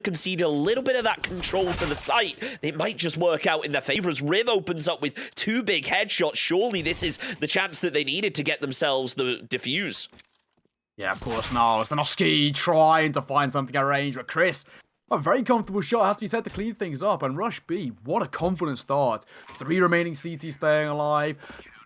conceded a little bit of that control to the site, it might just work out in their favor as Riv opens up with 2 big headshots. Surely this is the chance that they needed to get themselves the defuse. Yeah, of course now. Stanoski trying to find something at range, but Chris, a very comfortable shot, has to be said, to clean things up. And Rush B, what a confident start. 3 remaining CT staying alive.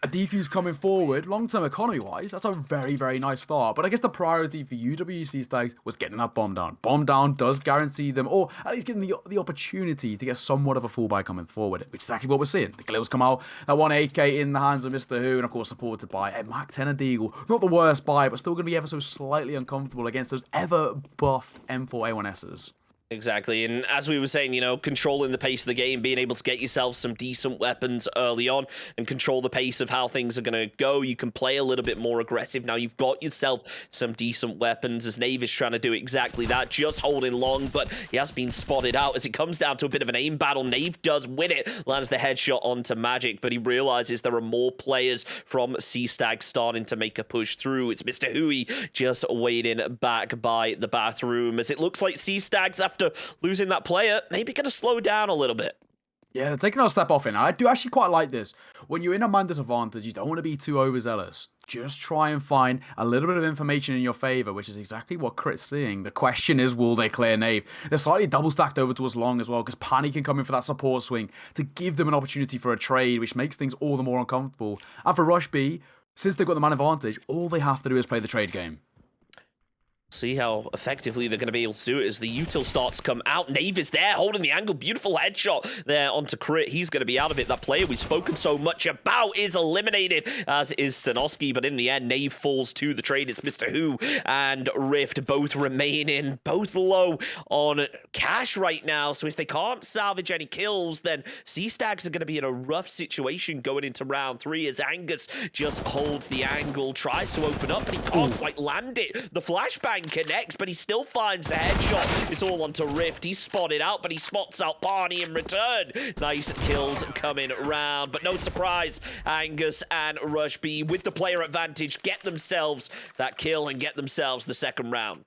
A defuse coming forward. Long-term economy-wise, that's a very, very nice start. But I guess the priority for UWC Stags was getting that bomb down. Bomb down does guarantee them, or at least give them the opportunity to get somewhat of a full buy coming forward, which is exactly what we're seeing. The Glills come out, that 1 AK in the hands of Mr. Who, and of course supported by a Mac 10 and Deagle. Not the worst buy, but still going to be ever so slightly uncomfortable against those ever-buffed M4A1Ss. Exactly, and as we were saying, you know, controlling the pace of the game, being able to get yourself some decent weapons early on and control the pace of how things are going to go. You can play a little bit more aggressive. Now you've got yourself some decent weapons, as Nave is trying to do exactly that, just holding long, but he has been spotted out. As it comes down to a bit of an aim battle, Nave does win it, lands the headshot onto Magic, but he realizes there are more players from C-Stag starting to make a push through. It's Mr. Hui just waiting back by the bathroom, as it looks like C-Stags, after losing that player, maybe going to slow down a little bit. Yeah, they're taking a step off in. I do actually quite like this. When you're in a man disadvantage, you don't want to be too overzealous. Just try and find a little bit of information in your favor, which is exactly what Crit's seeing. The question is, will they clear Nave? They're slightly double stacked over towards long as well, because Pani can come in for that support swing to give them an opportunity for a trade, which makes things all the more uncomfortable. And for Rush B, since they've got the man advantage, all they have to do is play the trade game. See how effectively they're going to be able to do it as the util starts to come out. Nave is there, holding the angle. Beautiful headshot there onto Crit. He's going to be out of it. That player we've spoken so much about is eliminated, as is Stanoski. But in the end, Nave falls to the trade. It's Mr. Who and Rift both remaining, both low on cash right now. So if they can't salvage any kills, then C-Stags are going to be in a rough situation going into round 3, as Angus just holds the angle, tries to open up, but he can't quite land it. The flashbang connects, but he still finds the headshot. It's all onto Rift. He's spotted out, but he spots out Barney in return. Nice kills coming around, but no surprise, Angus and Rush B, with the player advantage, get themselves that kill and get themselves the second round.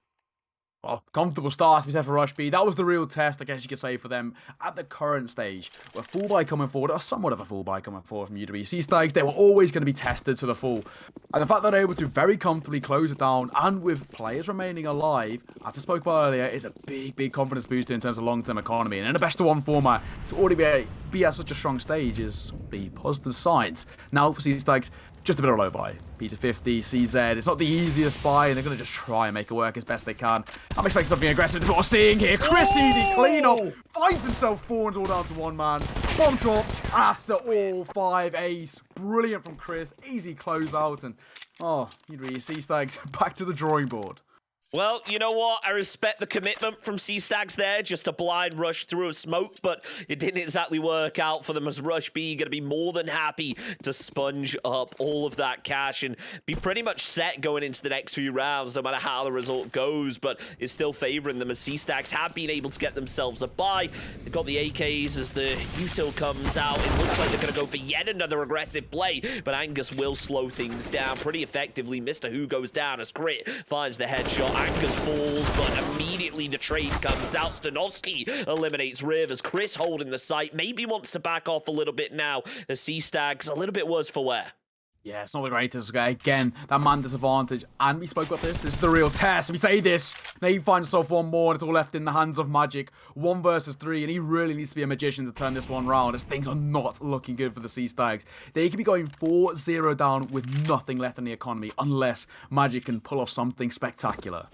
Well, comfortable start to be said for Rush B. That was the real test, I guess you could say, for them at the current stage. Where full buy coming forward, or somewhat of a full buy coming forward from UWC Stags, they were always going to be tested to the full. And the fact that they're able to very comfortably close it down, and with players remaining alive, as I spoke about earlier, is a big, big confidence booster in terms of long-term economy. And in a best-of-1 format, to already be at such a strong stage is the positive signs. Now for C-Stags, just a bit of a low buy. Peter 50, CZ. It's not the easiest buy, and they're going to just try and make it work as best they can. I'm expecting something aggressive. This is what we're seeing here. Chris, easy clean up. Finds himself 4 and all down to 1 man. Bomb dropped after all 5 ace. Brilliant from Chris. Easy close out. And, oh, you'd really see Stags back to the drawing board. Well, you know what? I respect the commitment from C-Stags there, just a blind rush through a smoke, but it didn't exactly work out for them, as Rush B going to be more than happy to sponge up all of that cash and be pretty much set going into the next few rounds, no matter how the result goes, but it's still favoring them, as C-Stags have been able to get themselves a buy. They've got the AKs as the util comes out. It looks like they're going to go for yet another aggressive play, but Angus will slow things down pretty effectively. Mr. Who goes down as Crit finds the headshot. Angus falls, but immediately the trade comes out. Stanoski eliminates Riv, as Chris holding the site. Maybe wants to back off a little bit now, as C-Stags a little bit worse for wear. Yeah, it's not the greatest. Okay? Again, that man disadvantage. And we spoke about this. This is the real test. We say this. Now he finds himself 1 more, and it's all left in the hands of Magic. 1 versus 3, and he really needs to be a magician to turn this one round, as things are not looking good for the C-Stags. They could be going 4-0 down with nothing left in the economy, unless Magic can pull off something spectacular.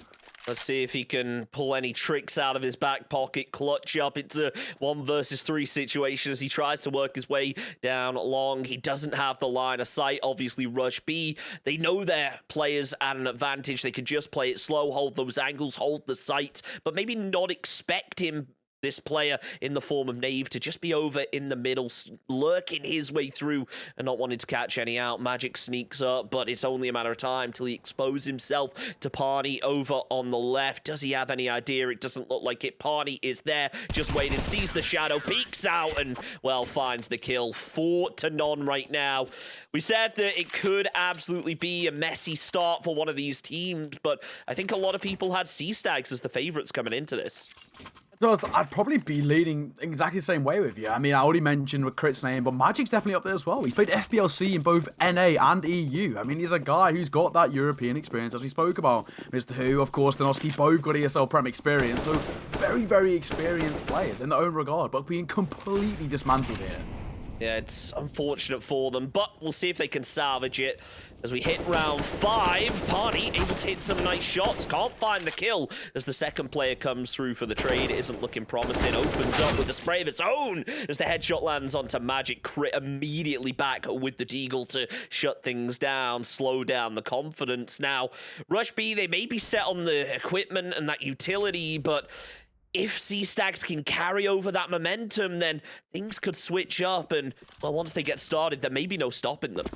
Let's see if he can pull any tricks out of his back pocket, clutch up into 1 versus 3 situation as he tries to work his way down long. He doesn't have the line of sight. Obviously, Rush B, they know their players at an advantage. They can just play it slow, hold those angles, hold the sight, but maybe not expect him, this player in the form of Nave, to just be over in the middle, lurking his way through and not wanting to catch any out. Magic sneaks up, but it's only a matter of time till he exposes himself to Parney over on the left. Does he have any idea? It doesn't look like it. Parney is there, just waiting, sees the shadow, peeks out, and, well, finds the kill. 4-0 right now. We said that it could absolutely be a messy start for one of these teams, but I think a lot of people had C-Stags as the favorites coming into this. So I'd probably be leaning exactly the same way with you. I mean, I already mentioned with Crit's name, but Magic's definitely up there as well. He's played FBLC in both NA and EU. I mean, he's a guy who's got that European experience, as we spoke about. Mr. Who, of course, Danoski, both got ESL Prem experience. So very, very experienced players in their own regard, but being completely dismantled here. Yeah, it's unfortunate for them, but we'll see if they can salvage it as we hit round 5. Party able to hit some nice shots. Can't find the kill as the second player comes through for the trade. It isn't looking promising. Opens up with a spray of its own as the headshot lands onto Magic. Crit immediately back with the Deagle to shut things down, slow down the confidence. Now, Rush B, they may be set on the equipment and that utility, but if C-Stacks can carry over that momentum, then things could switch up, and, well, once they get started, there may be no stopping them.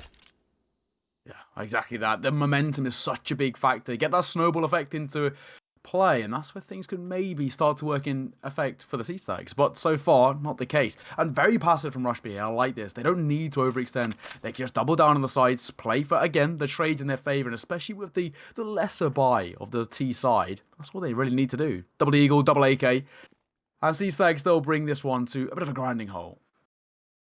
Yeah, exactly that. The momentum is such a big factor. Get that snowball effect into play, and that's where things could maybe start to work in effect for the C-Stacks. But so far, not the case. And very passive from Rush B. I like this. They don't need to overextend. They can just double down on the sides, play for, again, the trades in their favor, and especially with the lesser buy of the T side. That's what they really need to do. Double Eagle, double AK. And C-Stacks, they'll bring this one to a bit of a grinding hole.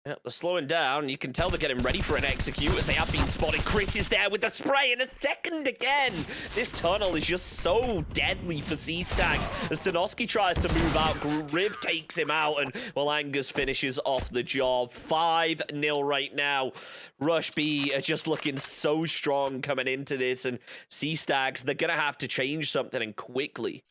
Yeah, they're slowing down. You can tell they're getting ready for an execute as they have been spotted. Chris is there with the spray and a second again. This tunnel is just so deadly for C-Stacks as Danoski tries to move out. Riv takes him out and, well, Angus finishes off the job. 5-0 right now. Rush B are just looking so strong coming into this, and C-Stacks, they're going to have to change something and quickly.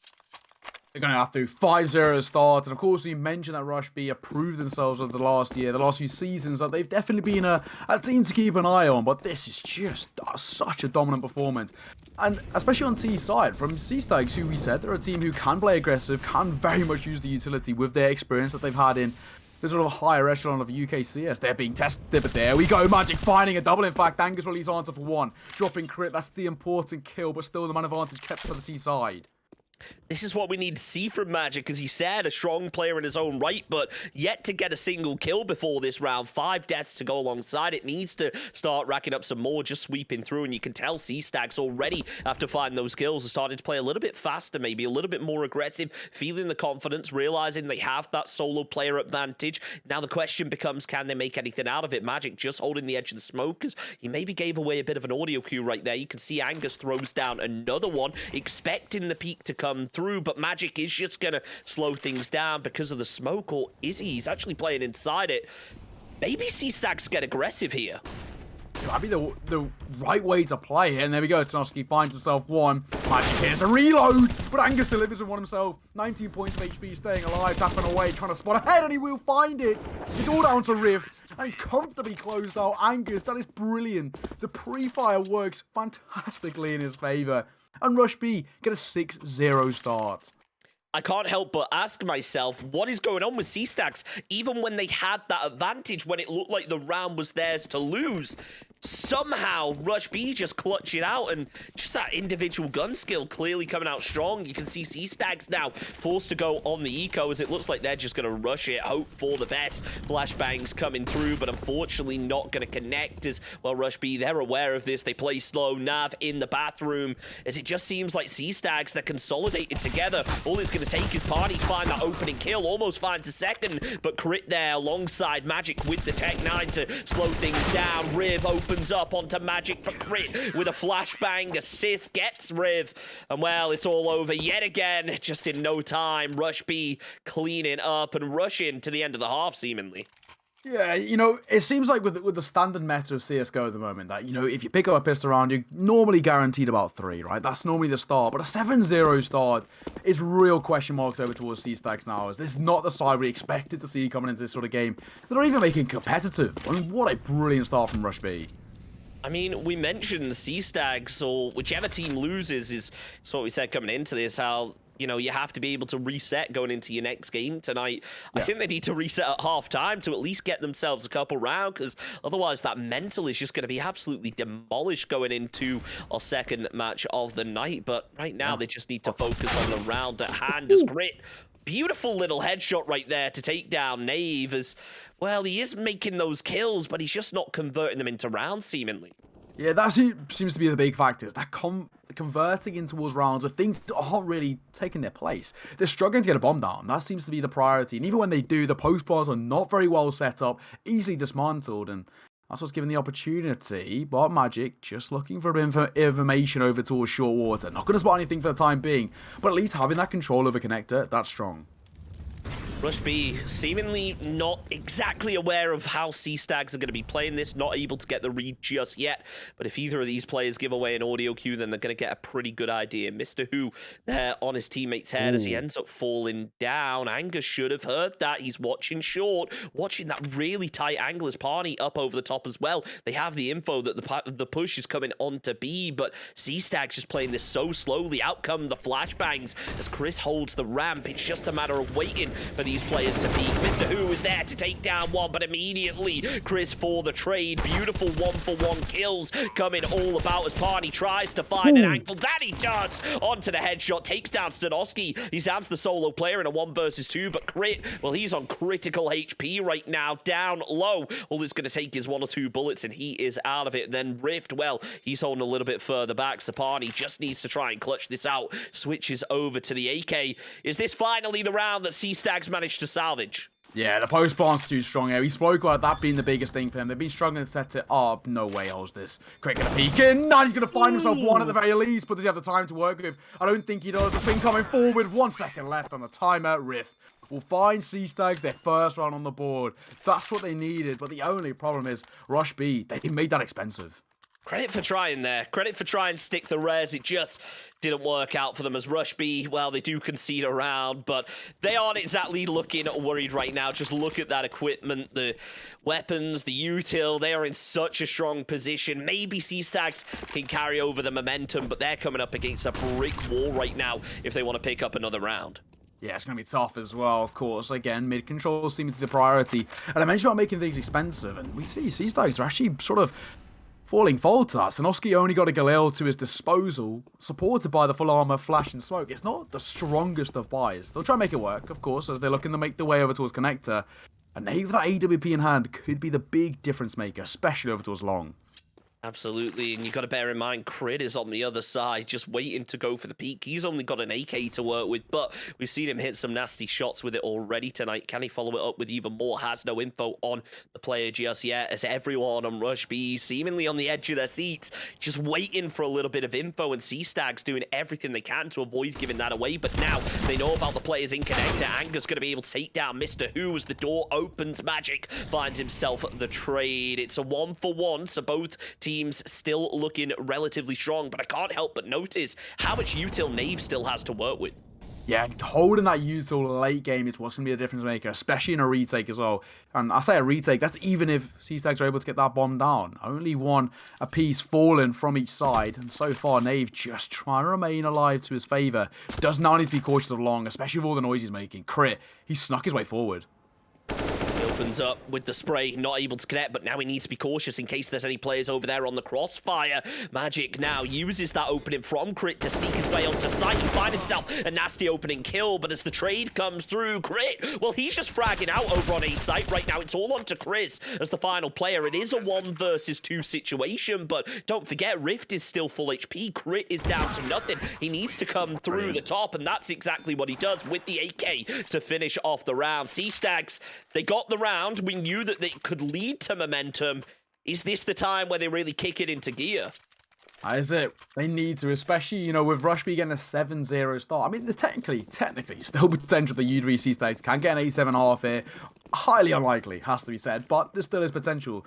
They're going to have to 5-0 start. And of course, we mentioned that Rush B have proved themselves over the last year, the last few seasons, that they've definitely been a team to keep an eye on. But this is just such a dominant performance. And especially on T's side, from C-Stacks, who we said they're a team who can play aggressive, can very much use the utility with their experience that they've had in the sort of higher echelon of UK CS. They're being tested, but there we go. Magic finding a double. In fact, Angus release answer for 1. Dropping crit, that's the important kill, but still the man advantage kept for the T side. This is what we need to see from Magic, as he said, a strong player in his own right, but yet to get a single kill before this round. 5 deaths to go alongside. It needs to start racking up some more, just sweeping through, and you can tell C-Stacks already, after finding those kills, are starting to play a little bit faster, maybe a little bit more aggressive, feeling the confidence, realizing they have that solo player advantage. Now the question becomes, can they make anything out of it? Magic just holding the edge of the smoke, because he maybe gave away a bit of an audio cue right there. You can see Angus throws down another one, expecting the peak to come through, but Magic is just going to slow things down because of the smoke, or is he? He's actually playing inside it. Maybe C-Stacks get aggressive here. That'd be the right way to play it. And there we go. Tanoski finds himself 1. Magic here's a reload, but Angus delivers with 1 himself. 19 points of HP, staying alive, tapping away, trying to spot ahead, and he will find it. It's all down to Riv, and he's comfortably closed out. Angus, that is brilliant. The pre-fire works fantastically in his favor. And Rush B get a 6-0 start. I can't help but ask myself, what is going on with C-Stacks? Even when they had that advantage, when it looked like the round was theirs to lose, somehow Rush B just clutch it out, and just that individual gun skill clearly coming out strong. You can see C-Stacks now forced to go on the eco, as it looks like they're just going to rush it, hope for the best. Flashbangs coming through, but unfortunately not going to connect, as, well, Rush B, they're aware of this. They play slow. Nav in the bathroom, as it just seems like C-Stacks, they're consolidated together. All it's going to take is Party to find that opening kill, almost finds a second, but Crit there alongside Magic with the Tech 9 to slow things down. Riv opens up onto Magic for Crit with a flashbang assist, gets Riv, and, well, it's all over yet again, just in no time. Rush B cleaning up and rushing to the end of the half, seemingly. Yeah, you know, it seems like with the standard meta of CSGO at the moment that, you know, if you pick up a pistol round, you're normally guaranteed about 3, right? That's normally the start. But a 7-0 start is real question marks over towards C-Stacks now, as this is not the side we expected to see coming into this sort of game. They're not even making competitive. I mean, what a brilliant start from Rush B. I mean, we mentioned C-Stacks, or whichever team loses is what we said coming into this, how, you know, you have to be able to reset going into your next game tonight. Yeah. I think they need to reset at half-time to at least get themselves a couple rounds, because otherwise that mental is just going to be absolutely demolished going into our second match of the night. But right now, they just need to focus on the round at hand. As Grit, beautiful little headshot right there to take down Knave, as, well, he is making those kills, but he's just not converting them into rounds, seemingly. Yeah, that seems to be the big factor. Is that converting in towards rounds where things aren't really taking their place. They're struggling to get a bomb down. That seems to be the priority. And even when they do, the post bars are not very well set up, easily dismantled, and that's what's given the opportunity. But Magic just looking for a bit of information over towards short water. Not going to spot anything for the time being, but at least having that control over connector, that's strong. Rush B seemingly not exactly aware of how C-Stags are going to be playing this, not able to get the read just yet. But if either of these players give away an audio cue, then they're going to get a pretty good idea. Mr. Who there on his teammate's head as he ends up falling down. Anger should have heard that. He's watching short, watching that really tight angle as Parney up over the top as well. They have the info that the push is coming onto B, but C-Stags just playing this so slowly. Out come the flashbangs as Chris holds the ramp. It's just a matter of waiting for these players to peak. Mr. Who is there to take down one, but immediately Chris for the trade. Beautiful 1-for-1 kills coming all about as Parney tries to find an angle. That he does onto the headshot. Takes down Stanovski. He's down to the solo player in a 1 versus 2, but Crit, well, he's on critical HP right now, down low. All it's going to take is 1 or 2 bullets and he is out of it. Then Rift, well, he's holding a little bit further back. Sapani just needs to try and clutch this out. Switches over to the AK. Is this finally the round that C-Stags managed to salvage? Yeah, the post barn's too strong here. We spoke about that being the biggest thing for them. They've been struggling to set it up. No way holds this. Crit gonna peek in. Now he's gonna find himself one at the very least, but does he have the time to work with? I don't think he does. The thing coming forward. 1 second left on the timer. Rift will find C-Stags their first round on the board. That's what they needed, but the only problem is Rush B, they made that expensive. Credit for trying there. Credit for trying to stick the res. It just didn't work out for them as Rush B, well, they do concede a round, but they aren't exactly looking worried right now. Just look at that equipment, the weapons, the util. They are in such a strong position. Maybe C-Stags can carry over the momentum, but they're coming up against a brick wall right now if they want to pick up another round. Yeah, it's going to be tough as well, of course. Again, mid-control seems to be the priority. And I mentioned about making things expensive, and we see C-Stags are actually sort of falling foul to that. Sanoski only got a Galil to his disposal, supported by the full armor, flash, and smoke. It's not the strongest of buys. They'll try and make it work, of course, as they're looking to make the way over towards connector. And maybe that AWP in hand could be the big difference maker, especially over towards long. Absolutely, and you've got to bear in mind, Crit is on the other side, just waiting to go for the peak. He's only got an AK to work with, but we've seen him hit some nasty shots with it already tonight. Can he follow it up with even more? Has no info on the player just yet, as everyone on Rush B seemingly on the edge of their seats, just waiting for a little bit of info, and C-Stags doing everything they can to avoid giving that away. But now they know about the players in connector. Anger's going to be able to take down Mr. Who as the door opens. Magic finds himself the trade. It's a 1-for-1, so both teams still looking relatively strong, but I can't help but notice how much util Nave still has to work with. Yeah, holding that util late game is what's going to be a difference maker, especially in a retake as well. And I say a retake, that's even if C-Stags are able to get that bomb down. Only one apiece fallen from each side, and so far Nave just trying to remain alive to his favour. Does now need to be cautious of long, especially with all the noise he's making. Crit, he snuck his way forward. Opens up with the spray, not able to connect, but now he needs to be cautious in case there's any players over there on the crossfire. Magic now uses that opening from Crit to sneak his way onto site. He finds himself a nasty opening kill, but as the trade comes through, Crit, well, he's just fragging out over on A site right now. It's all on to Chris as the final player. It is a 1 versus 2 situation, but don't forget, Rift is still full HP. Crit is down to nothing. He needs to come through the top, and that's exactly what he does with the AK to finish off the round. C-Stags, they got the round. We knew that they could lead to momentum. Is this the time where they really kick it into gear? That is it. They need to, especially, you know, with Rush B getting a 7-0 start. I mean, there's technically still potential that U3 C-Stags can get an 8-7.5 here. Highly unlikely, has to be said, but there still is potential.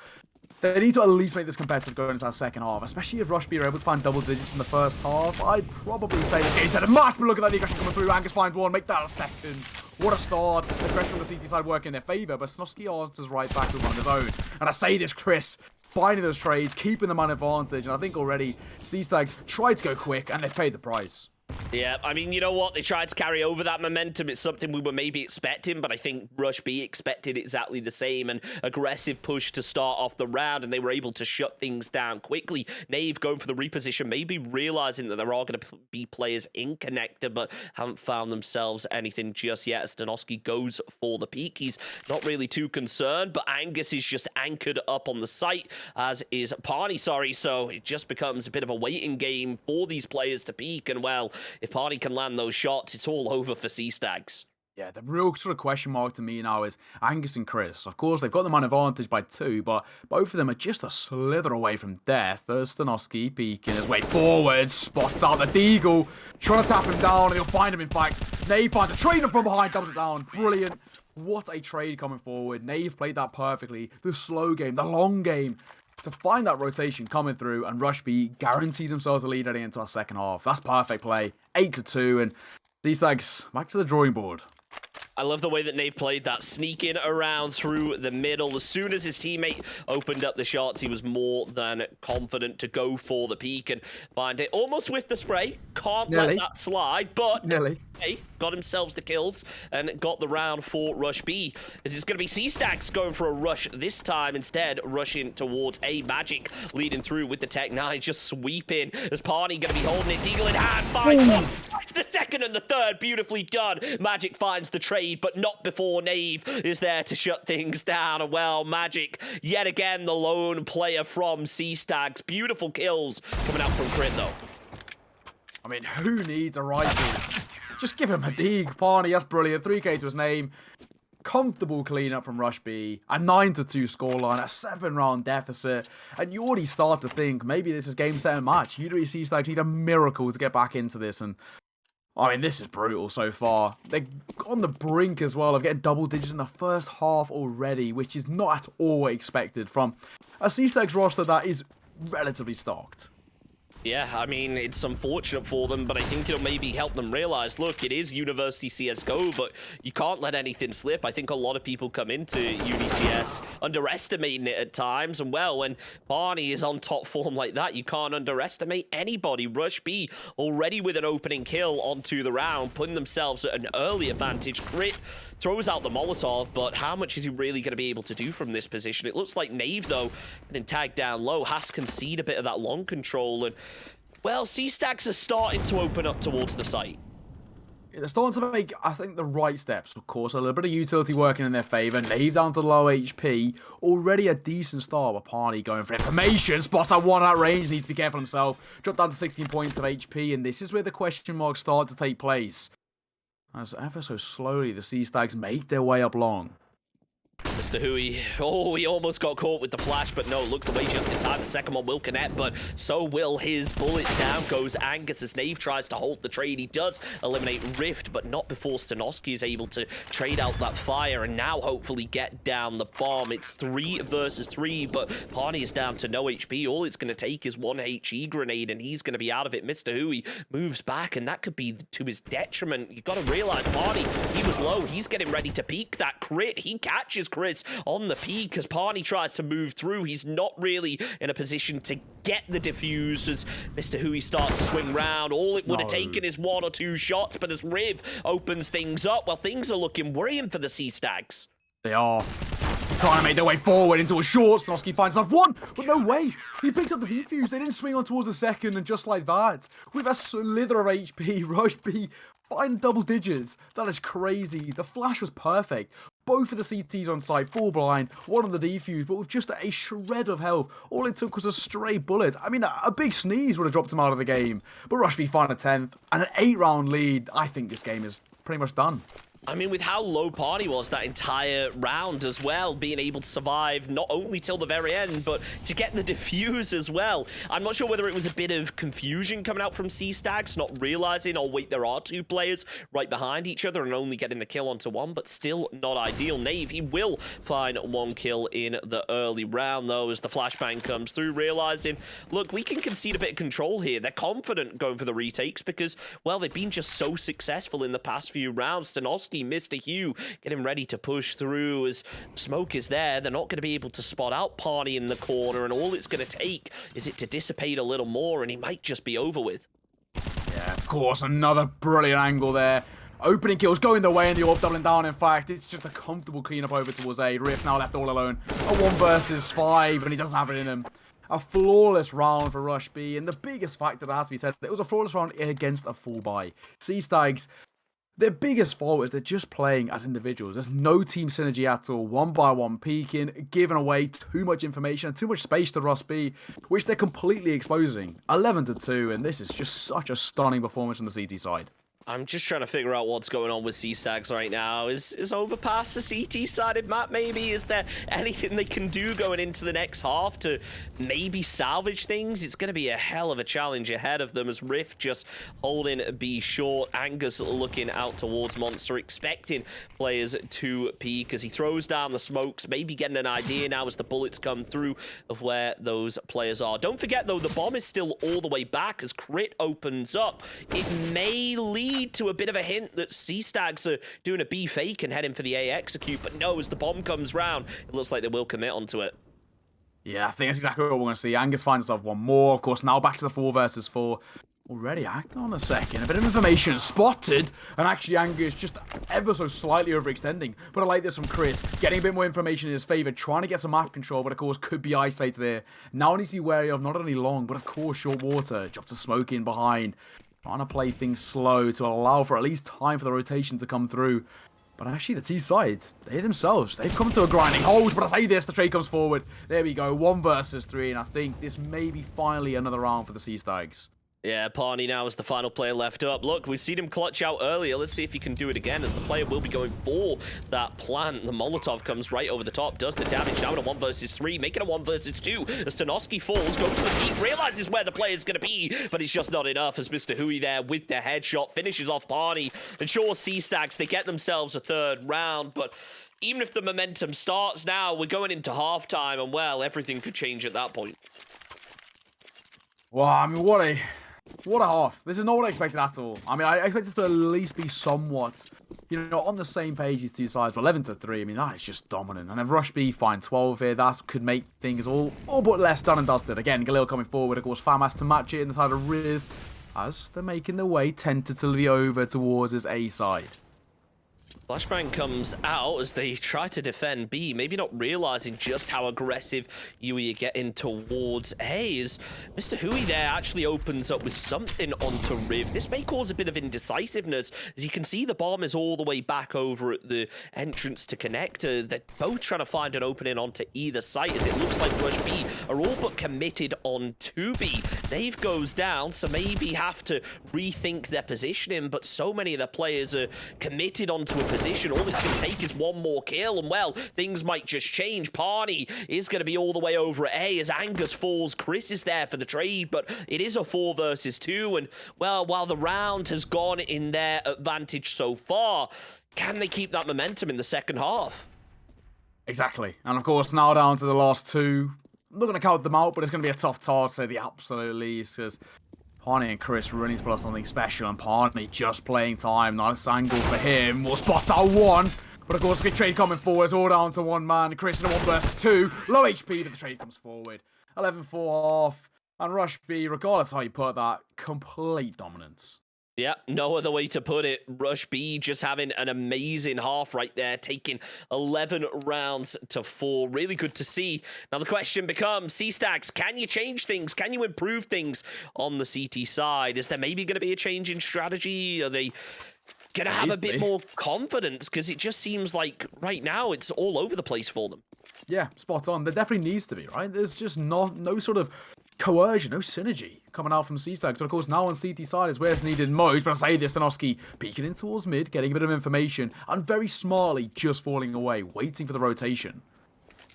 They need to at least make this competitive going into that second half, especially if Rush B are able to find double digits in the first half. I'd probably say this game's had a match, but look at that aggression coming through. Angus finds one, make that a second. What a start. The pressure on the CT side working in their favour, but Snosky answers right back with one of his own. And I say this, Chris, finding those trades, keeping them on advantage, and I think already C-Stags tried to go quick, and they paid the price. Yeah, I mean, you know what? They tried to carry over that momentum. It's something we were maybe expecting, but I think Rush B expected exactly the same. An aggressive push to start off the round, and they were able to shut things down quickly. Nave going for the reposition, maybe realizing that there are going to be players in connector, but haven't found themselves anything just yet. Stanovsky goes for the peak. He's not really too concerned, but Angus is just anchored up on the site, as is Parney, sorry. So it just becomes a bit of a waiting game for these players to peak, and well, if Party can land those shots, it's all over for Sea Stags. Yeah, the real sort of question mark to me now is Angus and Chris. Of course, they've got the man advantage by 2, but both of them are just a slither away from death. There's Stanovsky peeking his way forward, spots out the Deagle, trying to tap him down, and he'll find him, in fact. Nave finds a trade from behind, doubles it down. Brilliant. What a trade coming forward. Nave played that perfectly. The slow game, the long game, to find that rotation coming through, and Rush B guarantee themselves a lead heading into our second half. That's perfect play. 8-2, and Sea Stags back to the drawing board. I love the way that Nave played that, sneaking around through the middle. As soon as his teammate opened up the shots, he was more than confident to go for the peak and find it. Almost with the spray. Can't let that slide, but hey, got himself the kills and got the round for Rush B. As it's going to be Sea Stags going for a rush this time, instead rushing towards A. Magic, leading through with the Tech 9, just sweeping as Parney going to be holding it. Deagle in hand, finds one. The second and the third, beautifully done. Magic finds the trade, but not before Nave is there to shut things down. And well, Magic, yet again, the lone player from Sea Stags. Beautiful kills coming out from Crit, though. I mean, who needs a rifle? Just give him a dig, Parney. That's brilliant. 3K to his name. Comfortable cleanup from Rush B. A 9-2 scoreline, a 7-round deficit. And you already start to think maybe this is game, set, and match. UW Sea Stags need a miracle to get back into this. And I mean, this is brutal so far. They're on the brink as well of getting double digits in the first half already, which is not at all expected from a Sea Stags roster that is relatively stocked. Yeah, I mean, it's unfortunate for them, but I think it'll maybe help them realize, look, it is University CSGO, but you can't let anything slip. I think a lot of people come into UniCS underestimating it at times, and well, when Barney is on top form like that, you can't underestimate anybody. Rush B already with an opening kill onto the round, putting themselves at an early advantage. Crit throws out the Molotov, but how much is he really going to be able to do from this position? It looks like Nave, though, getting tagged down low, has conceded a bit of that long control, and well, Sea Stags are starting to open up towards the site. Yeah, they're starting to make, I think, the right steps. Of course, a little bit of utility working in their favour. Nave down to low HP. Already a decent start with Parney going for information. Spots at 1 at range. Needs to be careful himself. Dropped down to 16 points of HP. And this is where the question marks start to take place. As ever so slowly, the Sea Stags make their way up long. Mr. Hui, oh, he almost got caught with the flash, but no, looks away just in time. The second one will connect, but so will his bullets. Down goes Angus as Nave tries to hold the trade. He does eliminate Rift, but not before Stanovsky is able to trade out that fire and now hopefully get down the bomb. It's 3 versus 3, but Parney is down to no HP. All it's going to take is 1 HE grenade, and he's going to be out of it. Mr. Hui moves back, and that could be to his detriment. You've got to realize Parney, he was low. He's getting ready to peek that crit. He catches Chris on the peak as Parney tries to move through. He's not really in a position to get the defuse as Mr. Hui starts to swing round. All it would have taken is 1 or 2 shots, but as Riv opens things up, well, things are looking worrying for the Sea Stags. They are trying to make their way forward into a short. Stanovsky finds off 1, but no way. He picked up the defuse. They didn't swing on towards the second, and just like that, with a slither of HP, Rush B find double digits. That is crazy. The flash was perfect. Both of the CTs on site, full blind, 1 on the defuse, but with just a shred of health. All it took was a stray bullet. I mean, a big sneeze would have dropped him out of the game. But Rush B find a 10th, and an 8-round lead. I think this game is pretty much done. I mean, with how low Party was that entire round as well, being able to survive not only till the very end, but to get the defuse as well. I'm not sure whether it was a bit of confusion coming out from Sea Stags, not realizing, oh wait, there are 2 players right behind each other and only getting the kill onto 1, but still not ideal. Nave, he will find 1 kill in the early round, though, as the flashbang comes through, realizing, look, we can concede a bit of control here. They're confident going for the retakes because, well, they've been just so successful in the past few rounds. Stanovsky, Mr. Hugh getting ready to push through as smoke is there. They're not going to be able to spot out Parney in the corner, and all it's going to take is it to dissipate a little more, and he might just be over with. Yeah, of course, another brilliant angle there. Opening kills going the way, and the orb doubling down. In fact, it's just a comfortable cleanup over towards A. Rift now left all alone. A 1 versus 5, and he doesn't have it in him. A flawless round for Rush B, and the biggest factor that has to be said, it was a flawless round against a full buy. Sea Stags, their biggest fault is they're just playing as individuals. There's no team synergy at all. One by one peeking, giving away too much information and too much space to Rush B, which they're completely exposing. 11-2, and this is just such a stunning performance from the CT side. I'm just trying to figure out what's going on with Sea Stags right now. Is Overpass the CT-sided map, maybe? Is there anything they can do going into the next half to maybe salvage things? It's going to be a hell of a challenge ahead of them as Rift just holding B short. Angus looking out towards Monster, expecting players to peek as he throws down the smokes, maybe getting an idea now as the bullets come through of where those players are. Don't forget, though, the bomb is still all the way back as Crit opens up. It may lead to a bit of a hint that Sea Stags are doing a B fake and heading for the A execute, but no, as the bomb comes round, it looks like they will commit onto it. Yeah, I think that's exactly what we're going to see. Angus finds himself one more. Of course, now back to the 4 versus 4. Already, hang on a second. A bit of information spotted, and actually Angus just ever so slightly overextending. But I like this from Chris. Getting a bit more information in his favor, trying to get some map control, but of course could be isolated here. Now needs to be wary of not only long, but of course short water. Drops a smoke in behind. Trying to play things slow to allow for at least time for the rotation to come through. But actually, the T side, they themselves, they've come to a grinding hold. But I say this, the trade comes forward. There we go, 1 versus 3. And I think this may be finally another round for the Sea Stags. Yeah, Parney now is the final player left up. Look, we've seen him clutch out earlier. Let's see if he can do it again, as the player will be going for that plant. The Molotov comes right over the top, does the damage now in a 1 versus 3, making a 1 versus 2. As Stanoski falls, goes to the peak, realizes where the player's going to be, but it's just not enough as Mr. Hui there with the headshot finishes off Parney. And sure, Sea Stags, they get themselves a 3rd round, but even if the momentum starts now, we're going into halftime, and well, everything could change at that point. Well, I mean, what a half. This is not what I expected at all. I mean, I expected it to at least be somewhat, on the same page, these two sides. But 11-3, I mean, that is just dominant. And if Rush B find 12 here, that could make things all but less done and dusted. Again, Galil coming forward. Of course, Fam has to match it in the side of Riv as they're making their way tentatively over towards his A side. Flashbang comes out as they try to defend B, maybe not realizing just how aggressive AUE are getting towards A. As Mr. Hui there actually opens up with something onto Riv. This may cause a bit of indecisiveness, as you can see the bomb is all the way back over at the entrance to Connector. They're both trying to find an opening onto either site, as it looks like Rush B are all but committed on 2B. Dave goes down, so maybe have to rethink their positioning, but so many of the players are committed onto a position. All it's going to take is one more kill, and well, things might just change. Parney is going to be all the way over at A as Angus falls. Chris is there for the trade, but it is a 4 versus 2, and well, while the round has gone in their advantage so far, can they keep that momentum in the second half? Exactly. And of course, now down to the last 2. I'm not going to count them out, but it's going to be a tough task to say the absolute least, because Parney and Chris really need to put something special, and Parney just playing time. Nice angle for him. We'll spot out 1. But of course, big trade coming forward. It's all down to 1 man. Chris in a 1 versus 2. Low HP, but the trade comes forward. 11-4 off. And Rush B, regardless of how you put that, complete dominance. Yeah, no other way to put it. Rush B just having an amazing half right there, taking 11 rounds to 4. Really good to see. Now the question becomes, Sea Stags, can you change things? Can you improve things on the CT side? Is there maybe going to be a change in strategy? Are they going to have a bit more confidence? Because it just seems like right now it's all over the place for them. Yeah, spot on. There definitely needs to be, right? There's just no sort of coercion, no synergy coming out from Sea Stags. But of course, now on CT side is where it's needed most. But I say this, Stanoski peeking in towards mid, getting a bit of information, and very smartly just falling away, waiting for the rotation.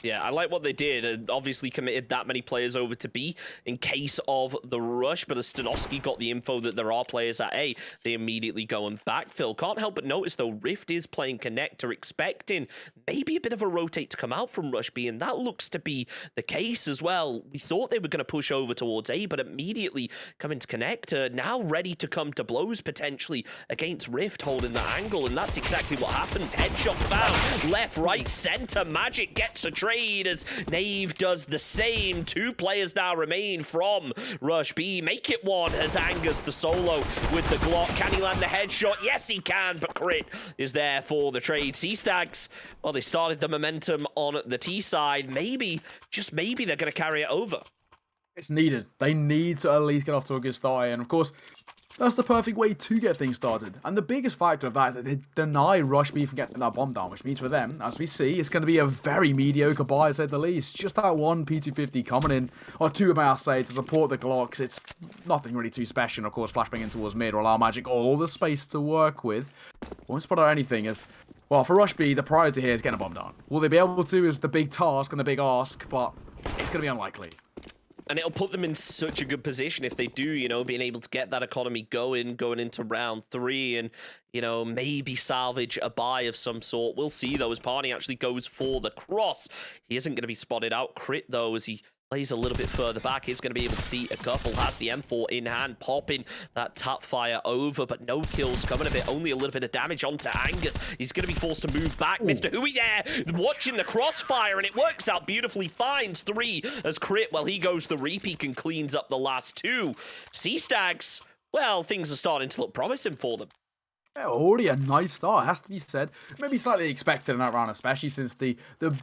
Yeah, I like what they did, and obviously committed that many players over to B in case of the rush, but as Stanoski got the info that there are players at A, they immediately go and backfill. Can't help but notice, though, Rift is playing Connector, expecting maybe a bit of a rotate to come out from Rush B, and that looks to be the case as well. We thought they were going to push over towards A, but immediately coming to Connector, now ready to come to blows, potentially, against Rift, holding that angle, and that's exactly what happens. Headshots found, left, right, center, Magic gets a trade. trade as Nave does the same. 2 players now remain from Rush B. Make it 1 as Angus the solo with the Glock. Can he land the headshot? Yes, he can, but Crit is there for the trade. C-Stags, well, they started the momentum on the T side. Maybe, just maybe, they're going to carry it over. It's needed. They need to at least get off to a good start here. And of course, that's the perfect way to get things started. And the biggest factor of that is that they deny Rush B from getting that bomb down, which means for them, as we see, it's going to be a very mediocre buy, to say the least. Just that one P250 coming in, or 2, may I say, to support the Glocks. It's nothing really too special. And of course, flashbang in towards mid will allow Magic all the space to work with. Won't spot out anything as, well, for Rush B, the priority here is getting a bomb down. Will they be able to is the big task and the big ask, but it's going to be unlikely. And it'll put them in such a good position if they do, you know, being able to get that economy going into round 3 and, you know, maybe salvage a buy of some sort. We'll see, though, as Parney actually goes for the cross. He isn't going to be spotted out. Crit, though, as he plays a little bit further back. He's going to be able to see a couple. Has the M4 in hand, popping that tap fire over, but no kills coming of it. Only a little bit of damage onto Angus. He's going to be forced to move back. Ooh. Mr. Hui there, watching the crossfire, and it works out beautifully. Finds 3 as Crit, well, he goes the repeat and cleans up the last 2. C-Stags, well, things are starting to look promising for them. Yeah, already a nice start, has to be said. Maybe slightly expected in that round, especially since the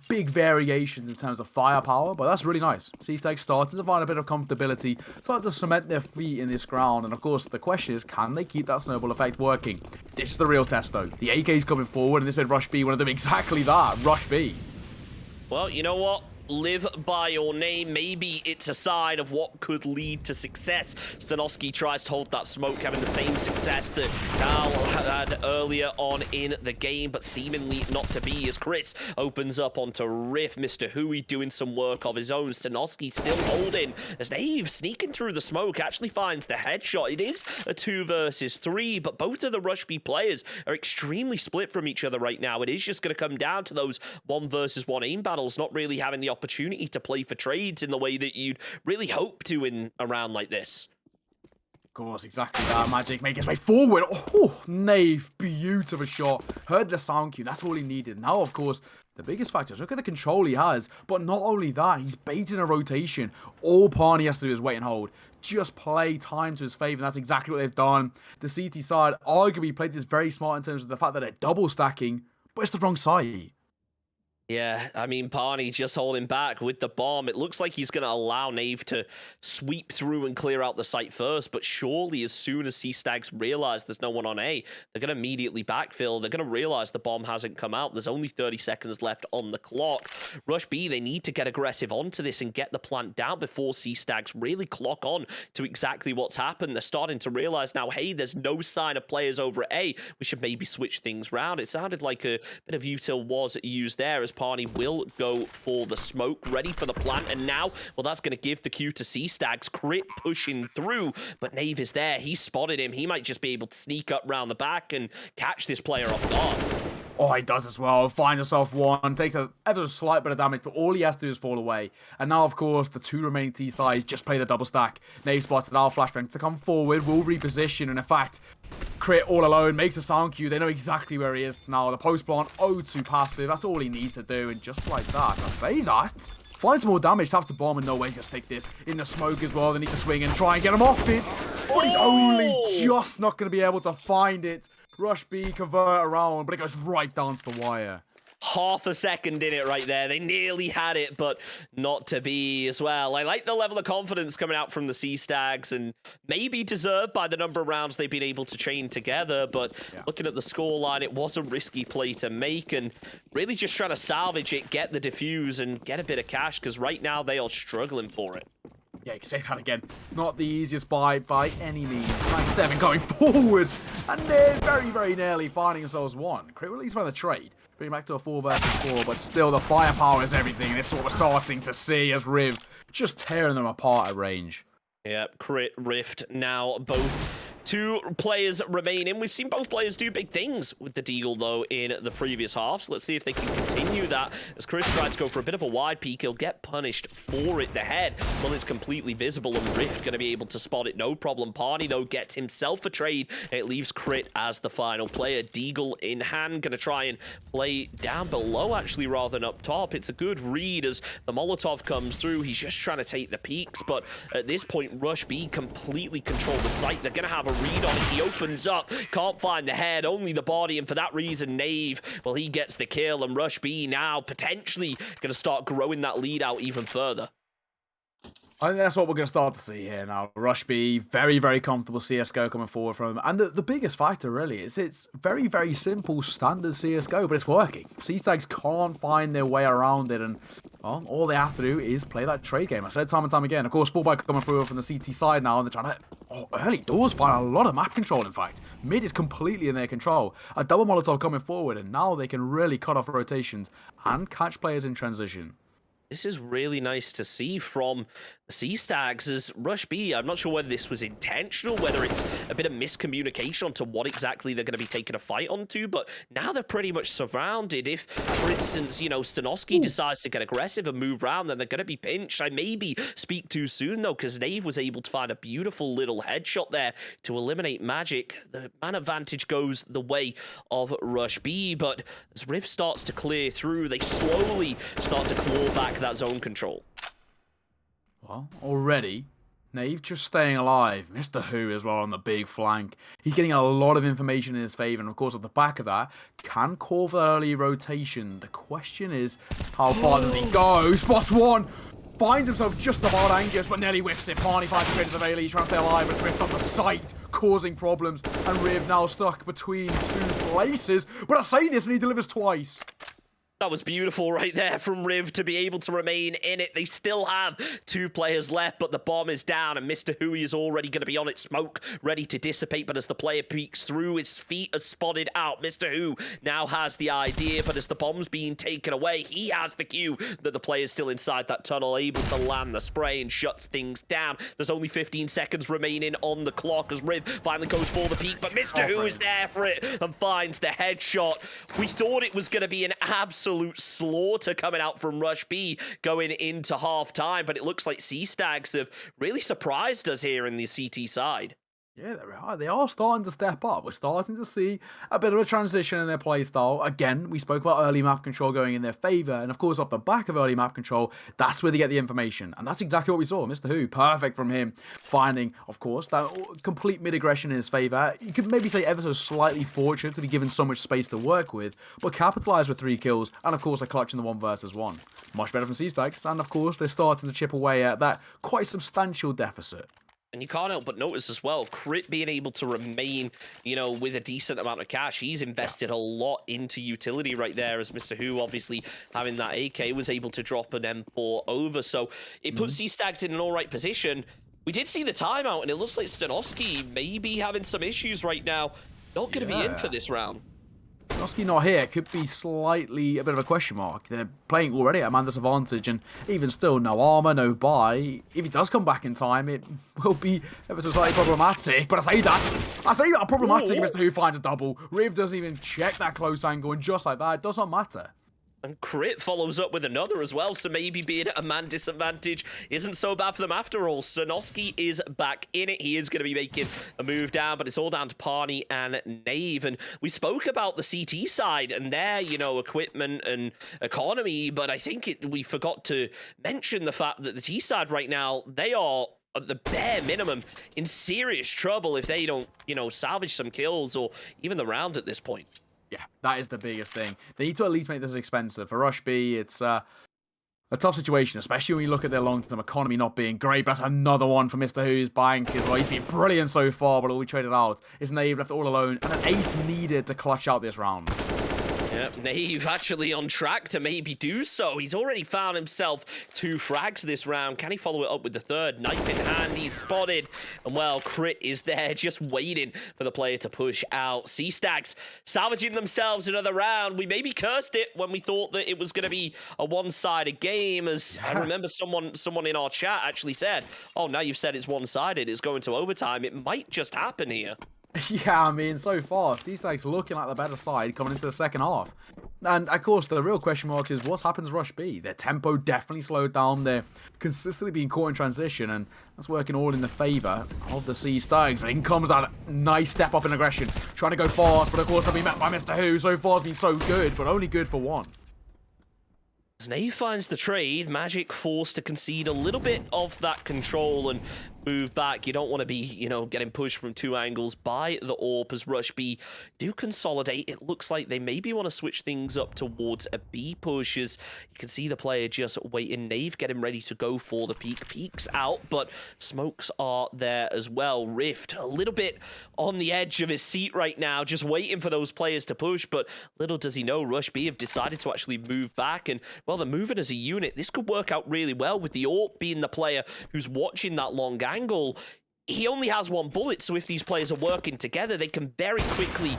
big variations in terms of firepower, but that's really nice. C-Stags started to find a bit of comfortability, started to cement their feet in this ground, and of course the question is, can they keep that snowball effect working? This is the real test though. The AK's coming forward, and this made Rush B one of them exactly that, Rush B. Well, you know what? Live by your name. Maybe it's a sign of what could lead to success. Stanovsky tries to hold that smoke, having the same success that Cal had earlier on in the game, but seemingly not to be, as Chris opens up onto Riff. Mr. Hui doing some work of his own. Stanovsky still holding, as Nave sneaking through the smoke actually finds the headshot. It is a 2 versus 3, but both of the Rush B players are extremely split from each other right now. It is just going to come down to those 1 versus 1 aim battles, not really having the opportunity to play for trades in the way that you'd really hope to in a round like this. Of course, exactly that. Magic make his way forward. Oh, Nave, beautiful shot. Heard the sound cue. That's all he needed. Now, of course, the biggest factor is look at the control he has. But not only that, he's baiting a rotation. All Parney has to do is wait and hold. Just play time to his favor, and that's exactly what they've done. The CT side arguably played this very smart in terms of the fact that they're double stacking, but it's the wrong side. Yeah, I mean, Parney just holding back with the bomb. It looks like he's going to allow Nave to sweep through and clear out the site first, but surely as soon as C-Stags realize there's no one on A, they're going to immediately backfill. They're going to realize the bomb hasn't come out. There's only 30 seconds left on the clock. Rush B, they need to get aggressive onto this and get the plant down before C-Stags really clock on to exactly what's happened. They're starting to realize now, hey, there's no sign of players over at A. We should maybe switch things around. It sounded like a bit of util was used there as Parney will go for the smoke, ready for the plant, and now, well, that's going to give the cue to C-Stags. Crit pushing through, but Nave is there. He spotted him. He might just be able to sneak up round the back and catch this player off guard. Oh, he does as well. Finds himself 1. Takes a ever slight bit of damage, but all he has to do is fall away. And now, of course, the 2 remaining T-sides just play the double stack. Nave spots an flashbang to come forward, will reposition, and in fact, Crit all alone, makes a sound cue. They know exactly where he is now. The post plant, 0-2 passive. That's all he needs to do, and just like that, I say that. Finds more damage, taps the bomb, and no way to stick this in the smoke as well. They need to swing and try and get him off it. But he's only just not going to be able to find it. Rush B convert around, but it goes right down to the wire. Half a second in it right there. They nearly had it, but not to be as well. I like the level of confidence coming out from the C-Stags, and maybe deserved by the number of rounds they've been able to chain together, but looking at the scoreline, it was a risky play to make, and really just trying to salvage it, get the defuse, and get a bit of cash, because right now they are struggling for it. Yeah, you can say that again. Not the easiest by any means. 9-7 going forward, and they're very, very nearly finding themselves 1. Crit release from the trade. Bring back to a 4 versus 4, but still the firepower is everything. That's what we're starting to see as Riv just tearing them apart at range. Yep, Crit, Rift, now both Two players remaining. We've seen both players do big things with the Deagle, though, in the previous half. So let's see if they can continue that. As Chris tries to go for a bit of a wide peek, he'll get punished for it. The head, well, it's completely visible, and Rift going to be able to spot it, no problem. Party, though, gets himself a trade. It leaves Crit as the final player. Deagle in hand, going to try and play down below, actually, rather than up top. It's a good read as the Molotov comes through. He's just trying to take the peaks, but at this point, Rush B completely control the site. They're going to have a read on it. He opens up, can't find the head, only the body, and for that reason, Nave, well, he gets the kill, and Rush B now potentially going to start growing that lead out even further. I think that's what we're going to start to see here now. Rush B, very, very comfortable CSGO coming forward from him. And the biggest factor, really, is it's very, very simple, standard CSGO, but it's working. C-Stags can't find their way around it, and well, all they have to do is play that trade game. I've said time and time again. Of course, fullback coming through from the CT side now, and they're trying to... early doors find a lot of map control, in fact. Mid is completely in their control. A double Molotov coming forward, and now they can really cut off rotations and catch players in transition. This is really nice to see from the C-Stags as Rush B. I'm not sure whether this was intentional, whether it's a bit of miscommunication onto what exactly they're going to be taking a fight onto, but now they're pretty much surrounded. If, for instance, you know, Stanovsky decides to get aggressive and move around, then they're going to be pinched. I maybe speak too soon, though, because Nave was able to find a beautiful little headshot there to eliminate Magic. The man advantage goes the way of Rush B, but as Rift starts to clear through, they slowly start to claw back that zone control. Well, already, Nave just staying alive. Mr. Who as well on the big flank. He's getting a lot of information in his favour, and of course, at the back of that, can call for early rotation. The question is, how far does he go? Spots one! Finds himself just about Angus, but nearly whiffs it. Party finds the of Ailey, trying to stay alive, but Rift off the site, causing problems, and Riv now stuck between two places. But I say this, and he delivers twice. That was beautiful right there from Riv to be able to remain in it. They still have two players left, but the bomb is down, and Mr. Hui is already going to be on its smoke, ready to dissipate. But as the player peeks through, his feet are spotted out. Mr. Hu now has the idea, but as the bomb's being taken away, he has the cue that the player's still inside that tunnel, able to land the spray and shuts things down. There's only 15 seconds remaining on the clock as Riv finally goes for the peak, but Mr. Hu is there for it and finds the headshot. We thought it was going to be an absolute slaughter coming out from Rush B going into half-time, but it looks like C-Stags have really surprised us here in the CT side. Yeah, they are starting to step up. We're starting to see a bit of a transition in their playstyle. Again, we spoke about early map control going in their favour, and of course, off the back of early map control, that's where they get the information. And that's exactly what we saw. Mr. Who, perfect from him, finding, of course, that complete mid-aggression in his favour. You could maybe say ever so slightly fortunate to be given so much space to work with, but capitalised with 3 kills, and of course, a clutch in the 1 versus 1. Much better from C-Stags, and of course, they're starting to chip away at that quite substantial deficit. And you can't help but notice as well, Crit being able to remain, you know, with a decent amount of cash. He's invested a lot into utility right there, as Mr. Who, obviously, having that AK, was able to drop an M4 over. So it puts C-Stags in an all right position. We did see the timeout, and it looks like Stanovsky may be having some issues right now. Not going to be in for this round. Stanovsky not here could be slightly a bit of a question mark. They're playing already at a man disadvantage, and even still, no armor, no buy. If he does come back in time, it will be ever so slightly problematic. But I say that problematic. Mr. Who finds a double. Riv doesn't even check that close angle, and just like that, it does not matter. And Crit follows up with another as well, so maybe being at a man disadvantage isn't so bad for them after all. Stanovsky is back in it. He is going to be making a move down, but it's all down to Parney and Nave. And we spoke about the CT side and their, you know, equipment and economy, but I think we forgot to mention the fact that the T side right now, they are at the bare minimum in serious trouble if they don't, you know, salvage some kills or even the round at this point. Yeah, that is the biggest thing. They need to at least make this expensive. For Rush B, it's a tough situation, especially when you look at their long-term economy not being great. But that's another one for Mr. Who's bank as well. He's been brilliant so far, but all we traded out is Nave left all alone and an ace needed to clutch out this round. Yep, Naive actually on track to maybe do so. He's already found himself 2 frags this round. Can he follow it up with the 3rd? Knife in hand, he's spotted. And well, Crit is there just waiting for the player to push out. C-Stacks salvaging themselves another round. We maybe cursed it when we thought that it was going to be a one-sided game, as I remember someone in our chat actually said, oh, now you've said it's one-sided, it's going to overtime. It might just happen here. Yeah, I mean, so far, C-Stacks looking like the better side coming into the second half. And, of course, the real question mark is what's happened to Rush B? Their tempo definitely slowed down. They're consistently being caught in transition, and that's working all in the favour of the C-Stacks. But in comes that nice step up in aggression, trying to go fast, but, of course, they'll be met by Mr. Who. So far, it's been so good, but only good for one. As Nave finds the trade, Magic forced to concede a little bit of that control and move back. You don't want to be, getting pushed from 2 angles by the AWP as Rush B do consolidate. It looks like they maybe want to switch things up towards a B push, as you can see the player just waiting. Nave getting ready to go for the peek. Peek's out, but smokes are there as well. Rift a little bit on the edge of his seat right now, just waiting for those players to push, but little does he know Rush B have decided to actually move back, and well, they're moving as a unit. This could work out really well with the AWP being the player who's watching that long angle. He only has 1 bullet, so if these players are working together, they can very quickly,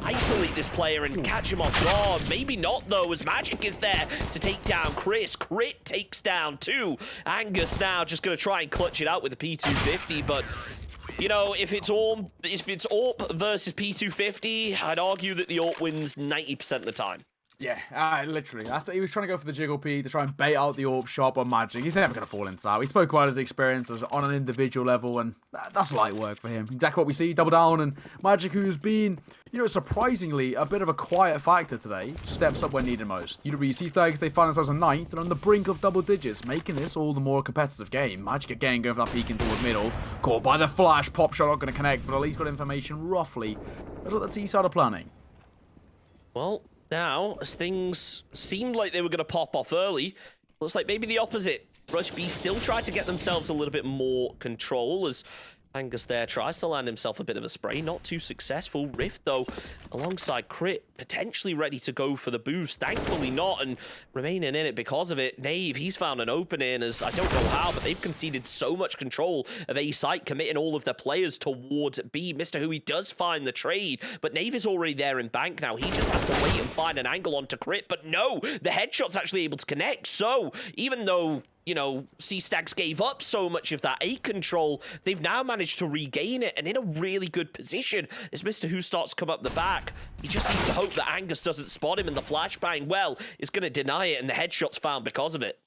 isolate this player and catch him off guard. Maybe not, though, as Magic is there to take down Chris. Crit takes down 2. Angus now just going to try and clutch it out with the P250, but if it's AWP versus P250, I'd argue that the AWP wins 90% of the time. Yeah, literally. He was trying to go for the Jiggle P to try and bait out the AWP shot on Magic. He's never going to fall into that. We spoke about his experiences on an individual level, and that's light work for him. Exactly what we see. Double down, and Magic, who's been, surprisingly a bit of a quiet factor today, steps up when needed most. UWC Stags, they find themselves in 9th and on the brink of double digits, making this all the more competitive game. Magic again going for that peek into the middle. Caught by the flash. Pop shot not going to connect, but at least got information roughly. That's what the T-side are planning. Well, now, as things seemed like they were going to pop off early, looks like maybe the opposite. Rush B still tried to get themselves a little bit more control, as Angus there tries to land himself a bit of a spray. Not too successful. Rift, though, alongside Crit, potentially ready to go for the boost. Thankfully not, and remaining in it because of it. Nave, he's found an opening, as I don't know how, but they've conceded so much control of A site, committing all of their players towards B. Mr. Hui does find the trade, but Nave is already there in bank now. He just has to wait and find an angle onto Crit, but no, the headshot's actually able to connect. So, even though C-Stacks gave up so much of that A control, they've now managed to regain it, and in a really good position as Mr. Who starts to come up the back. He just needs to hope that Angus doesn't spot him, and the flashbang, well, is going to deny it, and the headshot's found because of it.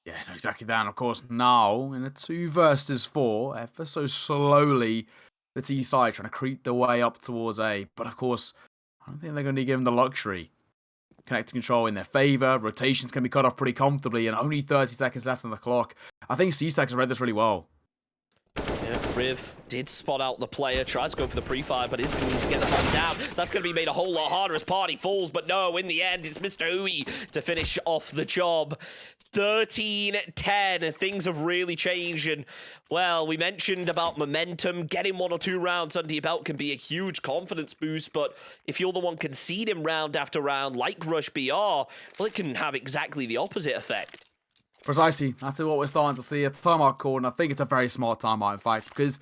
Yeah, exactly that. And of course, now, in a 2 versus 4, ever so slowly, the T side trying to creep their way up towards A. But of course, I don't think they're going to give them the luxury. Connecting control in their favour. Rotations can be cut off pretty comfortably, and only 30 seconds left on the clock. I think C-Stacks have read this really well. Yeah, Riv did spot out the player, tries to go for the pre-fire, but is going to get the bomb down. That's going to be made a whole lot harder as Party falls, but no, in the end, it's Mr. Hui to finish off the job. 13-10, things have really changed, and, well, we mentioned about momentum. Getting 1 or 2 rounds under your belt can be a huge confidence boost, but if you're the one conceding round after round, like Rush BR, well, it can have exactly the opposite effect. Precisely. That's what we're starting to see. It's a timeout call, and I think it's a very smart timeout, in fact, because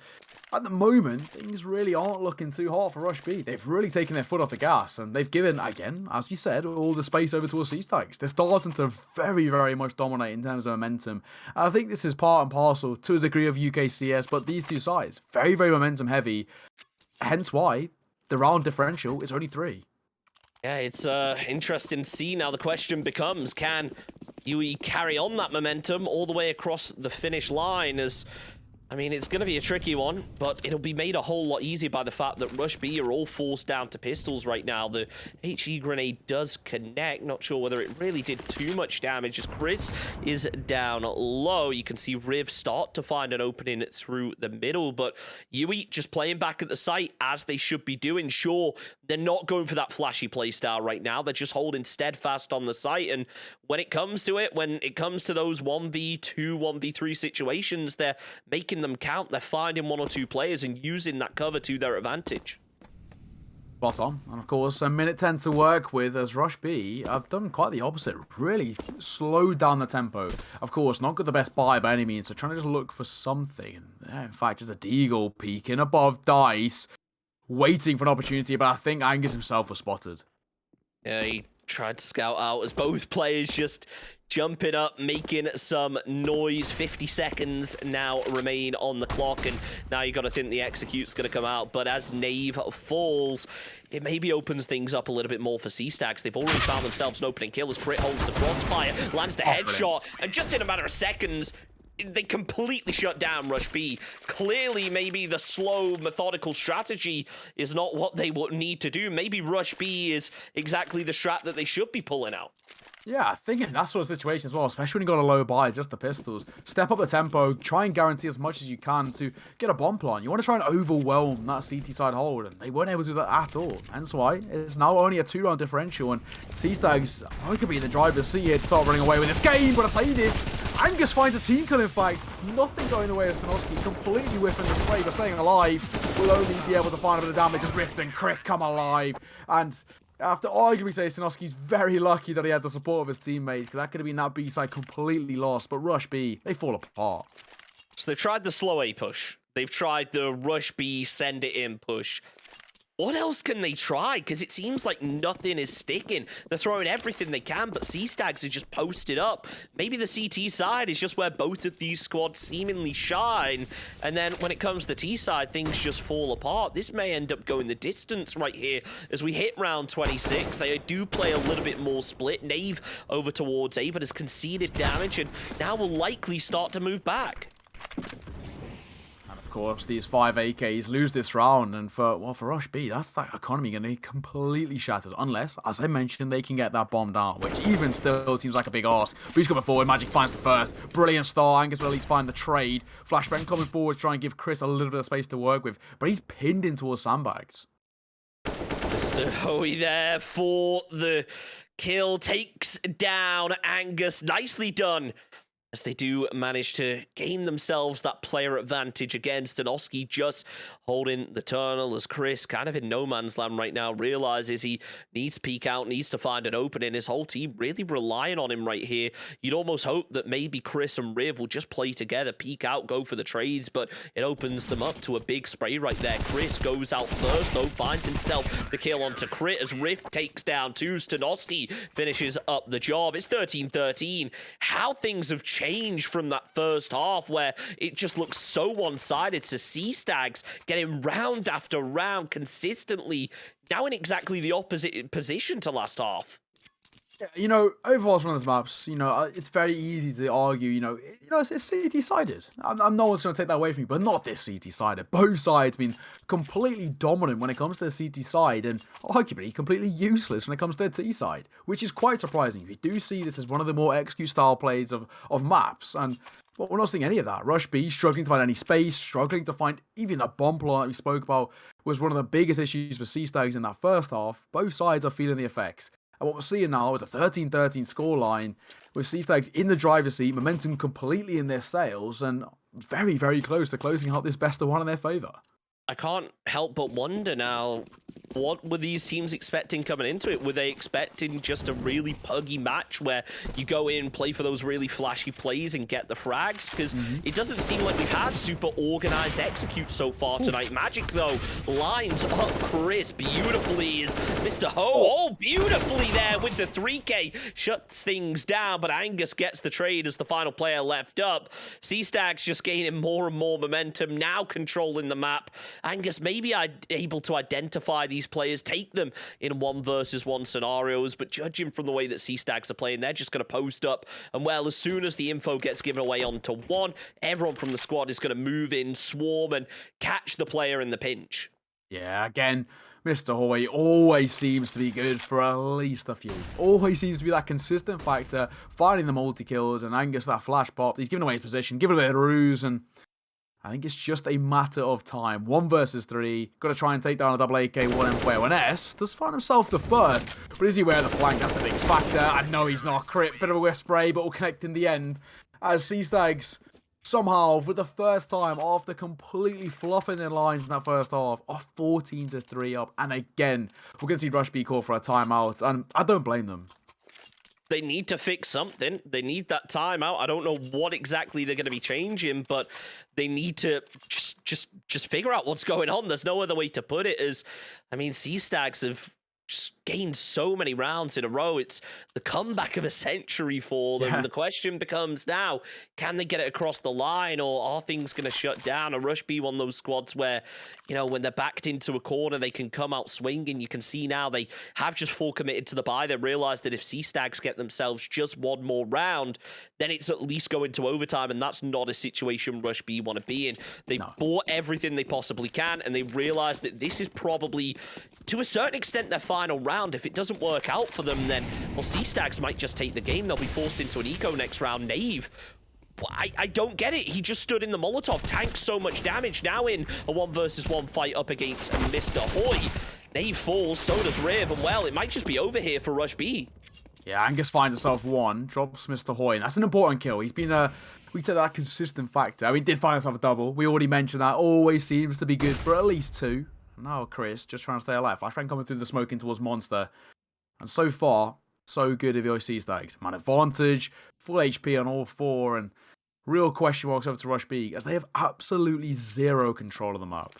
at the moment, things really aren't looking too hot for Rush B. They've really taken their foot off the gas, and they've given, again, as you said, all the space over towards C-Stacks. They're starting to very, very much dominate in terms of momentum. And I think this is part and parcel to a degree of UKCS, but these 2 sides, very, very momentum heavy, hence why the round differential is only 3. Yeah, it's interesting to see. Now the question becomes, can AUE carry on that momentum all the way across the finish line? As I mean, it's going to be a tricky one, but it'll be made a whole lot easier by the fact that Rush B are all forced down to pistols right now. The HE grenade does connect. Not sure whether it really did too much damage, as Chris is down low. You can see Riv start to find an opening through the middle, but AUE just playing back at the site as they should be doing. Sure, they're not going for that flashy playstyle right now. They're just holding steadfast on the site, and when it comes to it, when it comes to those 1v2, 1v3 situations, they're making them count. They're finding 1 or 2 players and using that cover to their advantage. Spot on. And of course, a minute 10 to work with as Rush B have done quite the opposite. Really slowed down the tempo. Of course, not got the best buy by any means, so trying to just look for something. In fact, just a Deagle peeking above Dice, waiting for an opportunity, but I think Angus himself was spotted. Yeah, he tried to scout out as both players just jumping up, making some noise. 50 seconds now remain on the clock, and now you got to think the execute's going to come out. But as Nave falls, it maybe opens things up a little bit more for C-Stacks. They've already found themselves an opening kill as Crit holds the crossfire, lands the headshot, and just in a matter of seconds, they completely shut down Rush B. Clearly, maybe the slow, methodical strategy is not what they would need to do. Maybe Rush B is exactly the strat that they should be pulling out. Yeah, I think in that sort of situation as well, especially when you got a low buy, just the pistols, step up the tempo, try and guarantee as much as you can to get a bomb plant. You want to try and overwhelm that CT side hold, and they weren't able to do that at all. Hence why it's now only a 2-round differential, and C-Stags could be in the driver's seat here to start running away with this game, but I tell you this, Angus finds a team kill in fact. Nothing going the way of Sanoski, completely whiffing the spray, but staying alive. Will only be able to find a bit of damage as Rift and Crick come alive, and after arguably saying Sanoski's very lucky that he had the support of his teammates, because that could have been that B-side completely lost. But Rush B, they fall apart. So they've tried the slow A push. They've tried the Rush B, send it in push. What else can they try? Because it seems like nothing is sticking. They're throwing everything they can, but C-Stags are just posted up. Maybe the CT side is just where both of these squads seemingly shine. And then when it comes to the T side, things just fall apart. This may end up going the distance right here as we hit round 26. They do play a little bit more split. Nave over towards A, but has conceded damage and now will likely start to move back. Of course, these 5 AKs lose this round, and for Rush B, that's that economy going to be completely shattered, unless, as I mentioned, they can get that bombed out, which even still seems like a big arse. Boost coming forward, Magic finds the first, brilliant start, Angus will at least find the trade, Flashbang coming forward, trying to give Chris a little bit of space to work with, but he's pinned into a sandbags. Mr. Hoey there for the kill, takes down Angus, nicely done. As they do manage to gain themselves that player advantage against Stanoski, just holding the tunnel as Chris, kind of in no man's land right now, realizes he needs to peek out, needs to find an opening. His whole team really relying on him right here. You'd almost hope that maybe Chris and Riv will just play together, peek out, go for the trades, but it opens them up to a big spray right there. Chris goes out first, though, finds himself the kill onto Crit as Rift takes down 2. Stanoski finishes up the job. It's 13-13. How things have changed from that first half where it just looks so one-sided to C-Stags getting round after round consistently, now in exactly the opposite position to last half. You know, Overwatch's one of those maps, you know, it's very easy to argue, it's CT-sided. No one's going to take that away from you, but not this CT-sided. Both sides been completely dominant when it comes to the CT side, and arguably completely useless when it comes to the T side, which is quite surprising. We do see this as one of the more execute-style plays of maps, and well, we're not seeing any of that. Rush B struggling to find any space, struggling to find even a bomb plant that we spoke about was one of the biggest issues for C-Stags in that first half. Both sides are feeling the effects. And what we're seeing now is a 13-13 scoreline with C-Stags in the driver's seat, momentum completely in their sails, and very, very close to closing out this best of one in their favour. I can't help but wonder now, what were these teams expecting coming into it? Were they expecting just a really puggy match where you go in, play for those really flashy plays and get the frags? Because it doesn't seem like we've had super organized execute so far tonight. Magic, though, lines up Chris beautifully as Mr. Ho. Oh, beautifully there with the 3K. Shuts things down, but Angus gets the trade as the final player left up. C-Stags just gaining more and more momentum, now controlling the map. Angus maybe able to identify these players, take them in 1-versus-1 scenarios, but judging from the way that C-Stags are playing, they're just going to post up, and well, as soon as the info gets given away onto 1, everyone from the squad is going to move in, swarm, and catch the player in the pinch. Yeah, again, Mr. Hoy always seems to be good for at least a few. Always seems to be that consistent factor, finding the multi-kills, and Angus that flash pop. He's giving away his position, giving away the ruse, and I think it's just a matter of time. 1-versus-3. Got to try and take down a double AK, 1M player, 1S. Does find himself the first. But is he wearing the flank? That's the biggest factor. I know he's not. Crit, bit of a whiff spray, but will connect in the end. As C-Stags somehow, for the first time, after completely fluffing their lines in that first half, are 14-3 up. And again, we're going to see Rush B call for a timeout, and I don't blame them. They need to fix something. They need that timeout. I don't know what exactly they're going to be changing, but they need to just figure out what's going on. There's no other way to put it. I mean, Sea Stags have just gained so many rounds in a row. It's the comeback of a century for them. Yeah. The question becomes now, can they get it across the line, or are things going to shut down? And Rush be one of those squads where, you know, when they're backed into a corner, they can come out swinging. You can see now they have just full committed to the buy. They realize that if Sea Stags get themselves just one more round, then it's at least going to overtime, and that's not a situation Rush B want to be in. They bought everything they possibly can, and they realize that this is probably, to a certain extent, their final round. If it doesn't work out for them, then, well, Sea Stags might just take the game. They'll be forced into an eco next round. Nave, I don't get it. He just stood in the Molotov, tanked so much damage. Now in a 1 versus 1 fight up against Mr. Hoy. Nave falls, so does Riv, and well, it might just be over here for Rush B. Yeah, Angus finds himself one, drops Mr. Hoy, and that's an important kill. He's been we said that consistent factor. I mean, he did find himself a double. We already mentioned that. Always seems to be good for at least 2. Now Chris just trying to stay alive. Flashbang coming through the smoking towards Monster. And so far, so good if the Sea Stags. Man advantage, full HP on all 4, and real question marks over to Rush B, as they have absolutely zero control of the map.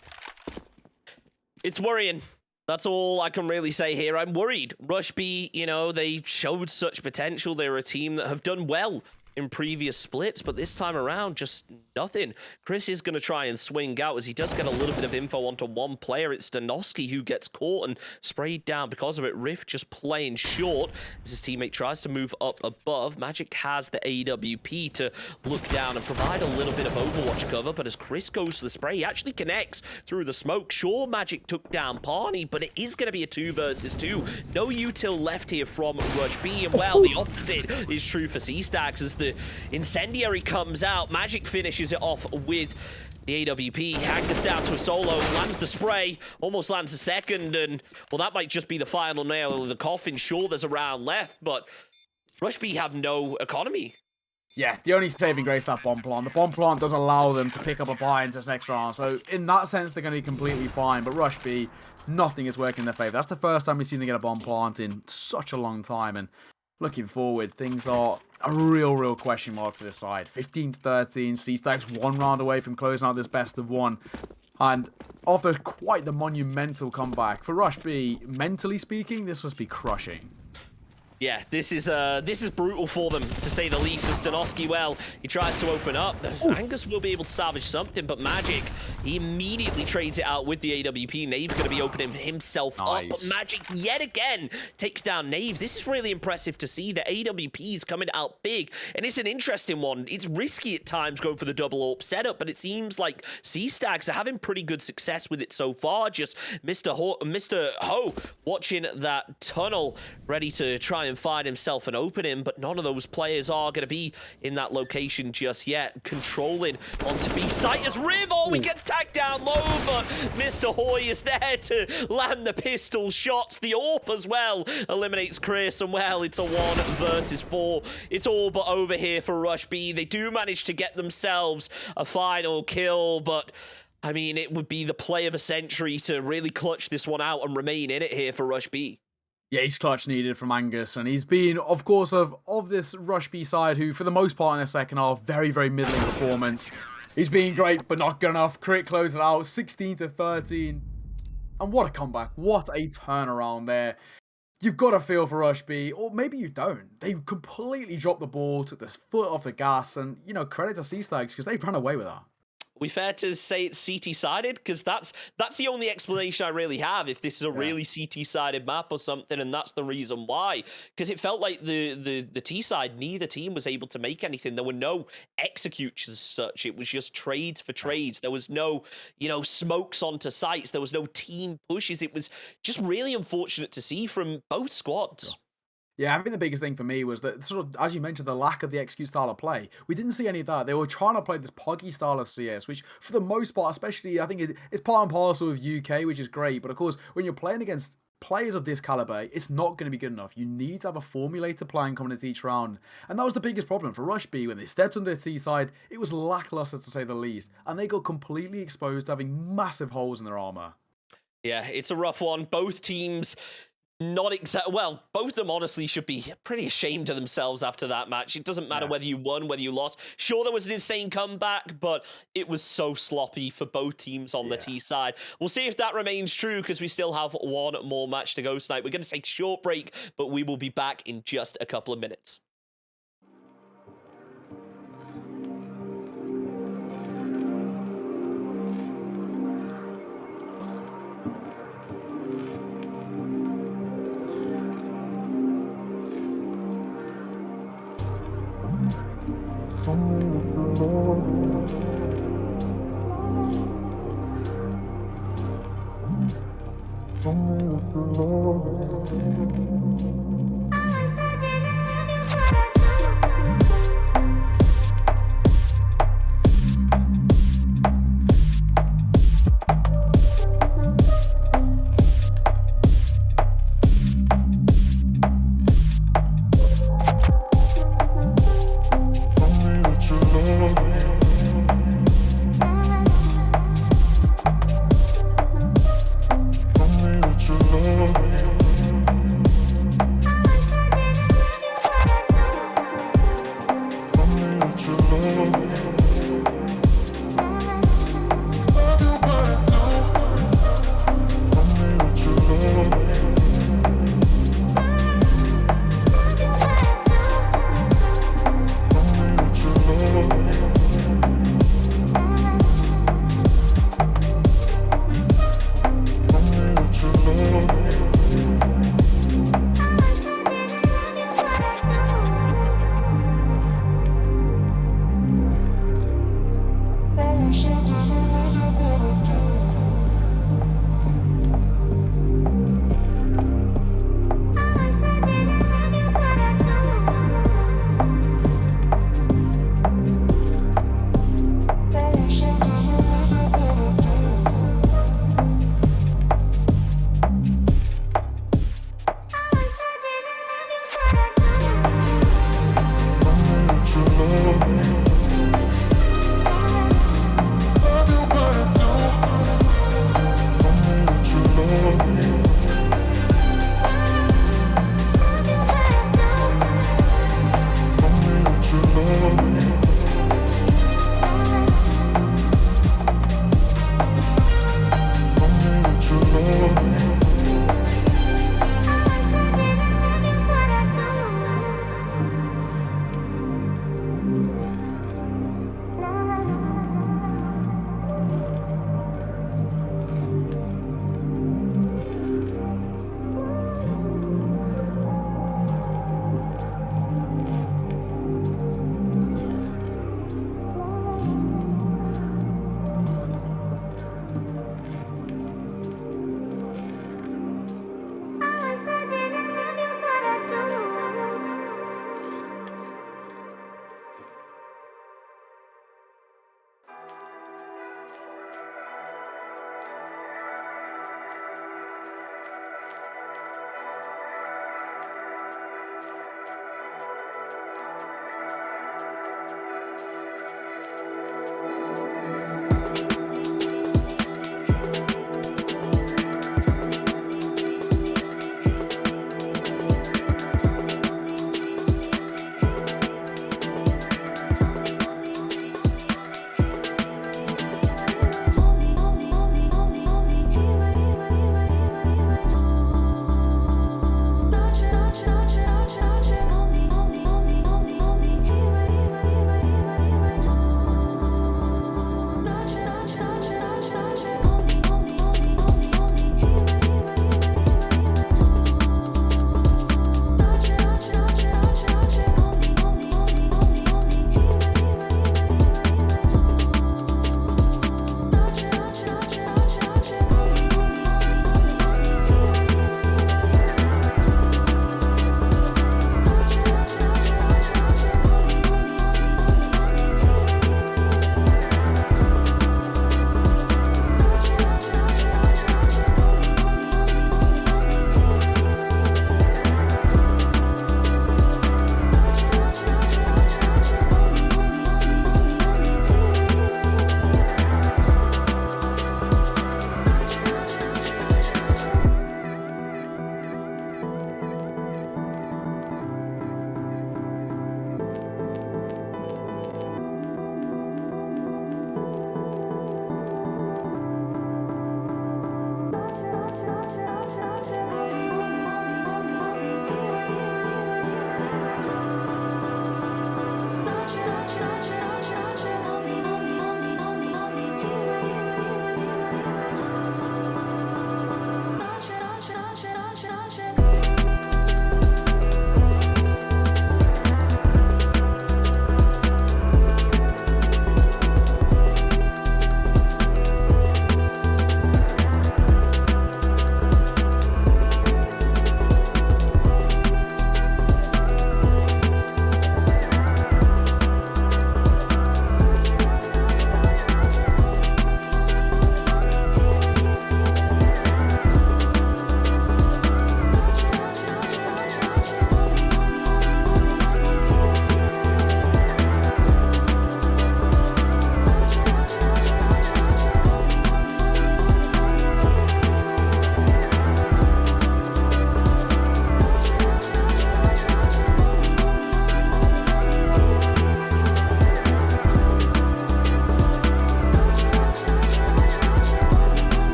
It's worrying. That's all I can really say here. I'm worried. Rush B, you know, they showed such potential. They're a team that have done well in previous splits, but this time around, just nothing. Chris is going to try and swing out, as he does get a little bit of info onto one player. It's Stanoski who gets caught and sprayed down because of it. Riff just playing short as his teammate tries to move up above. Magic has the AWP to look down and provide a little bit of Overwatch cover, but as Chris goes to the spray, he actually connects through the smoke. Sure, Magic took down Parney, but it is going to be a 2 versus 2. No util left here from Rush B, and well, the opposite is true for Sea Stags as the incendiary comes out. Magic finishes it off with the AWP. Angus down to a solo, lands the spray, almost lands a second, and well, that might just be the final nail of the coffin. Sure, there's a round left, but Rush B have no economy. Yeah, the only saving grace is that bomb plant. The bomb plant does allow them to pick up a buy into this next round, so in that sense, they're going to be completely fine. But Rush B, nothing is working in their favor. That's the first time we've seen them get a bomb plant in such a long time, and looking forward, things are a real question mark for this side. 15-13, Sea Stags 1 round away from closing out this best of 1. And after quite the monumental comeback, for Rush B, mentally speaking, this must be crushing. Yeah, this is brutal for them, to say the least. As Stanoski, well, he tries to open up. Angus will be able to salvage something, but Magic, he immediately trades it out with the AWP. Nave's going to be opening himself up, but Magic, yet again, takes down Nave. This is really impressive to see. The AWP is coming out big, and it's an interesting one. It's risky at times going for the double AWP setup, but it seems like Sea Stags are having pretty good success with it so far. Just Mr. Ho watching that tunnel, ready to try and find himself an opening, but none of those players are going to be in that location just yet. Controlling onto B site as Riv, he gets tagged down low, but Mr. Hoy is there to land the pistol shots. The AWP as well eliminates Chris, and well, it's a 1 versus 4. It's all but over here for Rush B. They do manage to get themselves a final kill, but I mean, it would be the play of a century to really clutch this one out and remain in it here for Rush B. Yeah, he's clutch needed from Angus, and he's been, of course, of this Rush B side, who, for the most part in the second half, very middling performance. He's been great, but not good enough. Crit close it out, 16-13. And what a comeback. What a turnaround there. You've got to feel for Rush B, or maybe you don't. They completely dropped the ball, took this foot off the gas, and, you know, credit to Sea Stags, because they've run away with that. We fair to say it's CT-sided? Because that's the only explanation I really have, if this is a really CT-sided map or something, and that's the reason why. Because it felt like the T-side, neither team was able to make anything. There were no executes as such. It was just trades for trades. There was no, you know, smokes onto sites. There was no team pushes. It was just really unfortunate to see from both squads. Yeah, I think the biggest thing for me was that, sort of, as you mentioned, the lack of the execute style of play. We didn't see any of that. They were trying to play this poggy style of CS, which, for the most part, especially, I think it's part and parcel of UK, which is great. But, of course, when you're playing against players of this caliber, it's not going to be good enough. You need to have a formulated plan coming into each round. And that was the biggest problem for Rush B. When they stepped on their T side, it was lackluster to say the least. And they got completely exposed to having massive holes in their armor. Yeah, it's a rough one. Both teams not exact. Well, both of them honestly should be pretty ashamed of themselves after that match. It doesn't matter whether you won, whether you lost. Sure, there was an insane comeback, but it was so sloppy for both teams on the T side. We'll see if that remains true because we still have one more match to go tonight. We're going to take a short break, but we will be back in just a couple of minutes.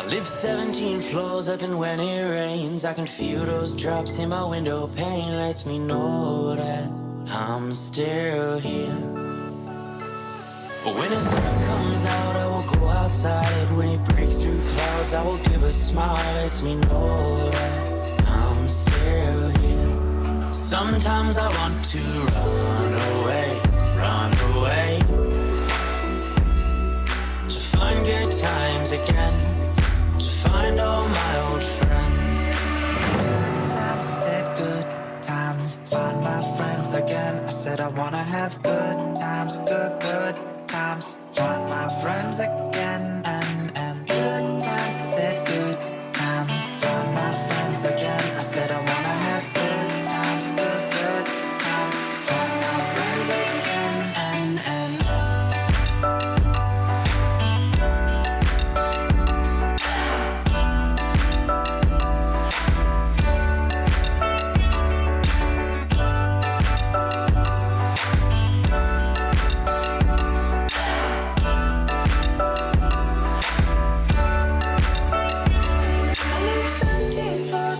I live 17 floors up, and when it rains, I can feel those drops in my window pane. Lets me know that I'm still here. But when the sun comes out, I will go outside. When it breaks through clouds, I will give a smile. Lets me know that I'm still here. Sometimes I want to run away, to find good times again, to find all my old friends. Times I said good times, find my friends again. I said I wanna have good times, good times, find my friends again, and good times. I said good times, find my friends again. I said I wanna have good times, good times, find my friends again, and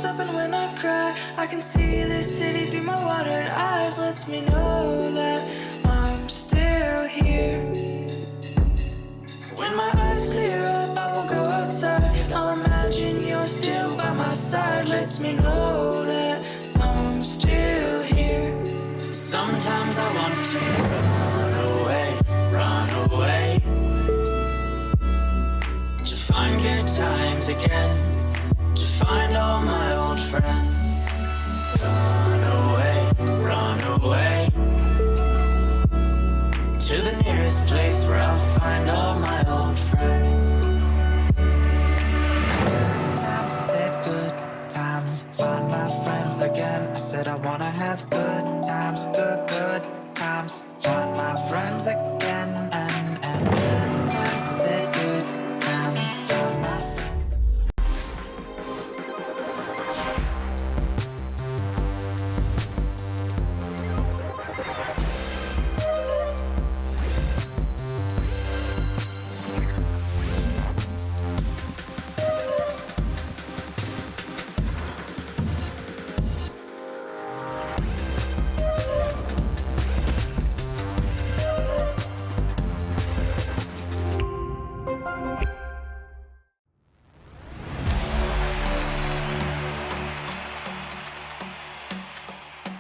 up, and when I cry, I can see this city through my watered eyes. Lets me know that I'm still here. When my eyes clear up, I will go outside. I'll imagine you're still by my side. Lets me know that I'm still here. Sometimes I want to run away, to find good times again, to find all my old friends. Run away, to the nearest place where I'll find all my old friends. Times I said good times, find my friends again. I said I wanna have good times, good times, find my friends again, and good times. I said good times, find my friends.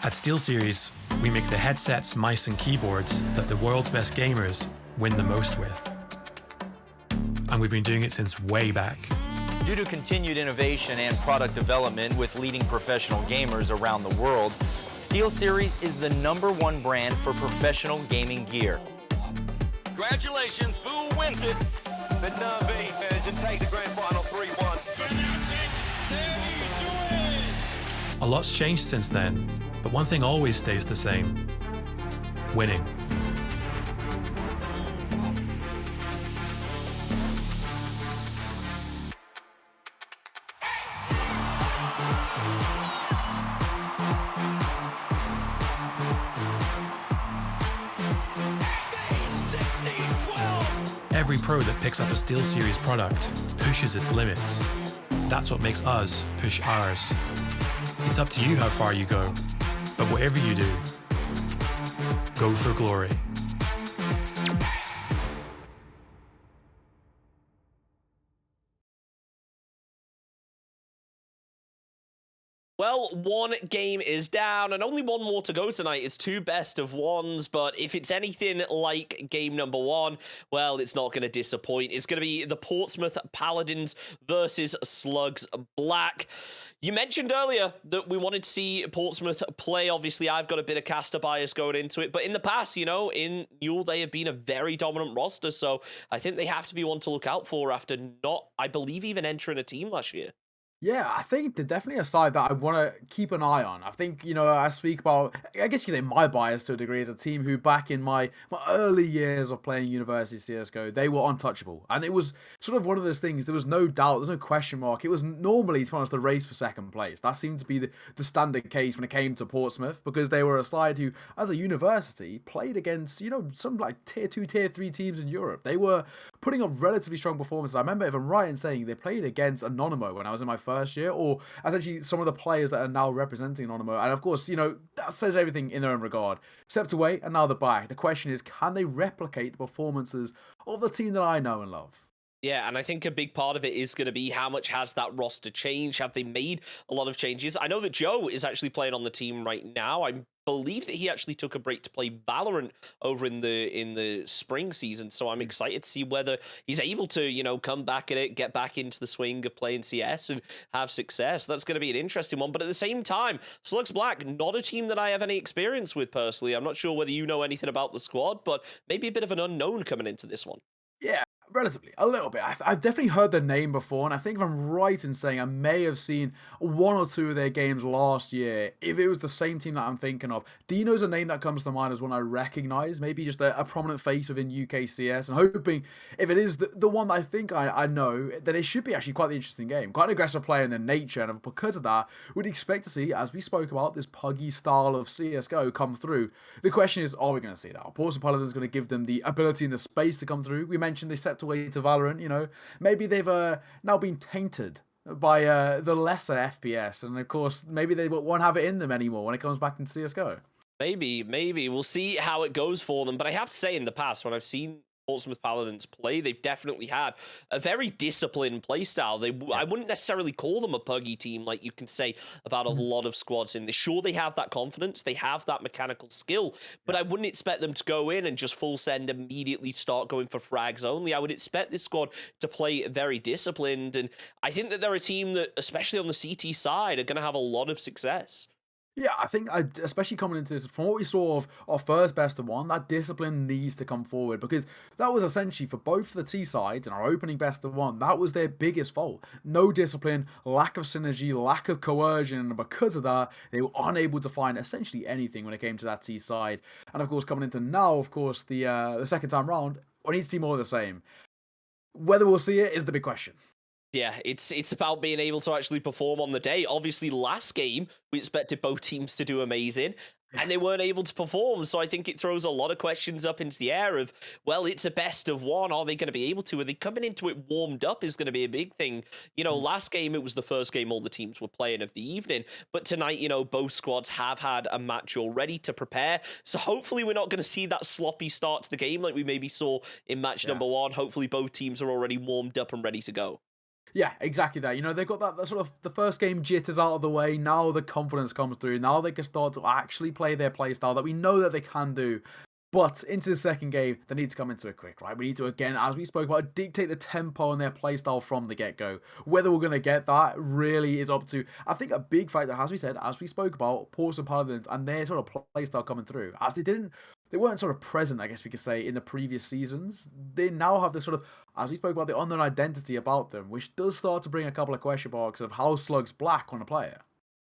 At SteelSeries, we make the headsets, mice and keyboards that the world's best gamers win the most with. And we've been doing it since way back. Due to continued innovation and product development with leading professional gamers around the world, SteelSeries is the #1 brand for professional gaming gear. Congratulations, Fool wins it. The Na'Vi to take the grand final 3-1. A lot's changed since then, but one thing always stays the same: winning. Every pro that picks up a SteelSeries product pushes its limits. That's what makes us push ours. It's up to you how far you go, but whatever you do, go for glory. Well, one game is down, and only one more to go tonight. It's 2 best of ones, but if it's anything like game number 1, well, it's not going to disappoint. It's going to be the Portsmouth Paladins versus Slugs Black. You mentioned earlier that we wanted to see Portsmouth play. Obviously, I've got a bit of caster bias going into it, but in the past, you know, in Yule, they have been a very dominant roster, so I think they have to be one to look out for after not, I believe, even entering a team last year. Yeah, I think they're definitely a side that I want to keep an eye on. I think, I speak about, I guess you could say my bias to a degree is a team who back in my early years of playing University CSGO, they were untouchable. And it was sort of one of those things, there was no doubt, there's no question mark. It was normally, to be honest, the race for second place. That seemed to be the standard case when it came to Portsmouth because they were a side who, as a university, played against, some like tier 2, tier 3 teams in Europe. They were putting up relatively strong performances. I remember, if I'm right in saying, they played against Anonymo when I was in my first year, or essentially some of the players that are now representing Anonymo. And of course, that says everything in their own regard. Stepped away, and now they're back. The question is, can they replicate the performances of the team that I know and love? Yeah, and I think a big part of it is going to be how much has that roster changed? Have they made a lot of changes? I know that Joe is actually playing on the team right now. I believe that he actually took a break to play Valorant over in the spring season, so I'm excited to see whether he's able to, come back at it, get back into the swing of playing CS and have success. That's going to be an interesting one. But at the same time, Slugs Black, not a team that I have any experience with personally. I'm not sure whether you know anything about the squad, but maybe a bit of an unknown coming into this one. Yeah, relatively, a little bit. I've definitely heard the name before, and I think if I'm right in saying I may have seen one or two of their games last year, if it was the same team that I'm thinking of. Dino's a name that comes to mind as one I recognise, maybe just a prominent face within UKCS, and hoping if it is the one that I think I know, then it should be actually quite an interesting game. Quite an aggressive player in their nature, and because of that, we'd expect to see, as we spoke about, this puggy style of CSGO come through. The question is, are we going to see that? Are Portsmouth Paladins going to give them the ability and the space to come through? We mentioned they stepped away to Valorant, maybe they've now been tainted by the lesser FPS, and of course, maybe they won't have it in them anymore when it comes back into CSGO. Maybe. We'll see how it goes for them. But I have to say, in the past, when I've seen Portsmouth Paladins play, they've definitely had a very disciplined play style. I wouldn't necessarily call them a puggy team like you can say about a lot of squads in this. Sure, they have that confidence, they have that mechanical skill, but I wouldn't expect them to go in and just full send immediately start going for frags only. I would expect this squad to play very disciplined, and I think that they're a team that, especially on the CT side, are going to have a lot of success. Yeah, I think, especially coming into this, from what we saw of our first best of one, that discipline needs to come forward because that was essentially for both the T sides and our opening best of one. That was their biggest fault. No discipline, lack of synergy, lack of coercion, and because of that, they were unable to find essentially anything when it came to that T side. And of course, coming into now, of course, the second time round, we need to see more of the same. Whether we'll see it is the big question. Yeah, it's about being able to actually perform on the day. Obviously, last game, we expected both teams to do amazing, and they weren't able to perform. So I think it throws a lot of questions up into the air of, well, it's a best of one. Are they going to be able to? Are they coming into it warmed up is going to be a big thing. Last game, it was the first game all the teams were playing of the evening. But tonight, both squads have had a match already to prepare. So hopefully we're not going to see that sloppy start to the game like we maybe saw in match number one. Hopefully both teams are already warmed up and ready to go. Yeah, exactly that. They've got that sort of the first game jitters out of the way. Now the confidence comes through. Now they can start to actually play their play style that we know that they can do. But into the second game, they need to come into it quick, right? We need to, again, as we spoke about, dictate the tempo and their playstyle from the get-go. Whether we're going to get that really is up to, I think, a big factor, as we said, as we spoke about, Portsmouth Paladins and their sort of playstyle coming through. As they weren't sort of present, I guess we could say, in the previous seasons. They now have this sort of, as we spoke about, the unknown identity about them, which does start to bring a couple of question marks of how Slugs Black on a player.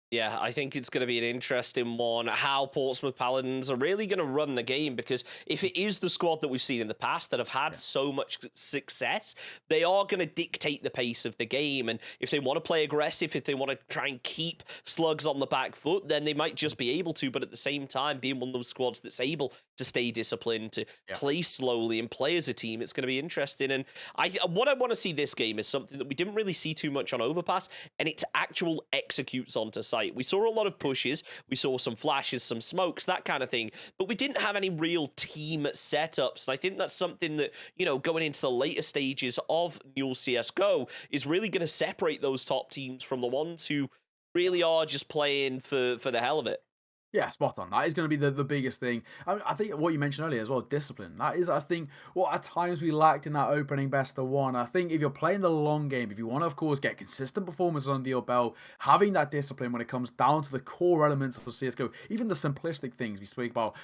Yeah, I think it's going to be an interesting one, how Portsmouth Paladins are really going to run the game, because if it is the squad that we've seen in the past that have had so much success, they are going to dictate the pace of the game, and if they want to play aggressive, if they want to try and keep Slugs on the back foot, then they might just be able to, but at the same time, being one of those squads that's able to stay disciplined, to play slowly and play as a team, it's going to be interesting, and what I want to see this game is something that we didn't really see too much on Overpass, and it's actual executes onto site. We saw a lot of pushes, we saw some flashes, some smokes, that kind of thing, but we didn't have any real team setups, and I think that's something that, going into the later stages of new CSGO is really going to separate those top teams from the ones who really are just playing for the hell of it. Yeah, spot on. That is going to be the biggest thing. I think what you mentioned earlier as well, discipline. That is, I think, what at times we lacked in that opening best of one. I think if you're playing the long game, if you want to, of course, get consistent performances under your belt, having that discipline when it comes down to the core elements of CSGO, even the simplistic things we speak about,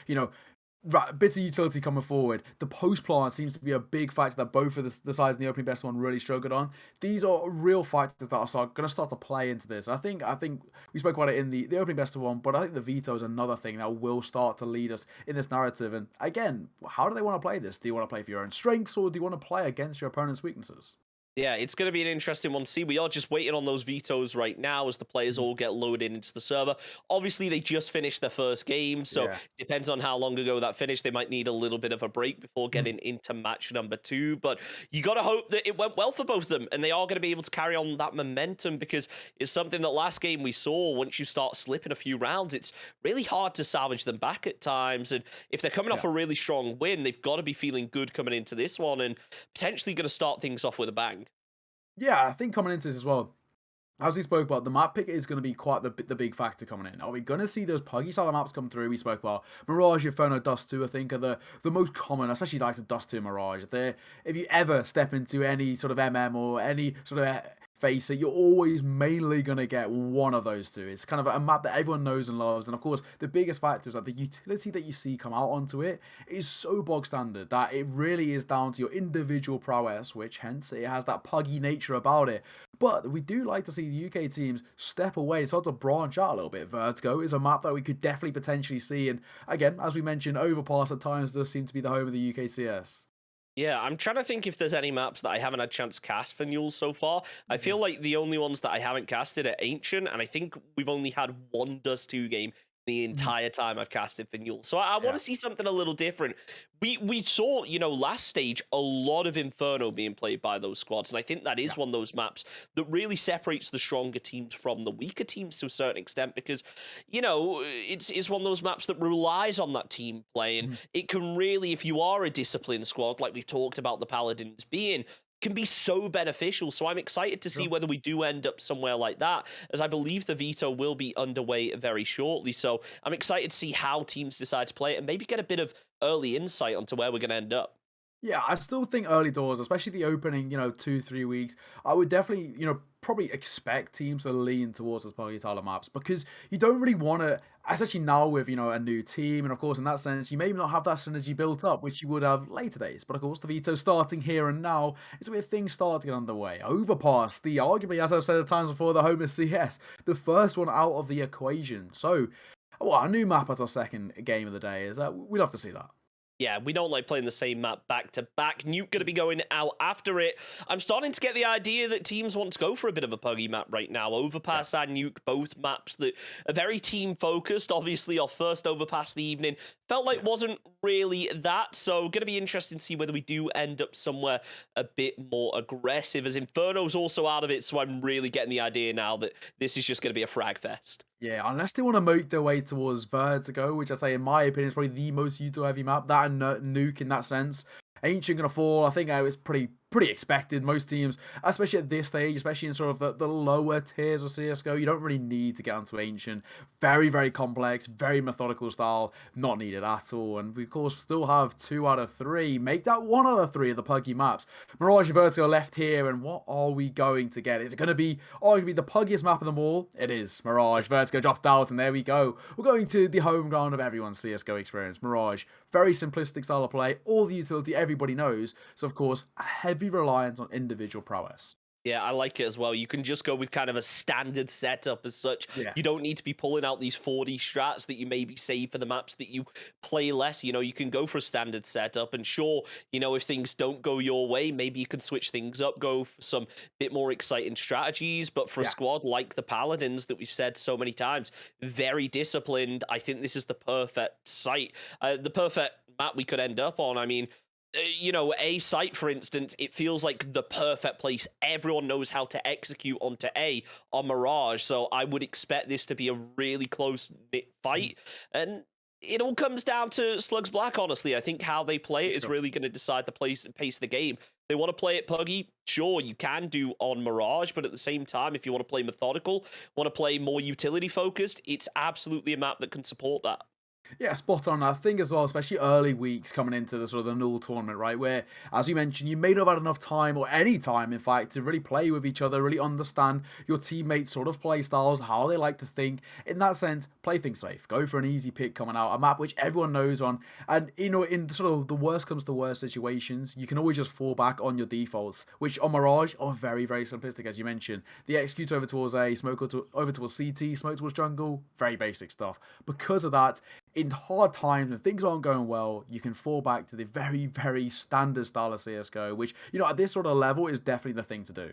Right, bits of utility coming forward. The post plant seems to be a big factor that both of the sides in the opening best one really struggled on. These are real factors that are going to start to play into this. I think we spoke about it in the opening best of one, but I think the veto is another thing that will start to lead us in this narrative. And again, how do they want to play this? Do you want to play for your own strengths, or do you want to play against your opponent's weaknesses? Yeah, it's going to be an interesting one to see. We are just waiting on those vetoes right now as the players all get loaded into the server. Obviously, they just finished their first game, so Yeah. depends on how long ago that finished. They might need a little bit of a break before getting into match number 2, but you got to hope that it went well for both of them, and they are going to be able to carry on that momentum, because it's something that last game we saw, once you start slipping a few rounds, it's really hard to salvage them back at times, and if they're coming off a really strong win, they've got to be feeling good coming into this one, and potentially going to start things off with a bang. Yeah, I think coming into this as well, as we spoke about, the map pick is going to be quite the big factor coming in. Are we going to see those puggy style maps come through? We spoke about Mirage, Inferno, Dust 2, I think, are the most common, especially like the Dust 2 and Mirage. If you ever step into any sort of MM or any sort of face it, you're always mainly going to get one of those two. It's kind of a map that everyone knows and loves. And of course, the biggest factor is that the utility that you see come out onto it is so bog standard that it really is down to your individual prowess, which hence it has that puggy nature about it. But we do like to see the UK teams step away, start to branch out a little bit. Vertigo is a map that we could definitely potentially see. And again, as we mentioned, Overpass at times does seem to be the home of the UKCS. Yeah, I'm trying to think if there's any maps that I haven't had a chance to cast for Newell so far. I feel like the only ones that I haven't casted are Ancient, and I think we've only had one Dust 2 game the entire time I've casted for Newell. So I want to see something a little different. We saw, last stage, a lot of Inferno being played by those squads, and I think that is one of those maps that really separates the stronger teams from the weaker teams to a certain extent, because, it's one of those maps that relies on that team play, and it can really, if you are a disciplined squad, like we've talked about the Paladins being, can be so beneficial. So I'm excited to see whether we do end up somewhere like that, as I believe the veto will be underway very shortly. So I'm excited to see how teams decide to play it and maybe get a bit of early insight onto where we're going to end up. Yeah, I still think early doors, especially the opening, 2, 3 weeks, I would definitely, probably expect teams to lean towards those Poggy Tyler maps, because you don't really want to, especially now with, a new team. And of course, in that sense, you maybe not have that synergy built up, which you would have later days. But of course, the veto starting here and now is where things start to get underway. Overpass, the arguably, as I've said at times before, the home of CS, the first one out of the equation. So, a new map as our second game of the day is, we'd love to see that. Yeah, we don't like playing the same map back to back. Nuke going to be going out after it. I'm starting to get the idea that teams want to go for a bit of a puggy map right now. Overpass and Nuke, both maps that are very team focused. Obviously, our first Overpass of the evening felt like wasn't really that. So going to be interesting to see whether we do end up somewhere a bit more aggressive, as Inferno's also out of it. So I'm really getting the idea now that this is just going to be a frag fest. Yeah, unless they want to make their way towards Vertigo, which I say, in my opinion, is probably the most util-heavy map. That and Nuke in that sense. Ancient going to fall. I think it was pretty expected. Most teams, especially at this stage, especially in sort of the lower tiers of CSGO, you don't really need to get onto Ancient. Very, very complex, very methodical style, not needed at all. And we, of course, still have 2 out of 3. Make that 1 out of 3 of the puggy maps. Mirage and Vertigo left here, and what are we going to get? Is it going to be arguably the puggiest map of them all? It is. Mirage, Vertigo dropped out, and there we go. We're going to the home ground of everyone's CSGO experience. Mirage, very simplistic style of play, all the utility everybody knows. So, of course, a heavy reliance on individual prowess. Yeah, I like it as well. You can just go with kind of a standard setup as such. Yeah. You don't need to be pulling out these 4D strats that you maybe save for the maps that you play less. You can go for a standard setup. And sure, if things don't go your way, maybe you can switch things up, go for some bit more exciting strategies. But for a squad like the Paladins that we've said so many times, very disciplined, I think this is the perfect site, the perfect map we could end up on. I mean, A site, for instance, it feels like the perfect place. Everyone knows how to execute onto A on Mirage, so I would expect this to be a really close-knit fight. And it all comes down to Slugs Black, honestly. I think how they play it is really going to decide the pace of the game. They want to play it puggy, sure, you can do on Mirage, but at the same time, if you want to play methodical, want to play more utility-focused, it's absolutely a map that can support that. Yeah, spot on. I think as well, especially early weeks coming into the sort of the null tournament, right? Where, as you mentioned, you may not have had enough time or any time, in fact, to really play with each other, really understand your teammates' sort of play styles, how they like to think. In that sense, play things safe. Go for an easy pick coming out, a map which everyone knows on. And, you know, in sort of the worst comes to worst situations, you can always just fall back on your defaults, which on Mirage are very, very simplistic, as you mentioned. The execute over towards A, smoke over towards CT, smoke towards jungle, very basic stuff. Because of that, in hard times when things aren't going well, you can fall back to the very, very standard style of CSGO, which, you know, at this sort of level is definitely the thing to do.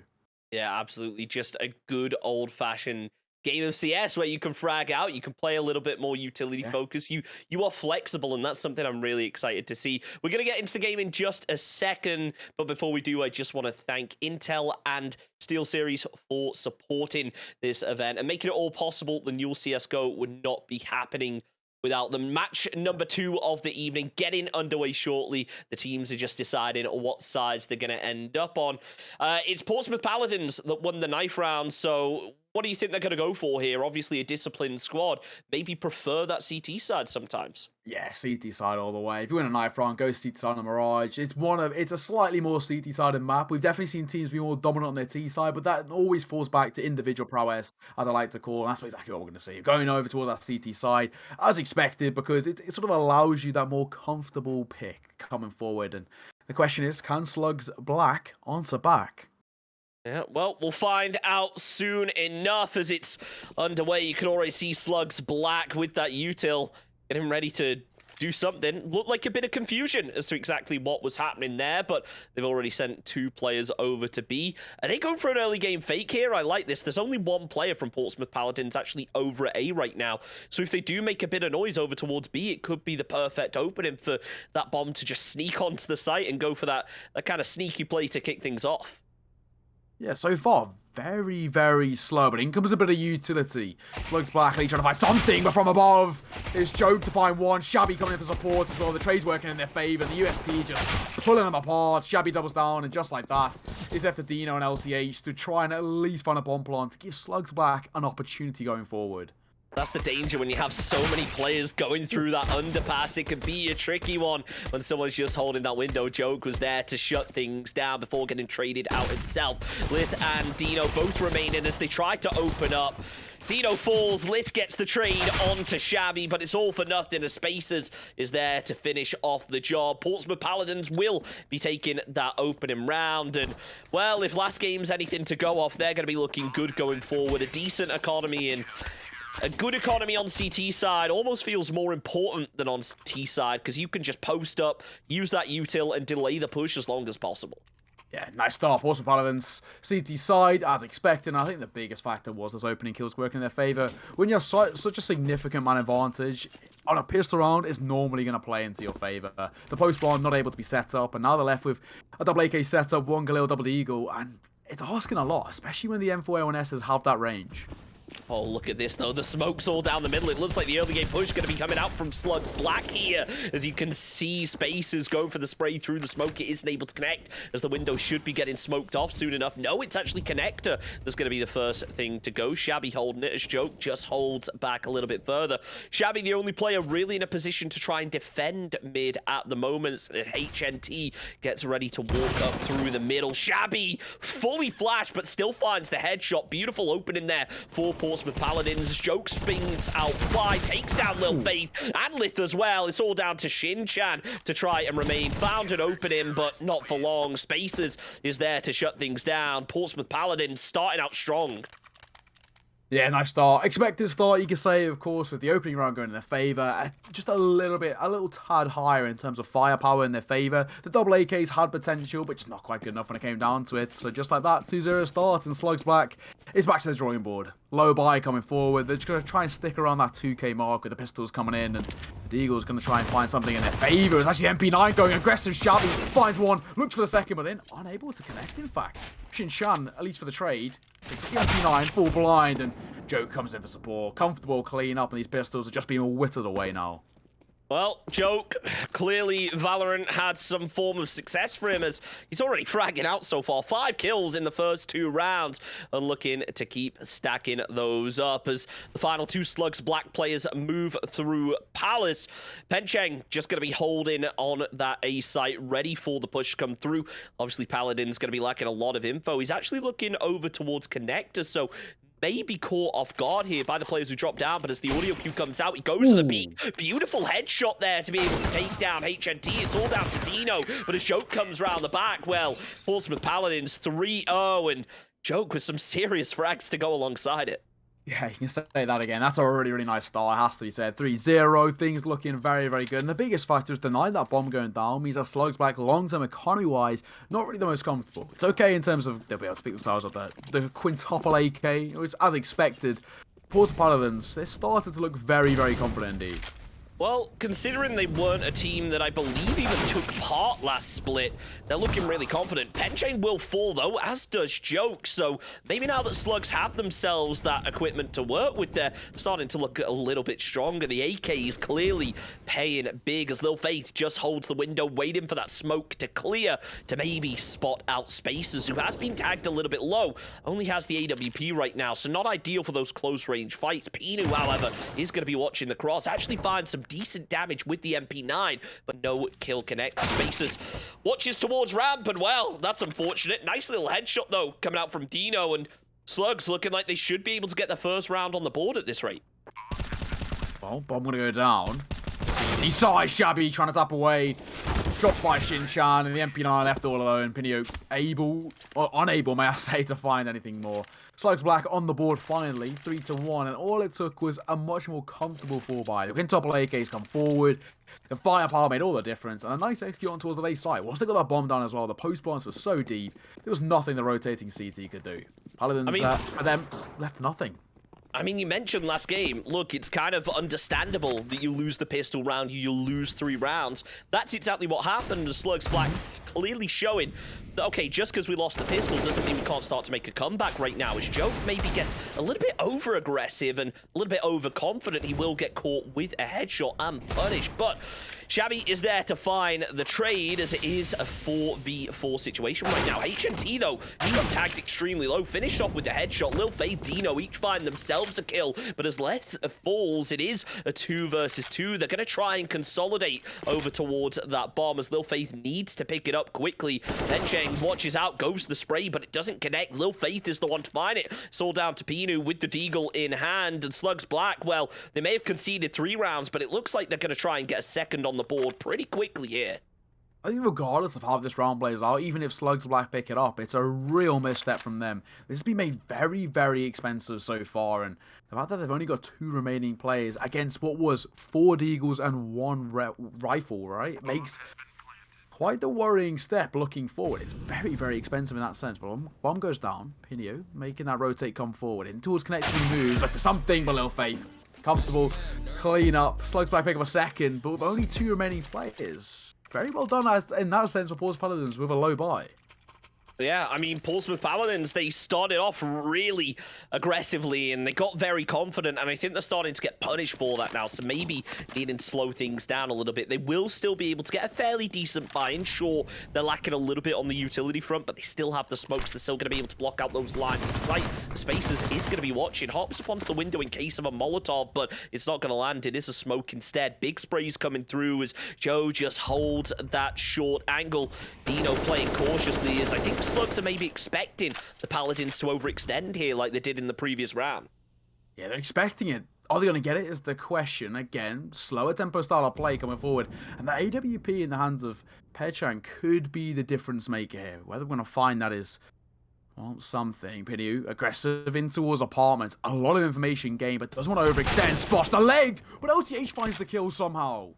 Yeah, absolutely. Just a good old-fashioned game of CS where you can frag out, you can play a little bit more utility focus. You are flexible, and that's something I'm really excited to see. We're going to get into the game in just a second, but before we do, I just want to thank Intel and SteelSeries for supporting this event and making it all possible. The new CSGO would not be happening without the match number 2 of the evening getting underway shortly. The teams are just deciding what sides they're going to end up on. It's Portsmouth Paladins that won the knife round, so what do you think they're going to go for here? Obviously a disciplined squad. Maybe prefer that CT side sometimes. Yeah, CT side all the way. If you win a knife round, go CT side on Mirage. It's a slightly more CT sided map. We've definitely seen teams be more dominant on their T side, but that always falls back to individual prowess, as I like to call, and that's exactly what we're going to see. Going over towards that CT side, as expected, because it sort of allows you that more comfortable pick coming forward. And the question is, can Slugs Black answer back? Yeah, well, we'll find out soon enough as it's underway. You can already see Slugs Black with that util getting ready to do something. Looked like a bit of confusion as to exactly what was happening there, but they've already sent 2 players over to B. Are they going for an early game fake here? I like this. There's only 1 player from Portsmouth Paladins actually over at A right now. So if they do make a bit of noise over towards B, it could be the perfect opening for that bomb to just sneak onto the site and go for that kind of sneaky play to kick things off. Yeah, so far, very, very slow, but in comes a bit of utility. Slugs Black trying to find something, but from above, it's Joke to find one. Shabby coming in for support as well. The trade's working in their favour. The USP just pulling them apart. Shabby doubles down, and just like that, is left to Dino and LTH to try and at least find a bomb plant to give Slugs Black an opportunity going forward. That's the danger when you have so many players going through that underpass. It can be a tricky one when someone's just holding that window. Joke was there to shut things down before getting traded out himself. Lith and Dino both remaining as they try to open up. Dino falls, Lith gets the trade onto Shabby, but it's all for nothing as Spacers is there to finish off the job. Portsmouth Paladins will be taking that opening round, and, well, if last game's anything to go off, they're going to be looking good going forward. A decent economy and a good economy on CT side almost feels more important than on T side because you can just post up, use that util, and delay the push as long as possible. Yeah, nice start. Portsmouth Paladins, CT side, as expected. And I think the biggest factor was those opening kills working in their favour. When you have such a significant man advantage, on a pistol round, it's normally going to play into your favour. The post one not able to be set up, and now they're left with a double AK setup, 1 Galil, double Eagle, and it's asking a lot, especially when the M4A1Ss have that range. Oh, look at this, though. The smoke's all down the middle. It looks like the early game push is going to be coming out from Slugs Black here. As you can see, Spacers going for the spray through the smoke. It isn't able to connect, as the window should be getting smoked off soon enough. No, it's actually Connector that's going to be the first thing to go. Shabby holding it as Joke just holds back a little bit further. Shabby, the only player really in a position to try and defend mid at the moment. HNT gets ready to walk up through the middle. Shabby, fully flashed, but still finds the headshot. Beautiful opening there for Portsmouth Paladins. Joke spins out wide, takes down Lil Faith and Lith as well. It's all down to Shin-Chan to try and remain. Found an opening, but not for long. Spacers is there to shut things down. Portsmouth Paladins starting out strong. Yeah, nice start. Expected start, you can say, of course, with the opening round going in their favour. Just a little tad higher in terms of firepower in their favour. The double AKs had potential, but just not quite good enough when it came down to it. So just like that, 2-0 start, and Slugs Black is back to the drawing board. Low buy coming forward. They're just going to try and stick around that 2k mark with the pistols coming in, and the Eagle's going to try and find something in their favour. It's actually MP9 going aggressive. Shabby finds one, looks for the second, but then unable to connect, in fact. Shin-Chan, at least for the trade, takes the MP9, full blind, and Joke comes in for support. Comfortable clean up, and these pistols are just being whittled away now. Well, Joke, clearly Valorant had some form of success for him as he's already fragging out so far. 5 kills in the first 2 rounds and looking to keep stacking those up as the final 2 Slugs Black players move through Palace. Pencheng just going to be holding on that A site, ready for the push to come through. Obviously, Paladin's going to be lacking a lot of info. He's actually looking over towards Connector, so may be caught off guard here by the players who drop down, but as the audio cue comes out, he goes to the peak. Beautiful headshot there to be able to take down HNT. It's all down to Dino, but as Joke comes round the back, well, Portsmouth Paladins 3-0, and Joke with some serious frags to go alongside it. Yeah, you can say that again. That's a really, really nice start, it has to be said. 3-0, things looking very, very good. And the biggest factor is denying that bomb going down means that Slugs Black, long-term economy-wise, not really the most comfortable. It's okay in terms of they'll be able to pick themselves up there. The quintuple AK, which, as expected, Portsmouth Paladins, they started to look very, very confident indeed. Well, considering they weren't a team that I believe even took part last split, they're looking really confident. Penchain will fall, though, as does Joke, so maybe now that Slugs have themselves that equipment to work with, they're starting to look a little bit stronger. The AK is clearly paying big as Lil Faith just holds the window, waiting for that smoke to clear to maybe spot out Spacers, who has been tagged a little bit low, only has the AWP right now, so not ideal for those close-range fights. Pinu, however, is going to be watching the cross, actually finds some decent damage with the MP9, but no kill connect. Spacers watches towards ramp, and well, that's unfortunate. Nice little headshot, though, coming out from Dino, and Slugs looking like they should be able to get the first round on the board at this rate. Well, bomb gonna go down. He saw Shabby trying to tap away. Dropped by Shinchan, and the MP9 left all alone. Pinio unable, may I say, to find anything more. Slugs Black on the board finally, 3-1, and all it took was a much more comfortable 4-buy. The quintuple AKs come forward. The firepower made all the difference, and a nice execute on towards the A side. Once they got that bomb down as well, the post blast was so deep, there was nothing the rotating CT could do. Paladins, for them, left nothing. I mean, you mentioned last game, look, it's kind of understandable that you lose the pistol round, you lose 3 rounds. That's exactly what happened, and Slugs Black's clearly showing that, okay, just because we lost the pistol doesn't mean we can't start to make a comeback right now. As Joke maybe gets a little bit over-aggressive and a little bit overconfident, he will get caught with a headshot and punished, but Shabby is there to find the trade as it is a 4v4 situation right now. HNT, though, he got tagged extremely low, finished off with the headshot. Lil Faith, Dino each find themselves a kill, but as Leth falls, it is a 2 versus 2. They're going to try and consolidate over towards that bomb as Lil Faith needs to pick it up quickly. Pencheng watches out, goes to the spray, but it doesn't connect. Lil Faith is the one to find it. It's all down to Pinu with the deagle in hand, and Slugs Black, well, they may have conceded 3 rounds, but it looks like they're going to try and get a second on the board pretty quickly here. I think regardless of how this round plays out, even if Slugs Black pick it up, it's a real misstep from them. This has been made very, very expensive so far, and the fact that they've only got 2 remaining players against what was 4 deagles and 1 rifle, right? It makes quite the worrying step looking forward. It's very, very expensive in that sense, but bomb goes down. Pinio making that rotate come forward. In towards connection moves, like something below Faith. Comfortable, clean up. Slugs Black pick up a second, but with only 2 remaining players. Very well done in that sense for Portsmouth Paladins with a low buy. Yeah, I mean, Portsmouth Paladins, they started off really aggressively and they got very confident, and I think they're starting to get punished for that now, so maybe needing to slow things down a little bit. They will still be able to get a fairly decent buy-in. Sure, they're lacking a little bit on the utility front, but they still have the smokes. They're still going to be able to block out those lines of sight. Spacers is going to be watching. Hops up onto the window in case of a Molotov, but it's not going to land. It is a smoke instead. Big sprays coming through as Joe just holds that short angle. Dino playing cautiously as I think Slugs are maybe expecting the Paladins to overextend here like they did in the previous round. Yeah, they're expecting it. Are they going to get it is the question. Again, slower tempo style of play coming forward. And the AWP in the hands of Pechan could be the difference maker here. Whether we're going to find that is, well, something. Pinu, aggressive in towards apartments. A lot of information gained, but doesn't want to overextend. Spots the leg, but LTH finds the kill somehow.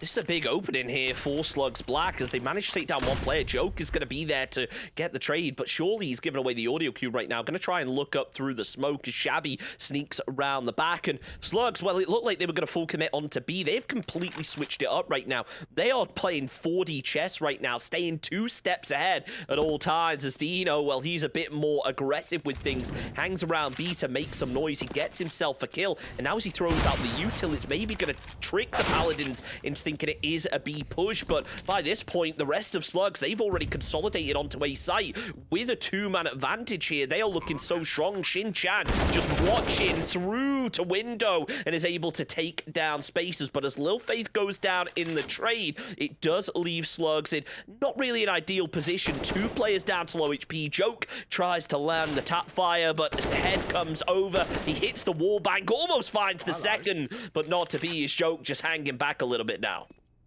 This is a big opening here for Slugs Black as they manage to take down one player. Joke is going to be there to get the trade, but surely he's giving away the audio cue right now. Going to try and look up through the smoke as Shabby sneaks around the back. And Slugs, well, it looked like they were going to full commit onto B. They've completely switched it up right now. They are playing 4D chess right now, staying 2 steps ahead at all times as Dino, well, he's a bit more aggressive with things. Hangs around B to make some noise. He gets himself a kill. And now as he throws out the util, it's maybe going to trick the Paladins into thinking it is a B push, but by this point, the rest of Slugs, they've already consolidated onto a site with a 2-man advantage here. They are looking so strong. Shin-Chan just watching through to window and is able to take down Spacers, but as Lil Faith goes down in the trade, it does leave Slugs in not really an ideal position. 2 players down to low HP. Joke tries to land the tap fire, but as the head comes over, he hits the wall bank, almost finds the second, but not to be. His Joke just hanging back a little bit now.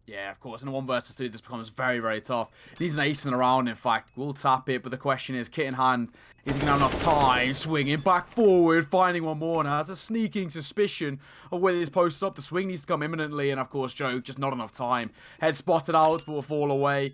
Yeah, of course. In a 1 versus 2, this becomes very, very tough. Needs an ace in the round, in fact. We'll tap it, but the question is, kit in hand, is he going to have enough time? Swinging back forward, finding one more, and has a sneaking suspicion of where this posts up. The swing needs to come imminently, and of course, Joke, just not enough time. Head spotted out, but will fall away.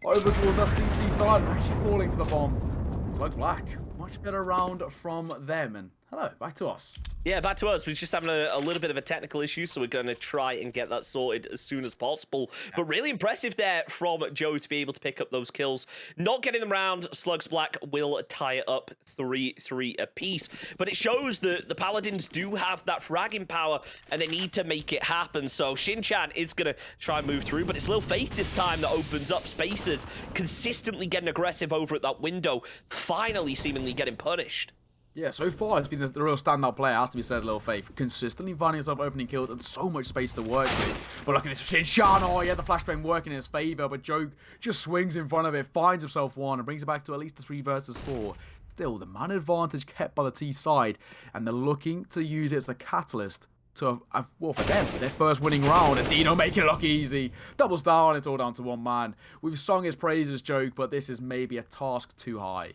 Over towards that CT side, and actually falling to the bomb. Slugs Black. Much better round from them, and hello, back to us. Yeah, back to us. We're just having a little bit of a technical issue, so we're going to try and get that sorted as soon as possible. But really impressive there from Joe to be able to pick up those kills. Not getting them round, Slugs Black will tie it up 3-3 apiece. But it shows that the Paladins do have that fragging power, and they need to make it happen. So Shin-Chan is going to try and move through, but it's Lil Faith this time that opens up spaces, consistently getting aggressive over at that window, finally seemingly getting punished. Yeah, so far it's been the real standout player, has to be said, Lil Faith. Consistently finding himself opening kills and so much space to work with. But look at this Shin-Chan, oh yeah, the flashbang working in his favour, but Joke just swings in front of it, finds himself one, and brings it back to at least the 3 versus 4. Still, the man advantage kept by the T side, and they're looking to use it as the catalyst to, well, for them, their first winning round, and Dino making it look easy. Doubles down, it's all down to 1 man. We've sung his praises, Joke, but this is maybe a task too high.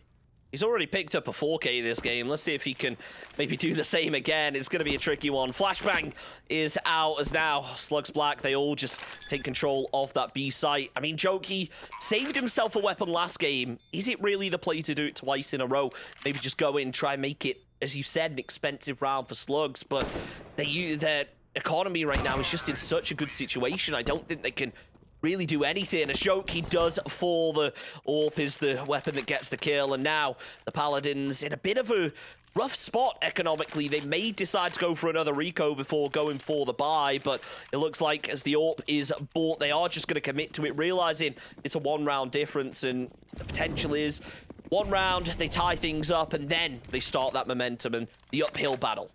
He's already picked up a 4K this game. Let's see if he can maybe do the same again. It's going to be a tricky one. Flashbang is out as now Slugs Black, they all just take control of that B site. I mean, Joke, he saved himself a weapon last game. Is it really the play to do it twice in a row? Maybe just go in, try and make it, as you said, an expensive round for Slugs, but their economy right now is just in such a good situation. I don't think they can really do anything. A Joke, he does fall. The AUE is the weapon that gets the kill, and now the Paladins in a bit of a rough spot economically. They may decide to go for another Rico before going for the buy, but it looks like as the AUE is bought, they are just going to commit to it, realizing it's a 1-round difference, and the potential is 1 round, they tie things up, and then they start that momentum and the uphill battle.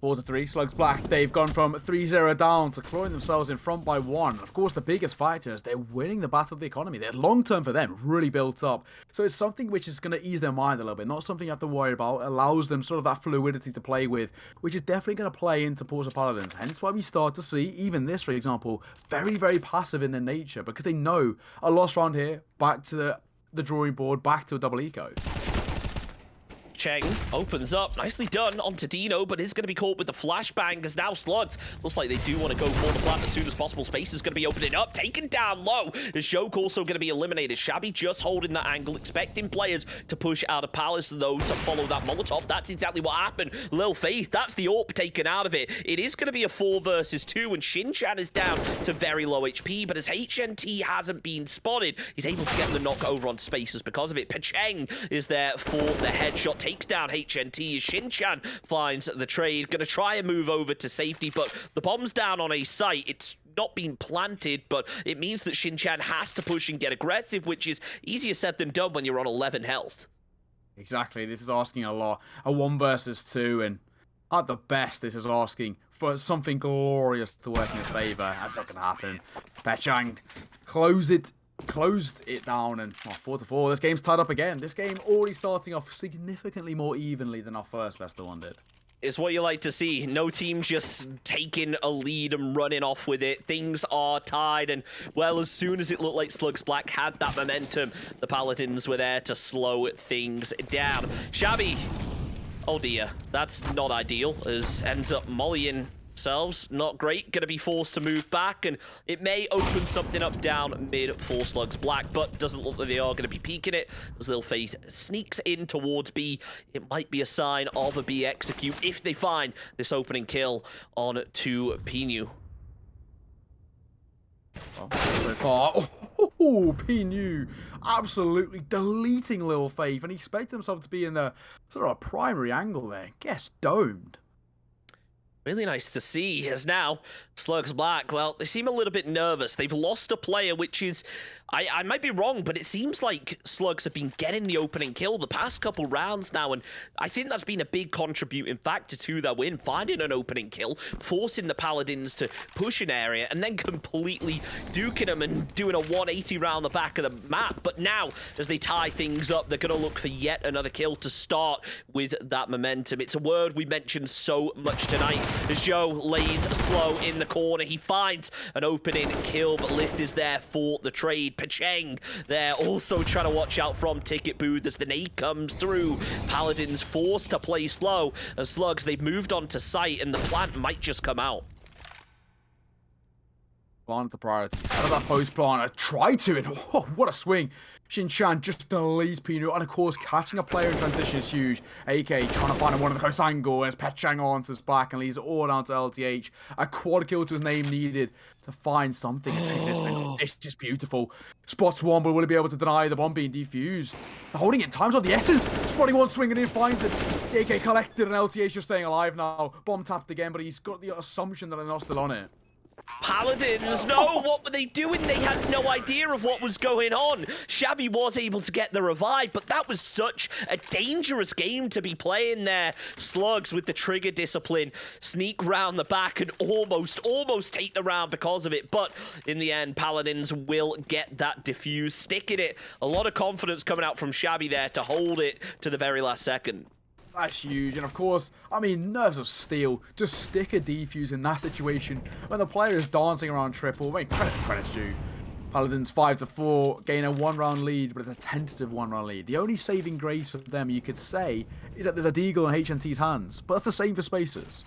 4-3, Slugs Black, they've gone from 3-0 down to clawing themselves in front by 1. Of course, the biggest factor is they're winning the battle of the economy. They're long-term for them, really built up. So it's something which is going to ease their mind a little bit, not something you have to worry about. It allows them sort of that fluidity to play with, which is definitely going to play into Porter Paladins. Hence why we start to see, even this, for example, very, very passive in their nature, because they know a loss round here, back to the drawing board, back to a double eco. Cheng opens up, nicely done onto Dino, but is going to be caught with the flashbang as now Slugs looks like they do want to go for the plant as soon as possible. Space is going to be opening up, taken down low. Is Joke also going to be eliminated? Shabby just holding that angle, expecting players to push out of Palace though to follow that Molotov. That's exactly what happened. Lil Faith, that's the AUE taken out of it. It is going to be a 4 versus 2, and Shin-Chan is down to very low HP, but as HNT hasn't been spotted, he's able to get the knock over on Spaces because of it. Pacheng is there for the headshot, takes down HNT as Shin-Chan finds the trade. Going to try and move over to safety, but the bomb's down on a site. It's not been planted, but it means that Shin-Chan has to push and get aggressive, which is easier said than done when you're on 11 health. Exactly, this is asking a lot. A 1 versus 2, and at the best, this is asking for something glorious to work in his favour. That's not going to happen. Pacheng closed it down, and 4-4. This game's tied up again. This game already starting off significantly more evenly than our first best of 1 did. It's what you like to see. No team just taking a lead and running off with it. Things are tied, and well, as soon as it looked like Slugs Black had that momentum, the Paladins were there to slow things down. Shabby, oh dear, that's not ideal, as ends up mollying themselves. Not great. Going to be forced to move back, and it may open something up down mid for Slugs Black, but doesn't look like they are going to be peeking it as Lil Faith sneaks in towards B. It might be a sign of a B execute if they find this opening kill on to Pinu. Well, so far, Pinu absolutely deleting Lil Faith, and he expected himself to be in the sort of a primary angle there. Guess domed. Really nice to see, as now Slugs Black, well, they seem a little bit nervous. They've lost a player, which is, I might be wrong, but it seems like Slugs have been getting the opening kill the past couple rounds now, and I think that's been a big contributing factor to their win, finding an opening kill, forcing the Paladins to push an area, and then completely duking them and doing a 180 round the back of the map. But now, as they tie things up, they're going to look for yet another kill to start with that momentum. It's a word we mentioned so much tonight, as Joe lays slow in the corner. He finds an opening kill, but Lift is there for the trade. Pacheng there also trying to watch out from Ticket Booth as the nade comes through. Paladins forced to play slow as Slugs, they've moved on to site, and the plant might just come out. Plant the priority. Set up that post plant. Try to it. Oh, what a swing. Shin-Chan just deletes Pinu, and of course, catching a player in transition is huge. AK trying to find one of the close angle, as Pacheng answers back and leaves it all down to LTH. A quad kill to his name needed to find something. This is beautiful. Spots one, but will he be able to deny the bomb being defused? Holding it, time's of the essence. Spotting one, swinging in, finds it. AK collected, and LTH just staying alive now. Bomb tapped again, but he's got the assumption that they're not still on it. Paladins, no, what were they doing? They had no idea of what was going on. Shabby was able to get the revive, but that was such a dangerous game to be playing there. Slugs with the trigger discipline, sneak round the back and almost take the round because of it. But in the end, Paladins will get that diffuse, sticking it. A lot of confidence coming out from Shabby there to hold it to the very last second. That's huge, and of course, I mean, nerves of steel. Just stick a defuse in that situation when the player is dancing around triple. Make credit's due. Paladins 5-4, gain a 1-round lead, but it's a tentative 1-round lead. The only saving grace for them, you could say, is that there's a deagle in HNT's hands, but that's the same for Spacers.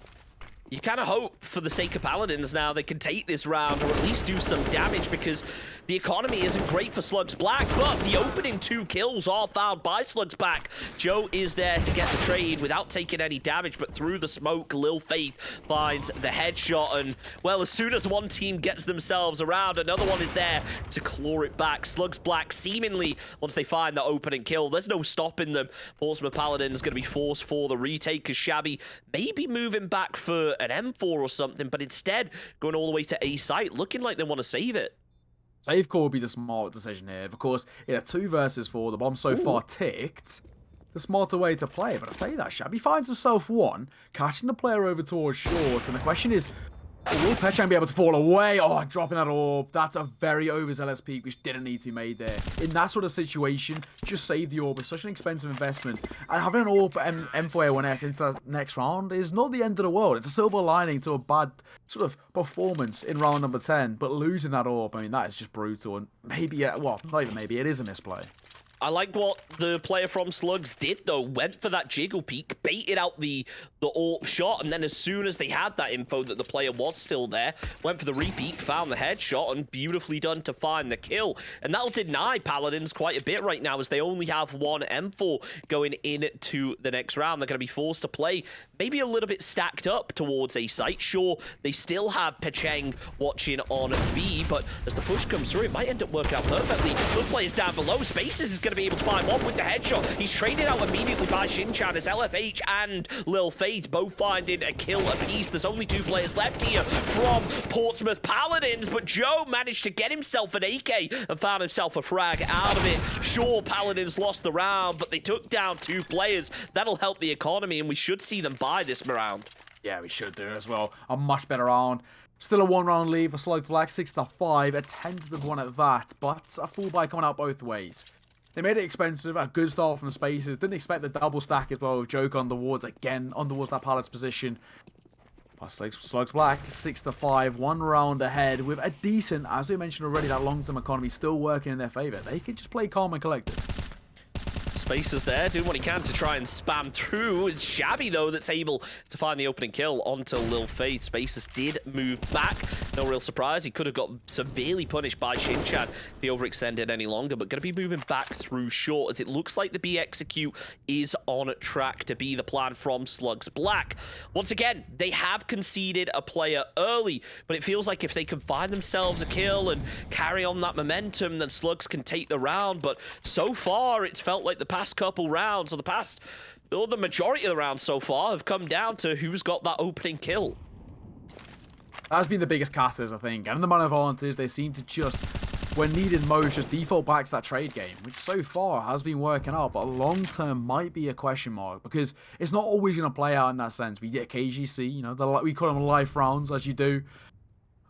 You kind of hope, for the sake of Paladins now, they can take this round or at least do some damage, because the economy isn't great for Slugs Black, but the opening 2 kills are found by Slugs Black. Joe is there to get the trade without taking any damage, but through the smoke, Lil Faith finds the headshot, and, well, as soon as one team gets themselves around, another one is there to claw it back. Slugs Black, seemingly, once they find the opening kill, there's no stopping them. Portsmouth Paladins going to be forced for the retake, because Shabby may be moving back for an M4 or something, but instead going all the way to A site, looking like they want to save it. Save call would be the smart decision here. Of course, in a 2 versus 4, the bomb so far ticked. The smarter way to play, but I say that, Shabby finds himself one, catching the player over towards short, and the question is, will Pechang be able to fall away? Oh, dropping that orb. That's a very overzealous peak, which didn't need to be made there. In that sort of situation, just save the orb. It's such an expensive investment. And having an orb M4A1S into that next round is not the end of the world. It's a silver lining to a bad sort of performance in round number 10. But losing that orb, I mean, that is just brutal. And maybe, well, not even maybe, it is a misplay. I like what the player from Slugs did, though. Went for that jiggle peek, baited out the AUE shot, and then as soon as they had that info that the player was still there, went for the repeat, found the headshot, and beautifully done to find the kill. And that'll deny Paladins quite a bit right now, as they only have one M4 going into the next round. They're going to be forced to play maybe a little bit stacked up towards A site. Sure, they still have Pecheng watching on B, but as the push comes through, it might end up working out perfectly. Those players down below, Spaces is going to be able to find one with the headshot. He's traded out immediately by Shin-Chan as LFH and Lil Faith both finding a kill apiece. There's only 2 players left here from Portsmouth Paladins, but Joe managed to get himself an AK and found himself a frag out of it. Sure, Paladins lost the round, but they took down 2 players. That'll help the economy, and we should see them buy this round. Yeah, we should do as well. A much better round. Still a 1-round lead for Slugs Black, 6-5, a tentative one at that, but a full buy coming out both ways. They made it expensive, a good start from Spaces. Didn't expect the double stack as well with Joke on the wards again, on towards that Pallet's position. Plus Slugs Black, 6-5, 1 round ahead with a decent, as we mentioned already, that long-term economy still working in their favour. They could just play calm and collected. Spaces there, doing what he can to try and spam through. It's Shabby, though, that's able to find the opening kill onto Lil Faith. Spaces did move back. No real surprise. He could have got severely punished by Shinchan if he overextended any longer, but going to be moving back through short, as it looks like the B execute is on track to be the plan from Slugs Black. Once again, they have conceded a player early, but it feels like if they can find themselves a kill and carry on that momentum, then Slugs can take the round. But so far, it's felt like the past couple rounds, or the majority of the rounds so far, have come down to who's got that opening kill. That's been the biggest catalyst, I think. And the man advantage, they seem to just, when needed most, just default back to that trade game, which so far has been working out, but long term might be a question mark, because it's not always going to play out in that sense. We occasionally see, you know, we call them life rounds, as you do,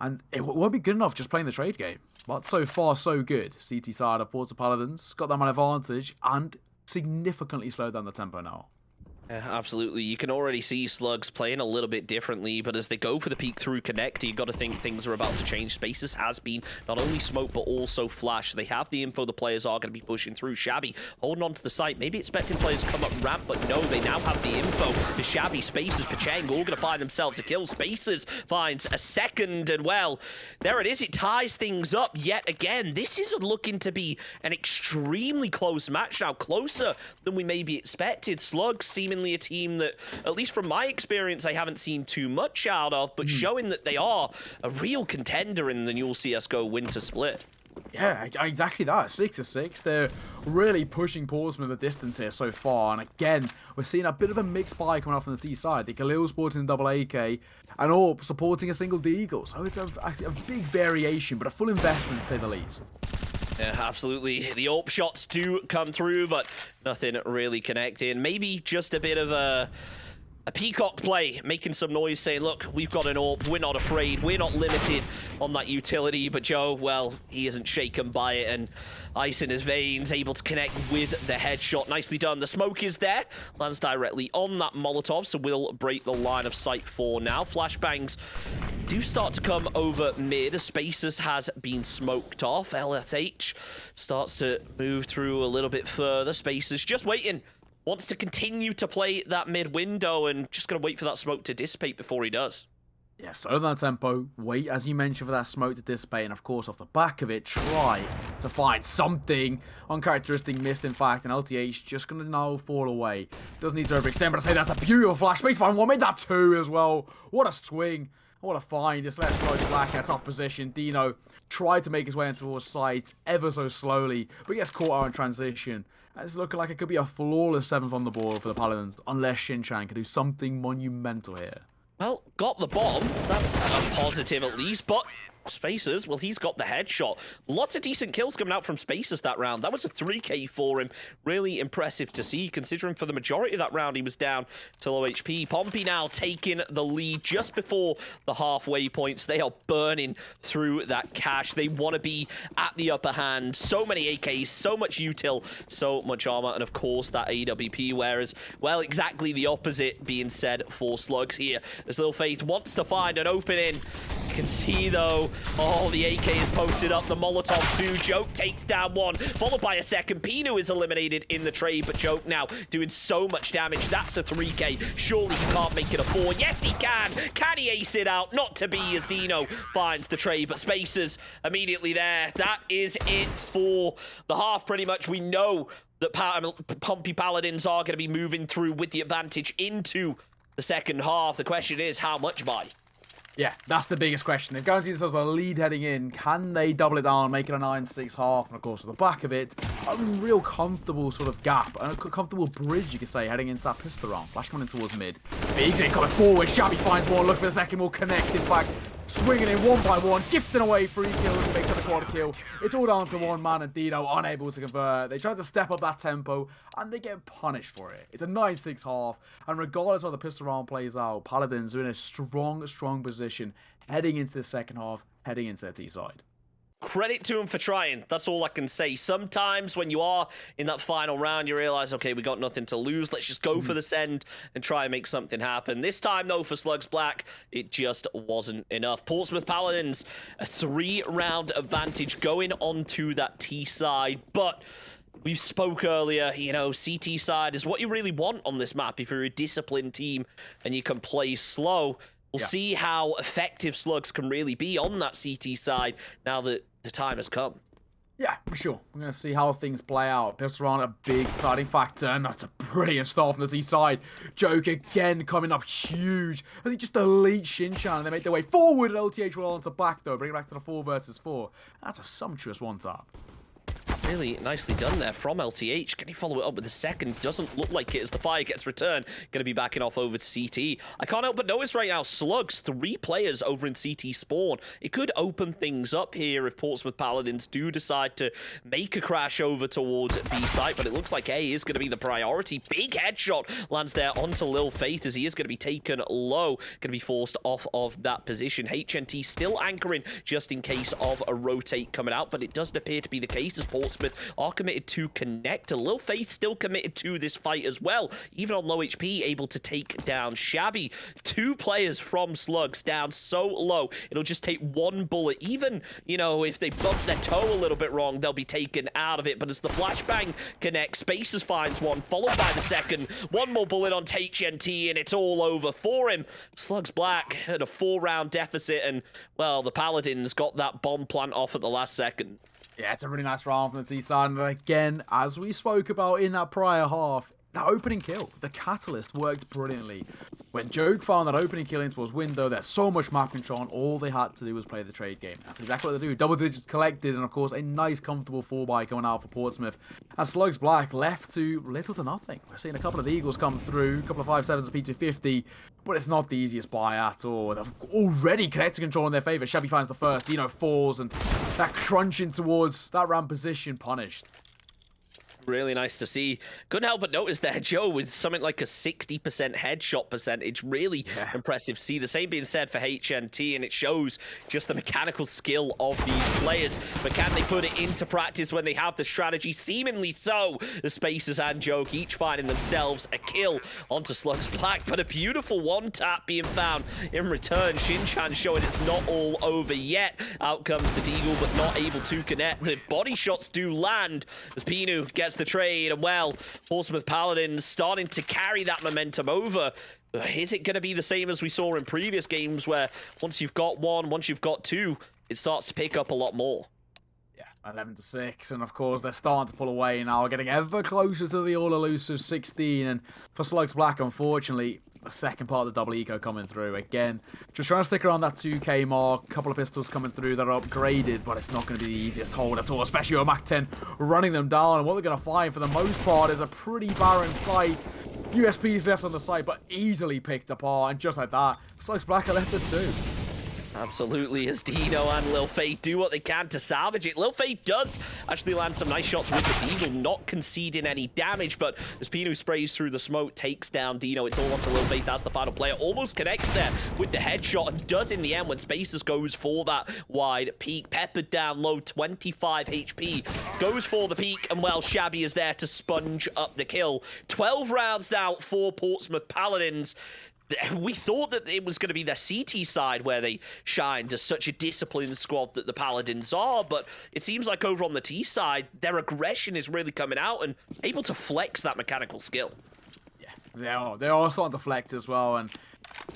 and it won't be good enough just playing the trade game. But so far, so good. CT side of Porter Paladins got that man advantage and significantly slowed down the tempo now. Yeah, absolutely. You can already see Slugs playing a little bit differently, but as they go for the peek through Connect, you've got to think things are about to change. Spaces has been not only smoke, but also flash. They have the info the players are going to be pushing through. Shabby holding on to the site, maybe expecting players to come up ramp, but no, they now have the info. The Shabby, Spaces, Pachang all going to find themselves a kill. Spaces finds a second, and well, there it is. It ties things up yet again. This is looking to be an extremely close match now, closer than we maybe expected. Slugs seemingly a team that, at least from my experience, I haven't seen too much out of, but showing that they are a real contender in the new CSGO winter split. Yeah, exactly that. 6-6. They're really pushing Portsmouth the distance here so far. And again, we're seeing a bit of a mixed buy coming off from the C side. The Khalil sporting double AK and AUE supporting a single Deagle. So it's a big variation, but a full investment, to say the least. Yeah, absolutely. The AUE shots do come through, but nothing really connecting. Maybe just a bit of a peacock play, making some noise, saying, look, we've got an AUE, we're not afraid, we're not limited on that utility. But Joe, well, he isn't shaken by it, and ice in his veins, able to connect with the headshot. Nicely done. The smoke is there, lands directly on that Molotov, so we'll break the line of sight for now. Flashbangs do start to come over mid. Spaces has been smoked off. LSH starts to move through a little bit further. Spaces just waiting. Wants to continue to play that mid window, and just going to wait for that smoke to dissipate before he does. Yeah, slow down tempo, wait, as you mentioned, for that smoke to dissipate, and of course, off the back of it, try to find something uncharacteristic missed, in fact, and LTH just going to now fall away. Doesn't need to overextend, but I say that's a beautiful flash. Space find one, made that two as well. What a swing. What a find. Just left Slugs Black in a tough position. Dino tried to make his way in towards sight ever so slowly, but gets caught out in transition. And it's looking like it could be a flawless 7th on the board for the Paladins, unless Shinchan can do something monumental here. Well, got the bomb. That's a positive at least, but Spaces, well, he's got the headshot. Lots of decent kills coming out from Spaces that round. That was a 3K for him. Really impressive to see, considering for the majority of that round he was down to low HP. Pompey now taking the lead just before the halfway points. They are burning through that cash. They want to be at the upper hand. So many AKs, so much util, so much armor, and of course that AWP, whereas, well, exactly the opposite being said for Slugs here. As Lil Faith wants to find an opening. You can see, though, oh, the AK is posted up. The Molotov 2. Joke takes down one, followed by a second. Pino is eliminated in the trade, but Joke now doing so much damage. That's a 3K. Surely he can't make it a 4. Yes, he can. Can he ace it out? Not to be, as Dino finds the trade, but Spaces immediately there. That is it for the half, pretty much. We know that Pompey Paladins are going to be moving through with the advantage into the second half. The question is, how much by? Yeah, that's the biggest question. They've guaranteed themselves a lead heading in. Can they double it down, make it a 9-6 half? And of course, at the back of it, a real comfortable sort of gap, a comfortable bridge, you could say, heading into that pistol round. Flash coming in towards mid. Eagerly coming forward. Shabby finds one. Look for the second. Will connect. In fact, swinging in one by one, gifting away 3 kills, makes it a quad kill. It's all down to one man, and Dino unable to convert. They try to step up that tempo, and they get punished for it. It's a 9-6 half, and regardless of how the pistol round plays out, Paladins are in a strong position heading into the second half, heading into their T side. Credit to him for trying. That's all I can say. Sometimes when you are in that final round, you realize, okay, we got nothing to lose. Let's just go for the send and try and make something happen. This time, though, for Slugs Black, it just wasn't enough. Portsmouth Paladins, a 3-round advantage going on to that T side, but We spoke earlier, you know, CT side is what you really want on this map if you're a disciplined team and you can play slow. We'll see how effective Slugs can really be on that CT side now that the time has come. Yeah, for sure. We're going to see how things play out. Pistol around a big deciding factor, and that's a brilliant start from the T side. Joke again coming up huge as he just deletes Shinchan, and they make their way forward. LTH will onto back, though, bring it back to the 4 versus 4. That's a sumptuous one-tap. Really nicely done there from LTH. Can he follow it up with a second? Doesn't look like it as the fire gets returned. Going to be backing off over to CT. I can't help but notice right now, Slugs, 3 players over in CT spawn. It could open things up here if Portsmouth Paladins do decide to make a crash over towards B site, but it looks like A is going to be the priority. Big headshot lands there onto Lil Faith as he is going to be taken low. Going to be forced off of that position. HNT still anchoring just in case of a rotate coming out, but it doesn't appear to be the case as Portsmouth are committed to connect. Lil Faith still committed to this fight as well, even on low HP, able to take down Shabby. 2 players from Slugs down so low, it'll just take 1 bullet. Even, you know, if they bump their toe a little bit wrong, they'll be taken out of it. But as the flashbang connects, Spaces finds one, followed by the second. 1 more bullet on HNT, and it's all over for him. Slugs Black at a 4-round deficit, and, well, the Paladins got that bomb plant off at the last second. Yeah, it's a really nice round from the T side. And again, as we spoke about in that prior half, that opening kill, the catalyst worked brilliantly. When Joke found that opening kill into his window, there's so much map control, and all they had to do was play the trade game. That's exactly what they do. Double digits collected, and of course, a nice, comfortable 4-buy coming out for Portsmouth. And Slugs Black left to little to nothing. We're seeing a couple of Eagles come through, a couple of 5.7s of P250, but it's not the easiest buy at all. They've already connected control in their favor. Shabby finds the first, Dino falls, and that crunching towards that ramp position punished. Really nice to see. Couldn't help but notice there, Joe, with something like a 60% headshot percentage. Really impressive. See, the same being said for HNT, and it shows just the mechanical skill of these players. But can they put it into practice when they have the strategy? Seemingly so. The Spacers and Joke each finding themselves a kill onto Slugs Black, but a beautiful one-tap being found in return. Shinchan showing it's not all over yet. Out comes the Deagle, but not able to connect. The body shots do land as Pinu gets the trade, and well, Portsmouth Paladins starting to carry that momentum over. Is it going to be the same as we saw in previous games where once you've got 1, once you've got 2, it starts to pick up a lot more? Yeah, 11-6, and of course they're starting to pull away now, getting ever closer to the all-elusive 16, and for Slugs Black, unfortunately, the second part of the double eco coming through. Again, just trying to stick around that 2k mark. A couple of pistols coming through that are upgraded, but it's not going to be the easiest hold at all, especially with Mac 10 running them down. And what they're going to find for the most part is a pretty barren site. USPs left on the site, but easily picked apart. And just like that, Slugs Black are left at 2. Absolutely, as Dino and Lil Faith do what they can to salvage it. Lil Faith does actually land some nice shots with the Deagle, not conceding any damage, but as Pinu sprays through the smoke, takes down Dino. It's all onto Lil Faith as the final player. Almost connects there with the headshot, and does in the end when Spaces goes for that wide peak. Peppered down low, 25 HP. Goes for the peak, and well, Shabby is there to sponge up the kill. 12 rounds now for Portsmouth Paladins. We thought that it was going to be their CT side where they shined as such a disciplined squad that the Paladins are, but it seems like over on the T side, their aggression is really coming out and able to flex that mechanical skill. Yeah, they are starting to flex as well, and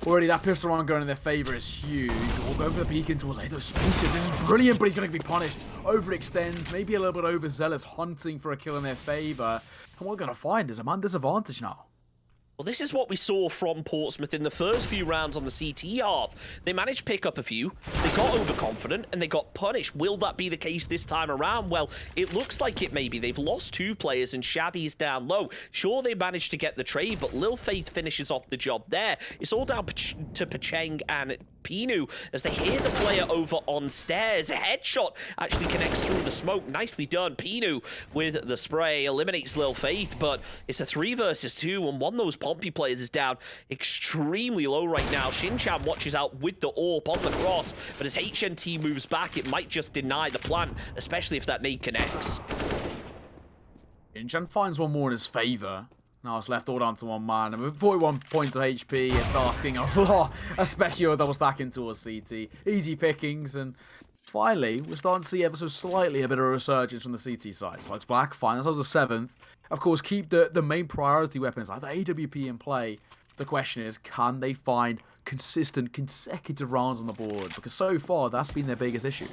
already that pistol round going in their favor is huge. We'll go for the peek towards those Spaces. This is brilliant, but he's going to be punished. Overextends, maybe a little bit overzealous, hunting for a kill in their favor. And what we're going to find is a man disadvantage now. Well, this is what we saw from Portsmouth in the first few rounds on the CT half. They managed to pick up a few, they got overconfident, and they got punished. Will that be the case this time around? Well, it looks like it may be. They've lost 2 players, and Shabby's down low. Sure, they managed to get the trade, but Lil Faith finishes off the job there. It's all down to Pacheng and Pinu as they hear the player over on stairs. A headshot actually connects through the smoke. Nicely done. Pinu with the spray eliminates Lil Faith, but it's a 3 versus 2, and one of those Pompey players is down extremely low right now. Shinchan watches out with the AWP on the cross, but as HNT moves back, it might just deny the plant, especially if that nade connects. Shinchan finds one more in his favor. Now it's left all down to one man, and with 41 points of HP, it's asking a lot, especially with double stacking towards CT. Easy pickings, and Finally, we're starting to see ever so slightly a bit of a resurgence from the CT side. Slugs Black find themselves a 7th. Of course, keep the main priority weapons like the AWP in play. The question is, can they find consistent, consecutive rounds on the board? Because so far, that's been their biggest issue.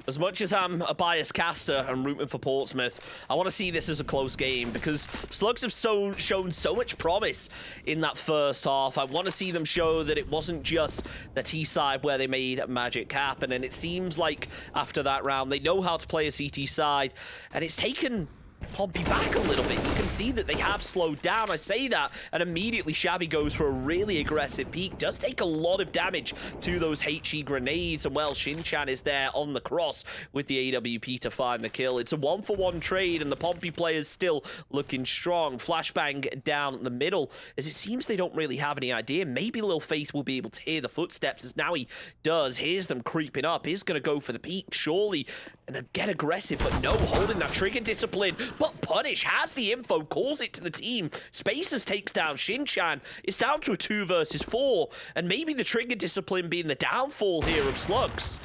As much as I'm a biased caster and rooting for Portsmouth, I want to see this as a close game because Slugs have shown so much promise in that first half. I want to see them show that it wasn't just the T side where they made magic happen, and it seems like after that round, they know how to play a CT side, and it's taken Pompey back a little bit. You can see that they have slowed down. I say that, and immediately Shabby goes for a really aggressive peek. Does take a lot of damage to those HE grenades, and well, Shinchan is there on the cross with the AWP to find the kill. It's a 1-for-1 trade, and the Pompey players still looking strong. Flashbang down the middle, as it seems they don't really have any idea. Maybe Lil Face will be able to hear the footsteps, as now he does. Hears them creeping up. He's going to go for the peek, surely, and get aggressive, but no, holding that trigger discipline. But Punish has the info, calls it to the team. Spacers takes down Shinchan. It's down to a 2 versus 4, and maybe the trigger discipline being the downfall here of Slugs.